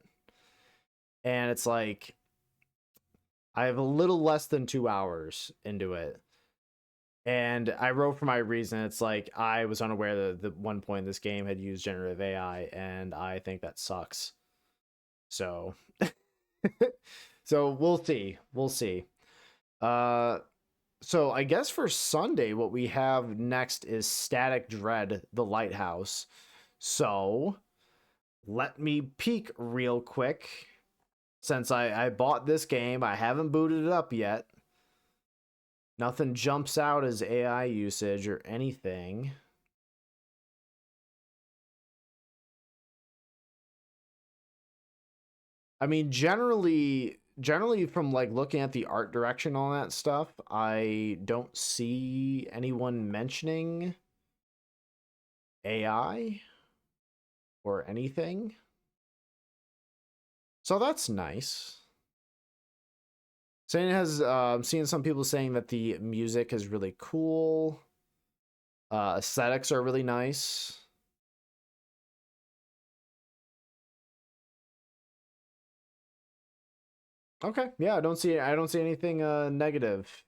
and it's like I have a little less than 2 hours into it. And I wrote for my reason. It's like I was unaware that at one point this game had used generative AI, and I think that sucks. So, so we'll see. We'll see. Uh, so I guess for Sunday, what we have next is Static Dread: The Lighthouse. So let me peek real quick. Since I bought this game, I haven't booted it up yet. Nothing jumps out as AI usage or anything. I mean, generally from like looking at the art direction, all that stuff, I don't see anyone mentioning AI or anything. So that's nice. Saying it has, I'm seeing some people saying that the music is really cool. Aesthetics are really nice. Okay, yeah, I don't see anything negative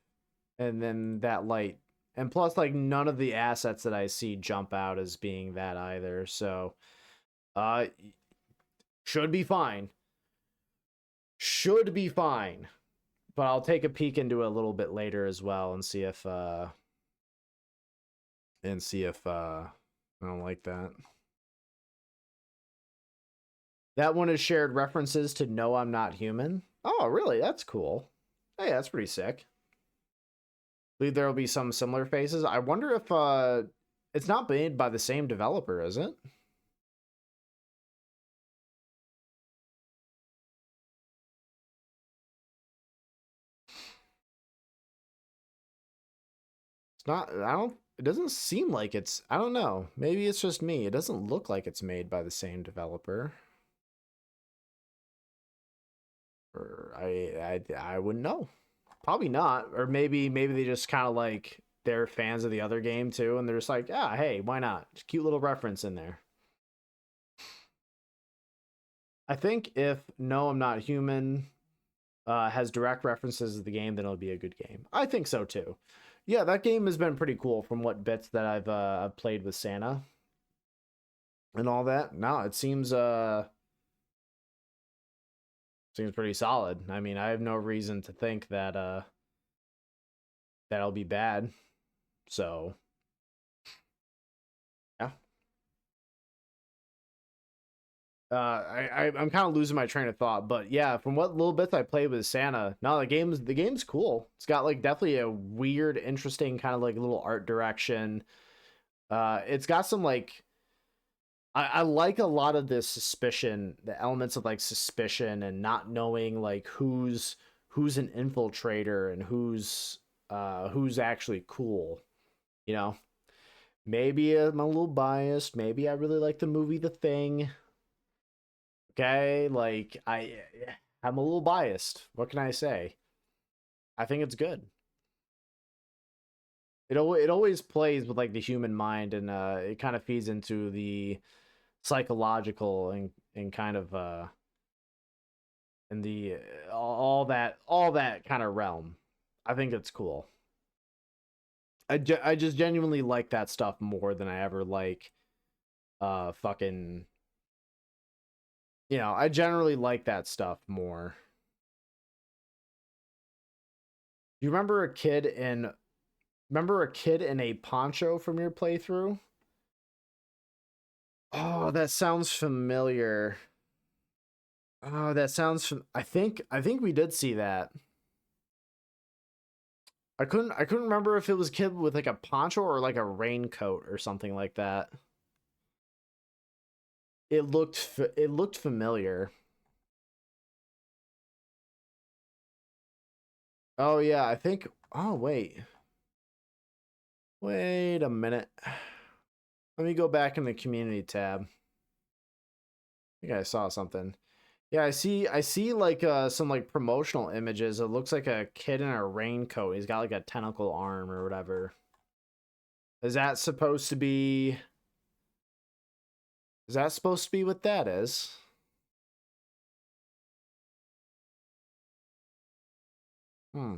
and then that light. And plus like none of the assets that I see jump out as being that either. So uh should be fine. Should be fine. But I'll take a peek into it a little bit later as well and see if I don't like that. That one has shared references to No, I'm Not Human. Oh, really? That's cool. Hey, that's pretty sick. Believe there will be some similar faces. I wonder if it's not made by the same developer, is it? It's not I don't it doesn't seem like it's I don't know. Maybe it's just me. It doesn't look like it's made by the same developer. Or I wouldn't know. Probably not. Or maybe they just kind of like they're fans of the other game too, and they're just like, ah, hey, why not? Just cute little reference in there. I think if No, I'm Not Human has direct references to the game, then it'll be a good game. I think so too. Yeah, that game has been pretty cool from what bits that I've played with Santa and all that. No, it seems pretty solid. I mean, I have no reason to think that that'll be bad. So, yeah. I'm kind of losing my train of thought, but yeah, from what little bits I played with Santa, no, the game's cool. It's got like definitely a weird, interesting kind of like little art direction. It's got some like I like a lot of this suspicion, the elements of like suspicion and not knowing like who's an infiltrator and who's actually cool. You know, maybe I'm a little biased. Maybe I really like the movie The Thing. Okay, like I'm a little biased. What can I say? I think it's good. It always plays with like the human mind and it kind of feeds into the psychological and kind of in the all that kind of realm. I think it's cool. I just genuinely like that stuff more than I ever like fucking I generally like that stuff more. You remember a kid in a poncho from your playthrough? Oh, that sounds familiar. Oh, that sounds I think we did see that. I couldn't remember if it was a kid with like a poncho or like a raincoat or something like that. It looked familiar. Oh yeah, I think oh wait. Wait a minute. Let me go back in the community tab. I think I saw something. Yeah, I see like some like promotional images. It looks like a kid in a raincoat. He's got like a tentacle arm or whatever. Is that supposed to be what that is? Hmm.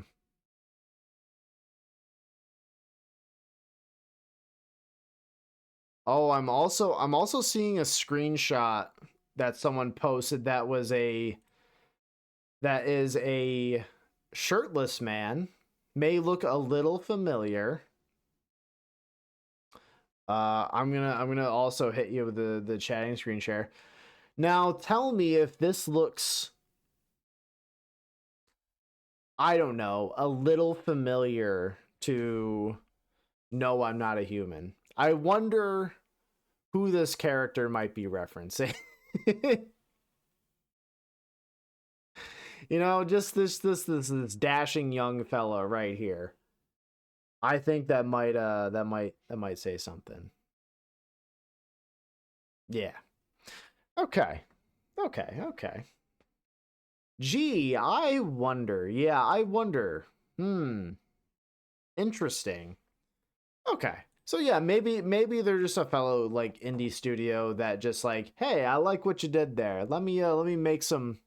Oh, I'm also seeing a screenshot that someone posted that is a shirtless man. May look a little familiar. I'm gonna also hit you with the chatting screen share. Now tell me if this looks, I don't know, a little familiar to No, I'm Not a Human. I wonder who this character might be referencing. You know, just this dashing young fella right here. I think that might say something. Yeah. Okay. Okay. Gee, I wonder. Yeah, I wonder. Interesting. Okay. So yeah, maybe they're just a fellow like indie studio that just like, hey, I like what you did there. Let me make some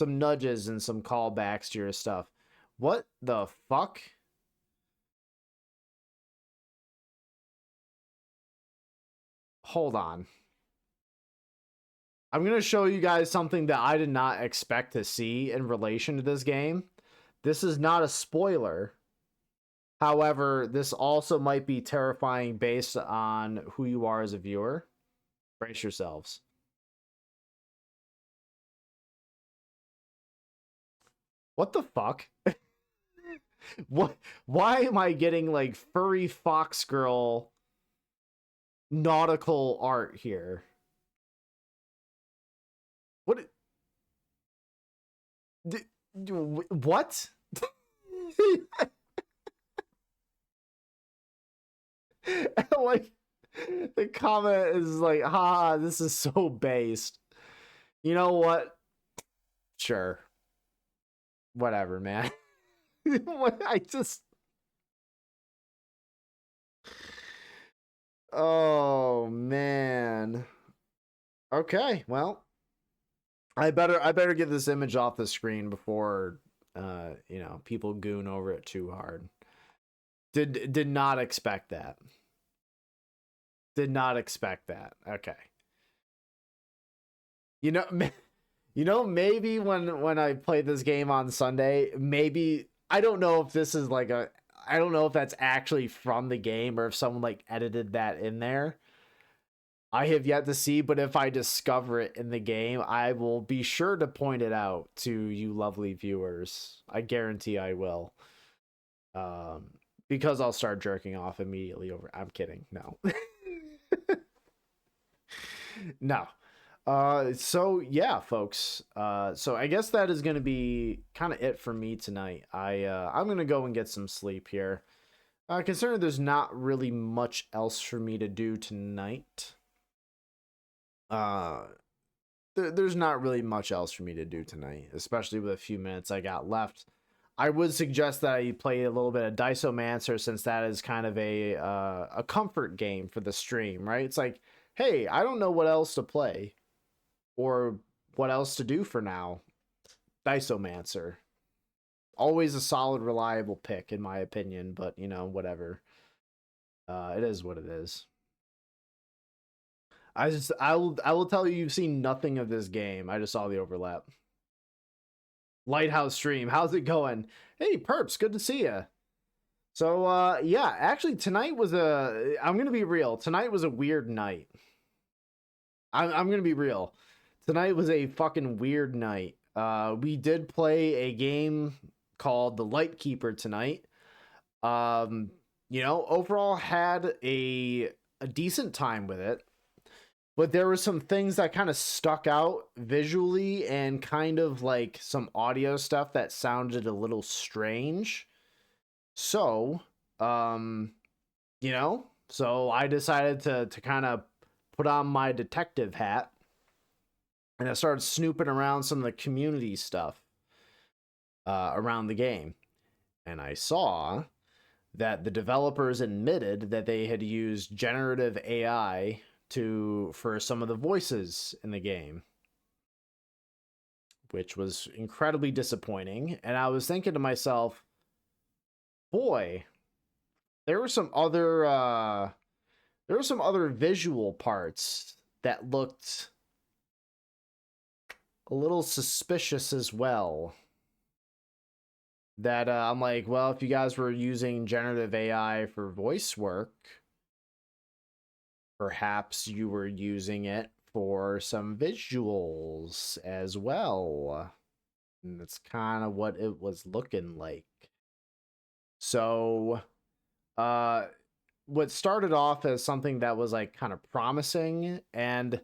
nudges and some callbacks to your stuff. What the fuck? Hold on. I'm going to show you guys something that I did not expect to see in relation to this game. This is not a spoiler. However, this also might be terrifying based on who you are as a viewer. Brace yourselves. What the fuck? What? Why am I getting like furry fox girl nautical art here? What? What? Like the comment is like, "Ha, this is so based." You know what? Sure, whatever, man. I just, oh man. Okay, well, I better get this image off the screen before you know, people goon over it too hard. Did not expect that. Did not expect that. Okay. You know, you know, maybe when I play this game on Sunday, maybe I don't know if this is like a, I don't know if that's actually from the game or if someone like edited that in there. I have yet to see, but if I discover it in the game, I will be sure to point it out to you lovely viewers. I guarantee I will. Because I'll start jerking off immediately over. I'm kidding. No. No. So yeah, folks. So I guess that is gonna be kind of it for me tonight. I'm gonna go and get some sleep here. Considering there's not really much else for me to do tonight. There's not really much else for me to do tonight, especially with a few minutes I got left. I would suggest that I play a little bit of Diceomancer, since that is kind of a comfort game for the stream, right? It's like, hey, I don't know what else to play or what else to do for now. Diceomancer. Always a solid, reliable pick, in my opinion, but you know, whatever. It is what it is. I will tell you, you've seen nothing of this game. I just saw the overlap. Lighthouse stream, how's it going? Hey, Perps, good to see you. So yeah, actually tonight was I'm gonna be real, tonight was a weird night. I'm gonna be real. Tonight was a fucking weird night. We did play a game called the Lightkeeper tonight. You know, overall had a decent time with it. But there were some things that kind of stuck out visually and kind of like some audio stuff that sounded a little strange. So, you know? So I decided to kind of put on my detective hat, and I started snooping around some of the community stuff around the game. And I saw that the developers admitted that they had used generative AI for some of the voices in the game, which was incredibly disappointing. And I was thinking to myself, boy, there were some other visual parts that looked a little suspicious as well. That I'm like, well, if you guys were using generative AI for voice work, perhaps you were using it for some visuals as well. And that's kind of what it was looking like. So, what started off as something that was like kind of promising and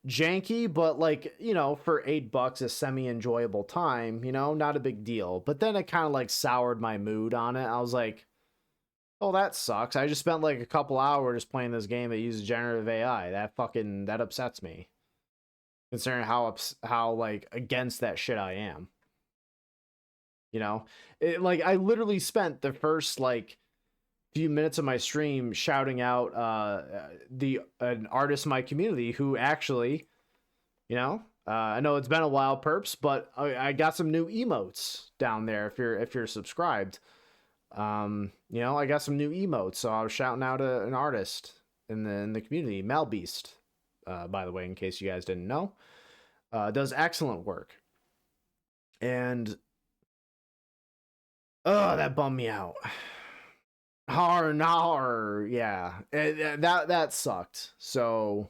janky, but like, you know, for $8 a semi-enjoyable time, you know, not a big deal. But then it kind of like soured my mood on it. I was like, oh, that sucks. I just spent like a couple hours playing this game that uses generative AI. That upsets me. Considering how like against that shit I am. You know? Like I literally spent the first like few minutes of my stream shouting out an artist in my community who actually, you know, I know it's been a while, perps, but I got some new emotes down there if you're subscribed. You know, I got some new emotes, so I was shouting out an artist in the community, Malbeast, by the way, in case you guys didn't know. Does excellent work. And that bummed me out. Yeah. That sucked. So,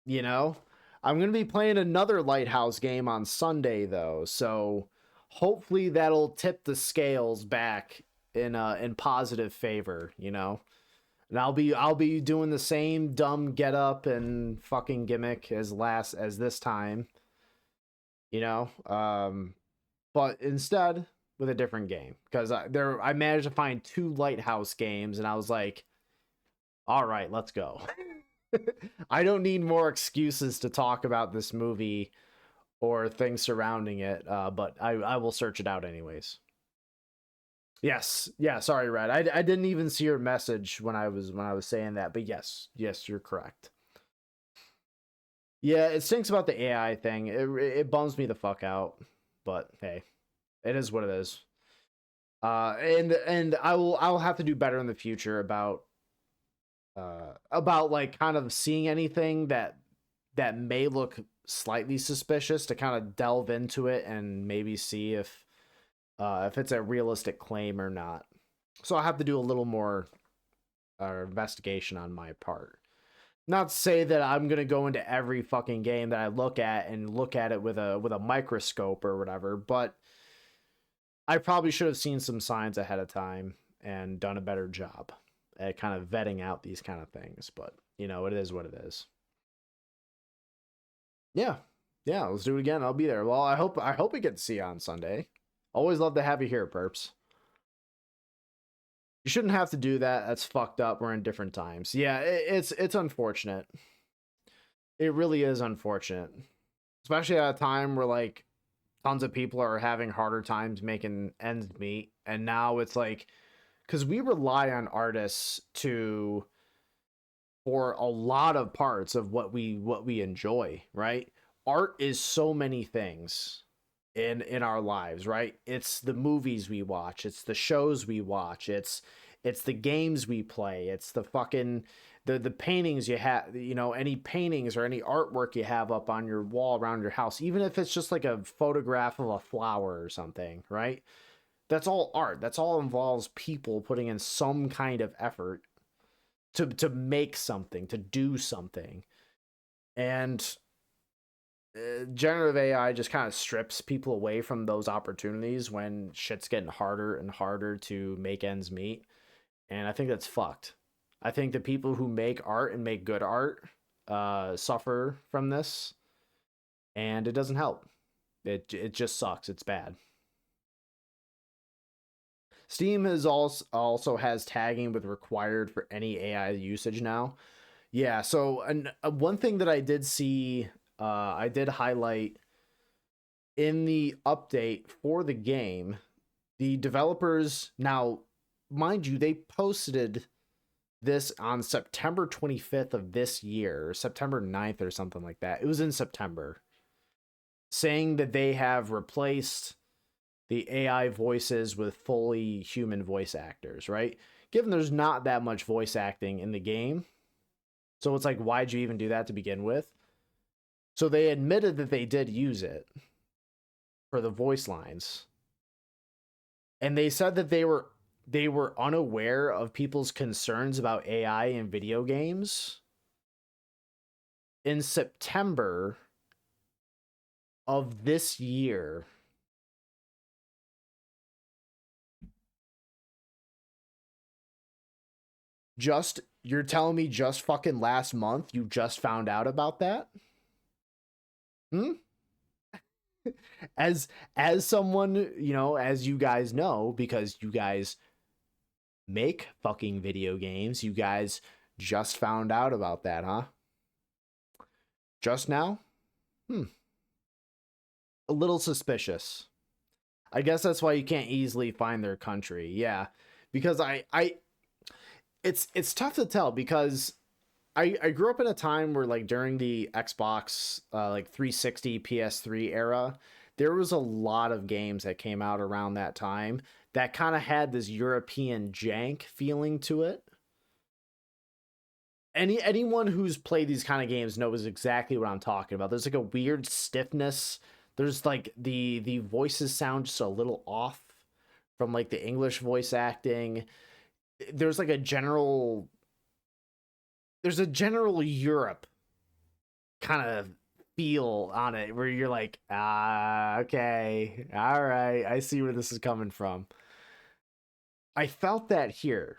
you know, I'm going to be playing another Lighthouse game on Sunday though. So, hopefully that'll tip the scales back in positive favor, you know. And I'll be doing the same dumb get up and fucking gimmick as this time, you know. But instead with a different game, because I managed to find 2 Lighthouse games and I was like, all right, let's go. I don't need more excuses to talk about this movie or things surrounding it, but I will search it out anyways. Yes, yeah, sorry, Red. I didn't even see your message when I was saying that, but yes, you're correct. Yeah, it stinks about the AI thing. It bums me the fuck out, but hey, it is what it is. And I will have to do better in the future about like kind of seeing anything that may look slightly suspicious to kind of delve into it and maybe see if it's a realistic claim or not. So I'll have to do a little more investigation on my part. Not to say that I'm gonna go into every fucking game that I look at it with a microscope or whatever, but I probably should have seen some signs ahead of time and done a better job at kind of vetting out these kind of things. But you know, it is what it is. Yeah, let's do it again. I'll be there. Well, I hope we get to see you on Sunday. Always love to have you here, perps. You shouldn't have to do that. That's fucked up. We're in different times. Yeah, it's unfortunate. It really is unfortunate, especially at a time where like tons of people are having harder times making ends meet, and now it's like because we rely on artists for a lot of parts of what we enjoy, right? Art is so many things in our lives, right? It's the movies we watch, it's the shows we watch, it's the games we play, it's the fucking the paintings you have, you know, any paintings or any artwork you have up on your wall around your house, even if it's just like a photograph of a flower or something, right? That's all art. That's all involves people putting in some kind of effort to make something, to do something. And generative AI just kind of strips people away from those opportunities when shit's getting harder and harder to make ends meet. And I think that's fucked. I think the people who make art and make good art suffer from this, and it doesn't help. It just sucks. It's bad. Steam has also has tagging with required for any AI usage now. Yeah, so one thing that I did see, I did highlight in the update for the game, the developers now, mind you, they posted this on September 25th of this year, or September 9th or something like that. It was in September, saying that they have replaced the AI voices with fully human voice actors, right? Given there's not that much voice acting in the game, so it's like, why'd you even do that to begin with? So they admitted that they did use it for the voice lines. And they said that they were unaware of people's concerns about AI in video games in September of this year. You're telling me just fucking last month you just found out about that? Hmm? As someone, you know, as you guys know, because you guys make fucking video games, you guys just found out about that, huh? Just now? A little suspicious. I guess that's why you can't easily find their country. Yeah. Because it's tough to tell, because I grew up in a time where, like, during the Xbox like 360 PS3 era, there was a lot of games that came out around that time that kind of had this European jank feeling to it. Anyone who's played these kind of games knows exactly what I'm talking about. There's like a weird stiffness. There's like the voices sound just a little off from like the English voice acting. There's like a general Europe kind of feel on it where you're like, okay, all right, I see where this is coming from. I felt that here,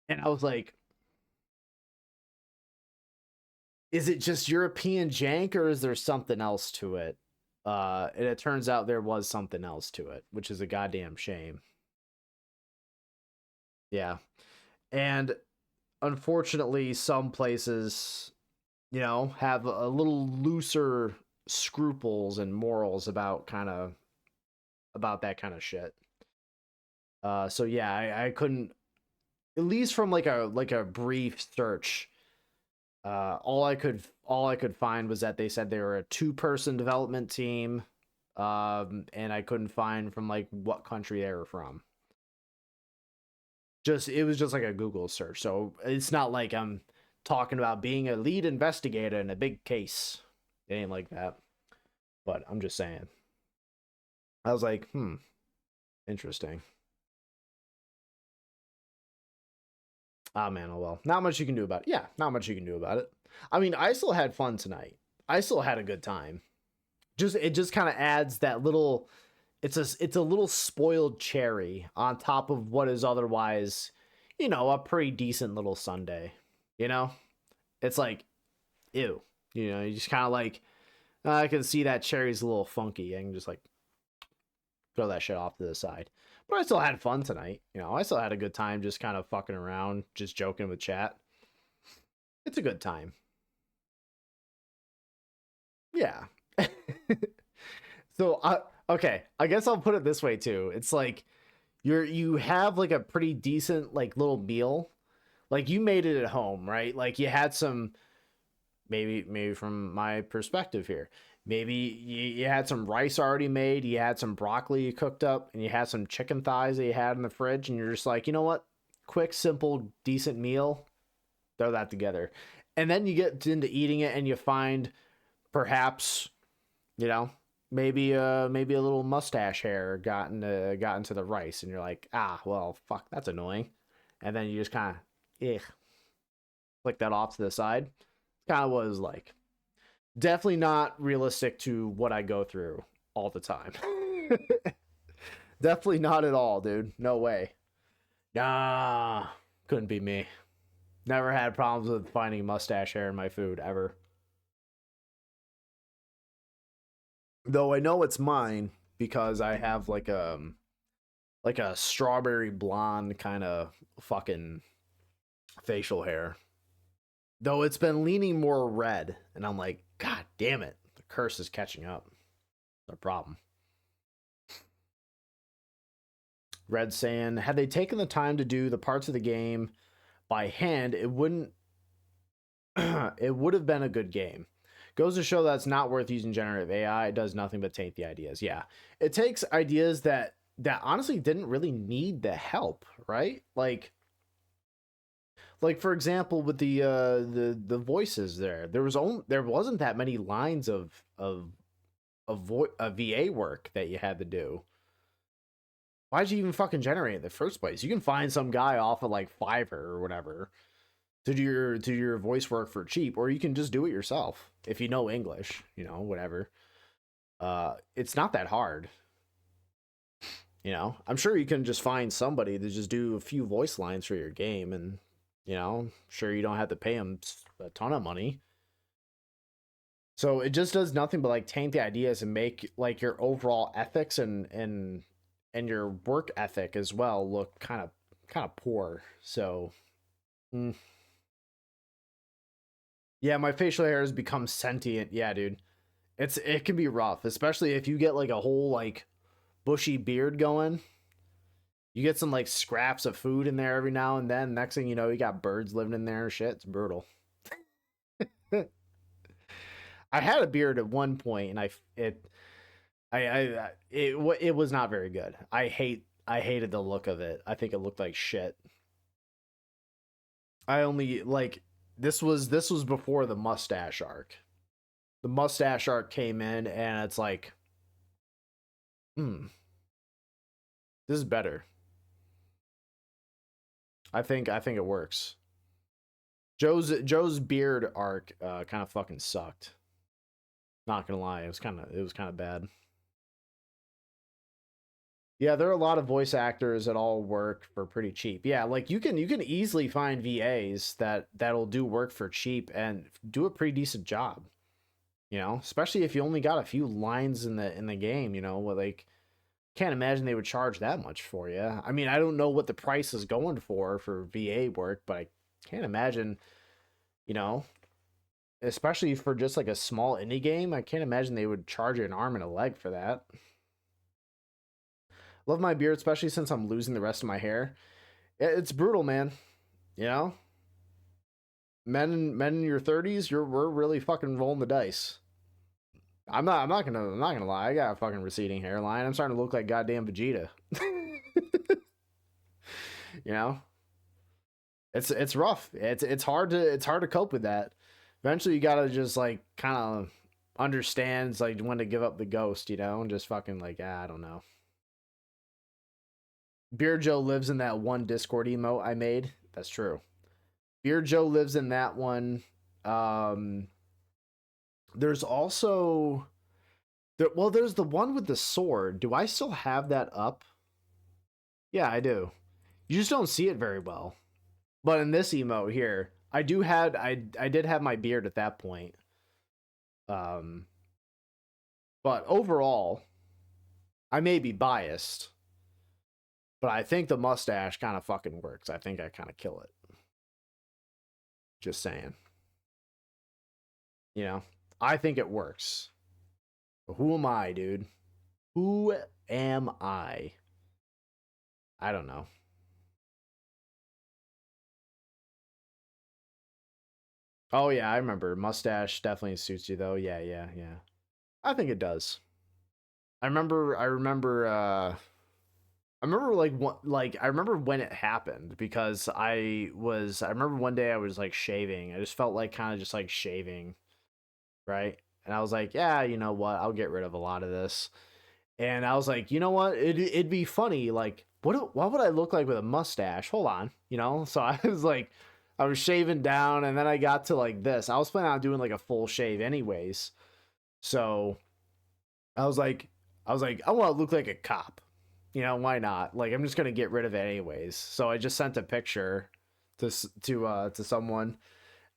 and I was like, is it just European jank, or is there something else to it? And it turns out there was something else to it, which is a goddamn shame. Yeah. And unfortunately, some places, you know, have a little looser scruples and morals about that kind of shit. So yeah, I couldn't, at least from like a brief search, all I could find was that they said they were a 2-person development team, and I couldn't find from like what country they were from. It was just like a Google search, so it's not like I'm talking about being a lead investigator in a big case. It ain't like that. But I'm just saying. I was like, interesting. Ah, man, oh well. Not much you can do about it. Yeah, not much you can do about it. I mean, I still had fun tonight. I still had a good time. It just kind of adds that little, it's a little spoiled cherry on top of what is otherwise, you know, a pretty decent little Sunday. You know? It's like, ew. You know, you just kind of like, I can see that cherry's a little funky. I can just like throw that shit off to the side. But I still had fun tonight. You know, I still had a good time just kind of fucking around, just joking with chat. It's a good time. Yeah. So okay, I guess I'll put it this way too. It's like you have like a pretty decent like little meal. Like you made it at home, right? Like you had some, maybe from my perspective here, maybe you had some rice already made, you had some broccoli you cooked up, and you had some chicken thighs that you had in the fridge, and you're just like, you know what? Quick, simple, decent meal. Throw that together. And then you get into eating it and you find perhaps, you know, maybe a little mustache hair got into the rice, and you're like, well, fuck, that's annoying. And then you just kind of flick that off to the side. Kind of what it was like. Definitely not realistic to what I go through all the time. Definitely not at all, dude. No way. Nah, couldn't be me. Never had problems with finding mustache hair in my food ever. Though I know it's mine because I have like like a strawberry blonde kind of fucking facial hair. Though it's been leaning more red, and I'm like, God damn it, the curse is catching up. No problem. Red saying, had they taken the time to do the parts of the game by hand, it wouldn't it would have been a good game. Goes to show that it's not worth using generative AI. It does nothing but taint the ideas. Yeah. It takes ideas that honestly didn't really need the help, right? Like for example with the voices there wasn't that many lines of VA work that you had to do. Why'd you even fucking generate it in the first place? You can find some guy off of like Fiverr or whatever to do your voice work for cheap, or you can just do it yourself if you know English, you know, whatever. It's not that hard. You know, I'm sure you can just find somebody to just do a few voice lines for your game, and you know, sure you don't have to pay them a ton of money. So it just does nothing but like taint the ideas and make like your overall ethics and your work ethic as well look kind of poor. So yeah, my facial hair has become sentient. Yeah, dude. It can be rough, especially if you get like a whole like bushy beard going. You get some like scraps of food in there every now and then. Next thing you know, you got birds living in there and shit. It's brutal. I had a beard at one point, and it was not very good. I hated the look of it. I think it looked like shit. I only like this was before the mustache arc. The mustache arc came in, and it's like, this is better. I think it works. Joe's beard arc kind of fucking sucked. Not gonna lie, it was kind of bad. Yeah, there are a lot of voice actors that all work for pretty cheap. Yeah, like you can easily find VAs that'll do work for cheap and do a pretty decent job. You know, especially if you only got a few lines in the game. You know, like can't imagine they would charge that much for you. I mean, I don't know what the price is going for VA work, but I can't imagine. You know, especially for just like a small indie game, I can't imagine they would charge you an arm and a leg for that. Love my beard, especially since I'm losing the rest of my hair. It's brutal, man. You know, men in your 30s, we're really fucking rolling the dice. I'm not gonna lie. I got a fucking receding hairline. I'm starting to look like goddamn Vegeta. You know, it's rough. It's hard to cope with that. Eventually, you gotta just like kind of understands like when to give up the ghost, you know, and just fucking like I don't know. Beer Joe lives in that one Discord emote I made. That's true. Beer Joe lives in that one. Um, there's also there's the one with the sword. Do I still have that up? Yeah, I do. You just don't see it very well. But in this emote here, I did have my beard at that point. Um, but overall, I may be biased, but I think the mustache kind of fucking works. I think I kind of kill it. Just saying. You know, I think it works. But who am I, dude? Who am I? I don't know. Oh yeah, I remember. Mustache definitely suits you though. Yeah, yeah, yeah. I think it does. I remember like what like I remember when it happened because I remember one day I was like shaving. I just felt like kind of just like shaving, right? And I was like, yeah, you know what? I'll get rid of a lot of this. And I was like, you know what? It'd be funny. Like, what would I look like with a mustache? Hold on, you know. So I was like, I was shaving down, and then I got to like this. I was planning on doing like a full shave, anyways. So I was like, I want to look like a cop. You know, why not? Like, I'm just gonna get rid of it anyways. So I just sent a picture to someone,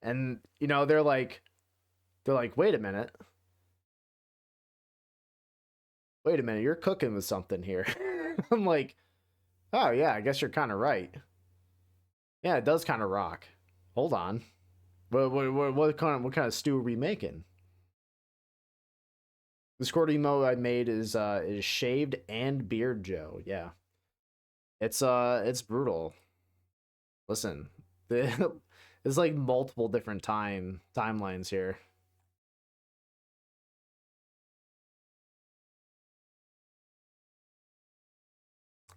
and you know, they're like, wait a minute, you're cooking with something here. I'm like, Oh yeah, I guess you're kind of right. Yeah, it does kind of rock. Hold on. What kind of stew are we making? The Discord emo I made is shaved and beard Joe. Yeah. It's brutal. Listen, there's like multiple different timelines here.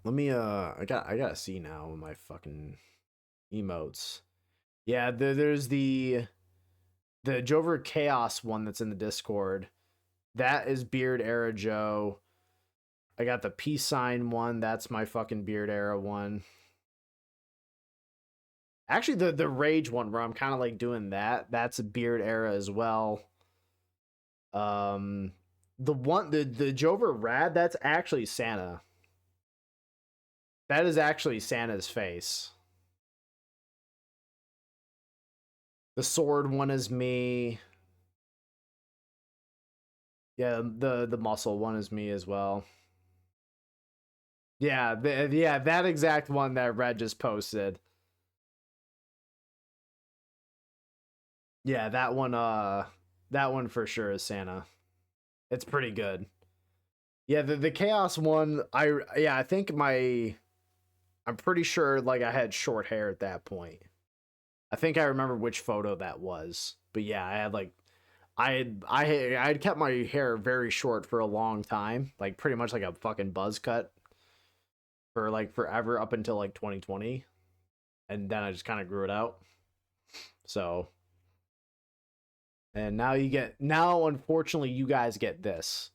Let me I gotta see now my fucking emotes. Yeah, there's the Jover Chaos one that's in the Discord. That is Beard Era Joe. I got the peace sign one. That's my fucking Beard Era one. Actually, the Rage one where I'm kind of like doing that. That's a Beard Era as well. The Jover Rad. That's actually Santa. That is actually Santa's face. The sword one is me. Yeah, the muscle one is me as well. Yeah, yeah, that exact one that Red just posted. Yeah, that one for sure is Santa. It's pretty good. Yeah, the chaos one, I think I'm pretty sure like I had short hair at that point. I think I remember which photo that was. But yeah, I had like I had kept my hair very short for a long time, like pretty much like a fucking buzz cut for like forever up until like 2020, and then I just kind of grew it out. So, and now unfortunately you guys get this.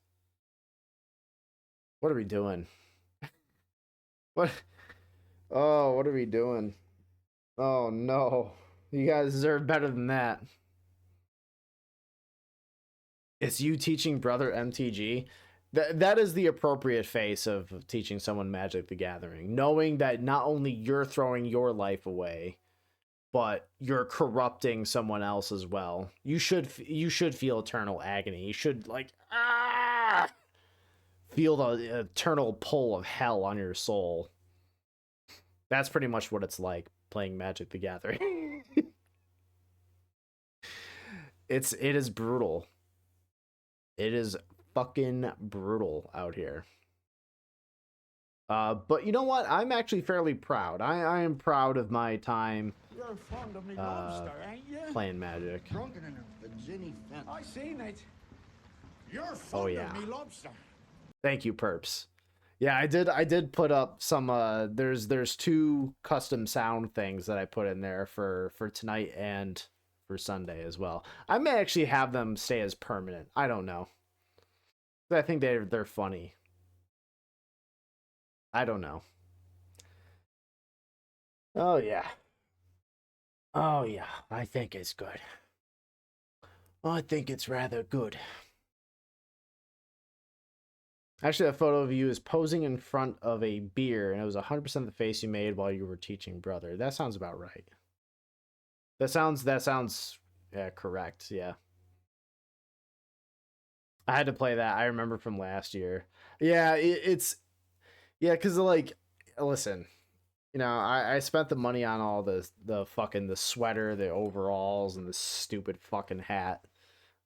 What are we doing? What? Oh, what are we doing? Oh no. You guys deserve better than that. It's you teaching brother MTG. That is the appropriate face of teaching someone Magic the Gathering, knowing that not only you're throwing your life away, but you're corrupting someone else as well. You should feel eternal agony. You should like feel the eternal pull of hell on your soul. That's pretty much what it's like playing Magic the Gathering. It is brutal. It is fucking brutal out here. But you know what? I'm actually fairly proud. I am proud of my time You're fond of me lobster, ain't you? playing Magic. Drunken in a Virginia fence. I seen it. You're Oh fond yeah. of me lobster. Thank you, Perps. Yeah, I did put up some there's two custom sound things that I put in there for tonight and for Sunday as well. I may actually have them stay as permanent. I don't know. I think they're funny. I don't know. Oh yeah. Oh yeah. I think it's good. I think it's rather good. Actually, that photo of you is posing in front of a beer, and it was 100% the face you made while you were teaching brother. That sounds about right. That sounds yeah, correct. Yeah. I had to play that. I remember from last year. Yeah, it's yeah, because like, listen, you know, I spent the money on all the fucking the sweater, the overalls, and the stupid fucking hat.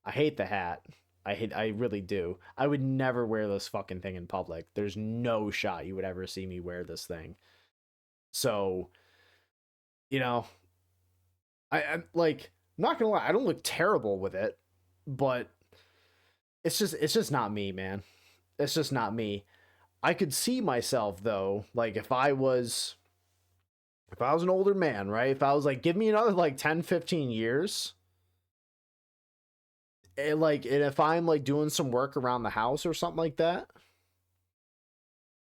I hate the hat. I really do. I would never wear this fucking thing in public. There's no shot you would ever see me wear this thing. So, you know, I'm like, I'm not gonna lie, I don't look terrible with it, but it's just not me, man. It's just not me. I could see myself though, like if I was an older man, right? If I was like, give me another like 10, 15 years, and if I'm like doing some work around the house or something like that,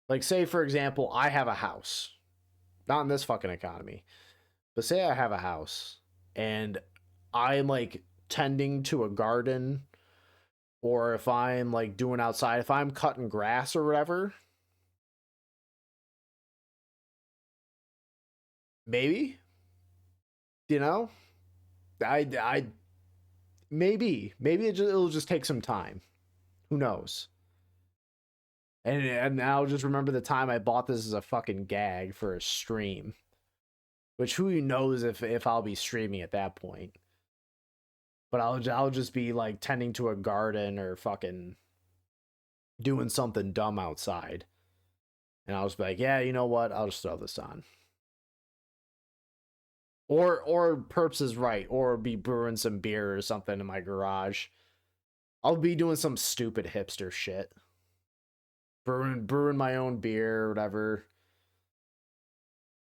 like say for example, I have a house, not in this fucking economy, but say I have a house and I'm like tending to a garden, or if I'm like doing outside, if I'm cutting grass or whatever, maybe, you know, I maybe it'll just take some time. Who knows? And I'll just remember the time I bought this as a fucking gag for a stream. Which who knows if I'll be streaming at that point. But I'll just be like tending to a garden or fucking doing something dumb outside. And I'll just be like, yeah, you know what? I'll just throw this on. Or Perps is right, or be brewing some beer or something in my garage. I'll be doing some stupid hipster shit. Brewing my own beer or whatever.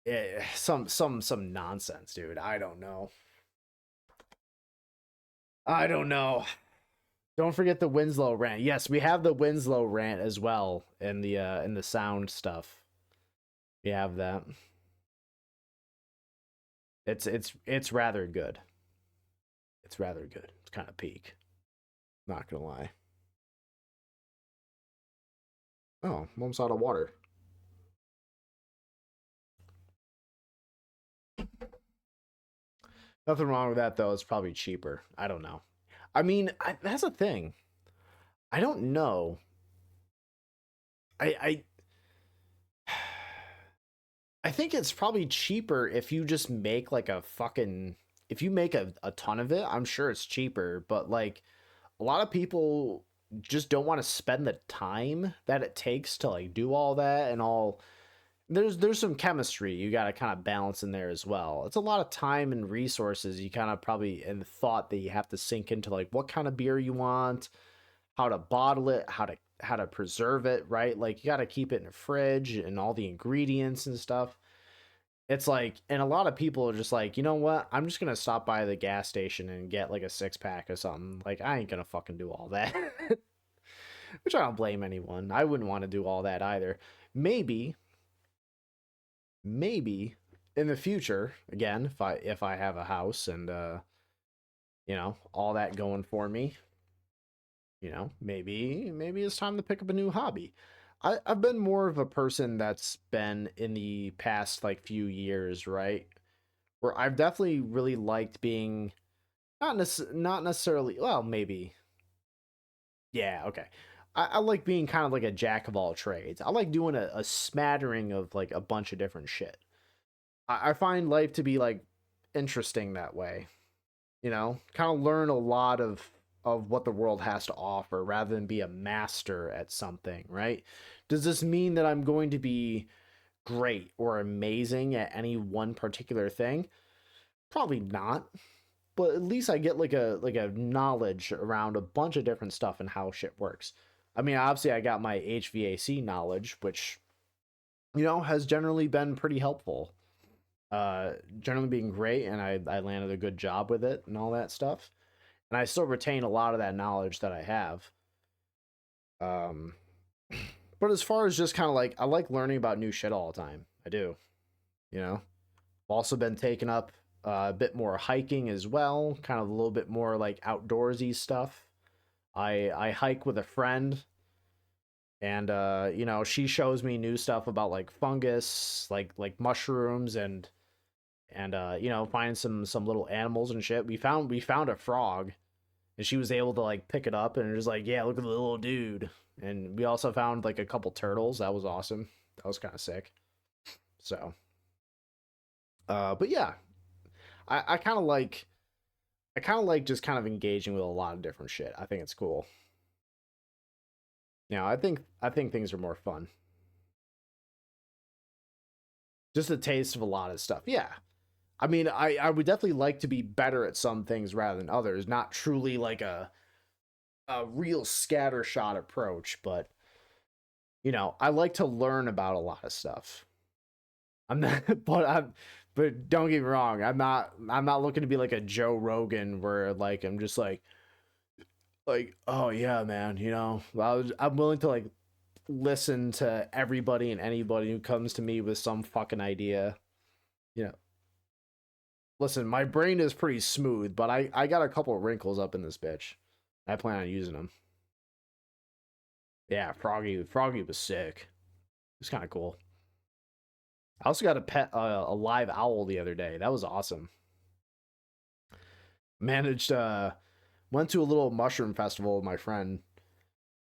Yeah, some nonsense, dude. I don't know. Don't forget the Winslow rant. Yes, we have the Winslow rant as well in the sound stuff. We have that. It's rather good. It's rather good. It's kind of peak. Not gonna lie. Oh, mom's out of water. Nothing wrong with that though. It's probably cheaper. I don't know. I mean, that's a thing. I don't know. I think it's probably cheaper if you just make like a fucking if you make a ton of it, I'm sure it's cheaper, but like a lot of people just don't want to spend the time that it takes to like do all that and all there's some chemistry you got to kind of balance in there as well. It's a lot of time and resources you kind of probably and thought that you have to sink into like what kind of beer you want, how to bottle it, how to preserve it, right? Like you got to keep it in the fridge and all the ingredients and stuff. It's like, and a lot of people are just like, you know what? I'm just gonna stop by the gas station and get like a 6-pack or something. Like I ain't gonna fucking do all that. Which I don't blame anyone. I wouldn't want to do all that either. Maybe in the future, again, if I have a house and you know, all that going for me, you know, maybe it's time to pick up a new hobby. I've been more of a person that's been in the past like few years, right? Where I've definitely really liked being not necessarily well, maybe. Yeah, okay. I like being kind of like a jack of all trades. I like doing a smattering of like a bunch of different shit. I find life to be like interesting that way. You know, kind of learn a lot of what the world has to offer rather than be a master at something, right? Does this mean that I'm going to be great or amazing at any one particular thing? Probably not, but at least I get like a knowledge around a bunch of different stuff and how shit works. I mean, obviously I got my HVAC knowledge, which you know has generally been pretty helpful. Generally being great, and I landed a good job with it and all that stuff. And I still retain a lot of that knowledge that I have. Um, but as far as just kind of like I like learning about new shit all the time. I do, you know. I've also been taking up a bit more hiking as well, kind of a little bit more like outdoorsy stuff. I hike with a friend, and you know she shows me new stuff about like fungus, like mushrooms and you know find some little animals and shit. We found a frog and she was able to like pick it up and it was like, yeah, look at the little dude. And we also found like a couple turtles. That was awesome. That was kind of sick. So but yeah, I kind of like just kind of engaging with a lot of different shit. I think it's cool. Now I think things are more fun. Just a taste of a lot of stuff. Yeah. I mean, I would definitely like to be better at some things rather than others. Not truly like a real scattershot approach, but you know, I like to learn about a lot of stuff. I'm not, but don't get me wrong. I'm not looking to be like a Joe Rogan where like I'm just like oh yeah, man. You know, I'm willing to like listen to everybody and anybody who comes to me with some fucking idea. You know, listen, my brain is pretty smooth, but I got a couple of wrinkles up in this bitch. I plan on using them. Yeah, Froggy was sick. It was kind of cool. I also got a pet a live owl the other day. That was awesome. Managed went to a little mushroom festival with my friend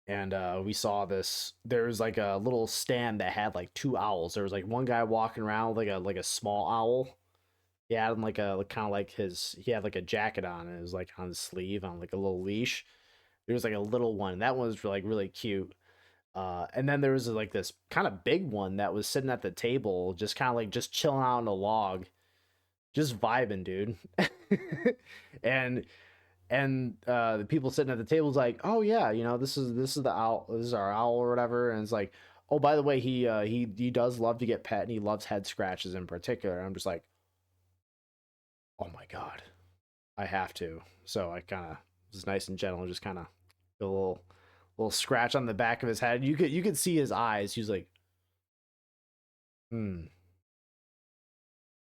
And we saw this. There's like a little stand that had like 2 owls. There was like one guy walking around with like a small owl. He had like a kind of like he had like a jacket on, and it was like on his sleeve on like a little leash. There was like a little one. That one was like really cute. And then there was like this kind of big one that was sitting at the table, just kind of like just chilling out on a log, just vibing, dude. and the people sitting at the table was like, oh yeah, you know, this is the owl, this is our owl or whatever. And it's like, oh, by the way, he does love to get pet, and he loves head scratches in particular. And I'm just like, oh my god, I have to. So I kind of was nice and gentle and just kind of a little scratch on the back of his head. You could see his eyes. He was like,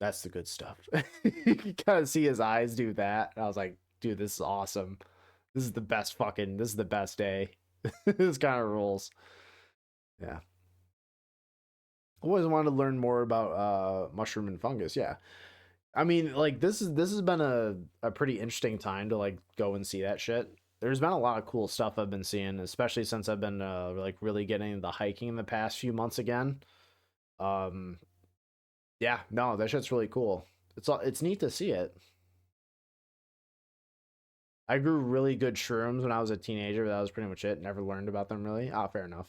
that's the good stuff. You could kind of see his eyes do that. And I was like, dude, this is awesome. This is the best day. This kind of rules. Yeah. Always wanted to learn more about mushroom and fungus. Yeah. I mean, like this has been a pretty interesting time to like go and see that shit. There's been a lot of cool stuff I've been seeing, especially since I've been like really getting into hiking in the past few months again. Um yeah, no, that shit's really cool. It's neat to see it. I grew really good shrooms when I was a teenager, but that was pretty much it. Never learned about them really. Ah, fair enough.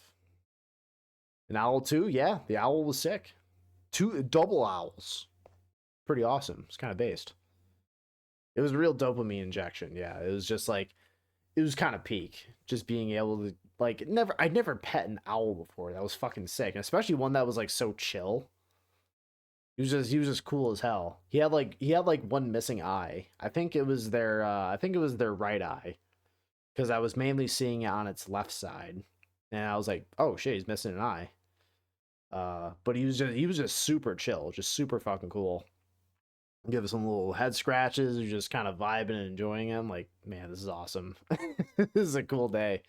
An owl too? Yeah, the owl was sick. Two double owls. Pretty awesome. It's kind of based. It was a real dopamine injection. Yeah, it was just like it was kind of peak. Just being able to like I'd never pet an owl before. That was fucking sick, and especially one that was like so chill. He was just cool as hell. He had like one missing eye. I think it was their right eye, because I was mainly seeing it on its left side, and I was like, oh shit, he's missing an eye. But he was just super chill, just super fucking cool. Give us some little head scratches. You're just kind of vibing and enjoying him. Like, man, this is awesome. This is a cool day.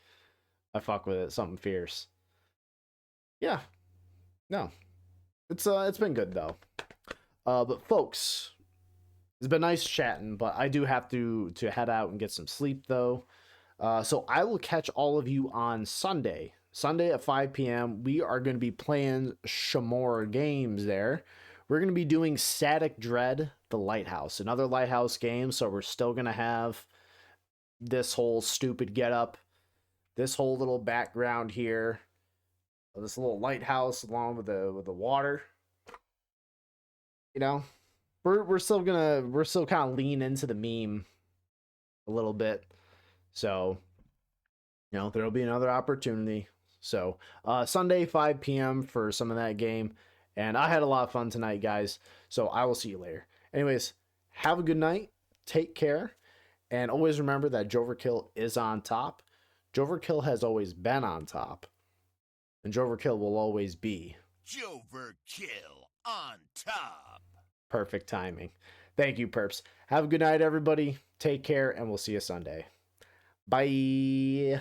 I fuck with it. Something fierce. Yeah. No. It's been good though. But folks, it's been nice chatting, but I do have to head out and get some sleep though. So I will catch all of you on Sunday. Sunday at 5 p.m. We are going to be playing some more games there. We're going to be doing Static Dread, the Lighthouse, another Lighthouse game. So we're still going to have this whole stupid getup, this whole little background here, this little lighthouse along with the water. You know, we're still kind of lean into the meme a little bit. So, you know, there'll be another opportunity. So, Sunday 5 p.m. for some of that game. And I had a lot of fun tonight, guys. So I will see you later. Anyways, have a good night. Take care. And always remember that j0everkill is on top. j0everkill has always been on top. And j0everkill will always be j0everkill on top. Perfect timing. Thank you, perps. Have a good night, everybody. Take care, and we'll see you Sunday. Bye.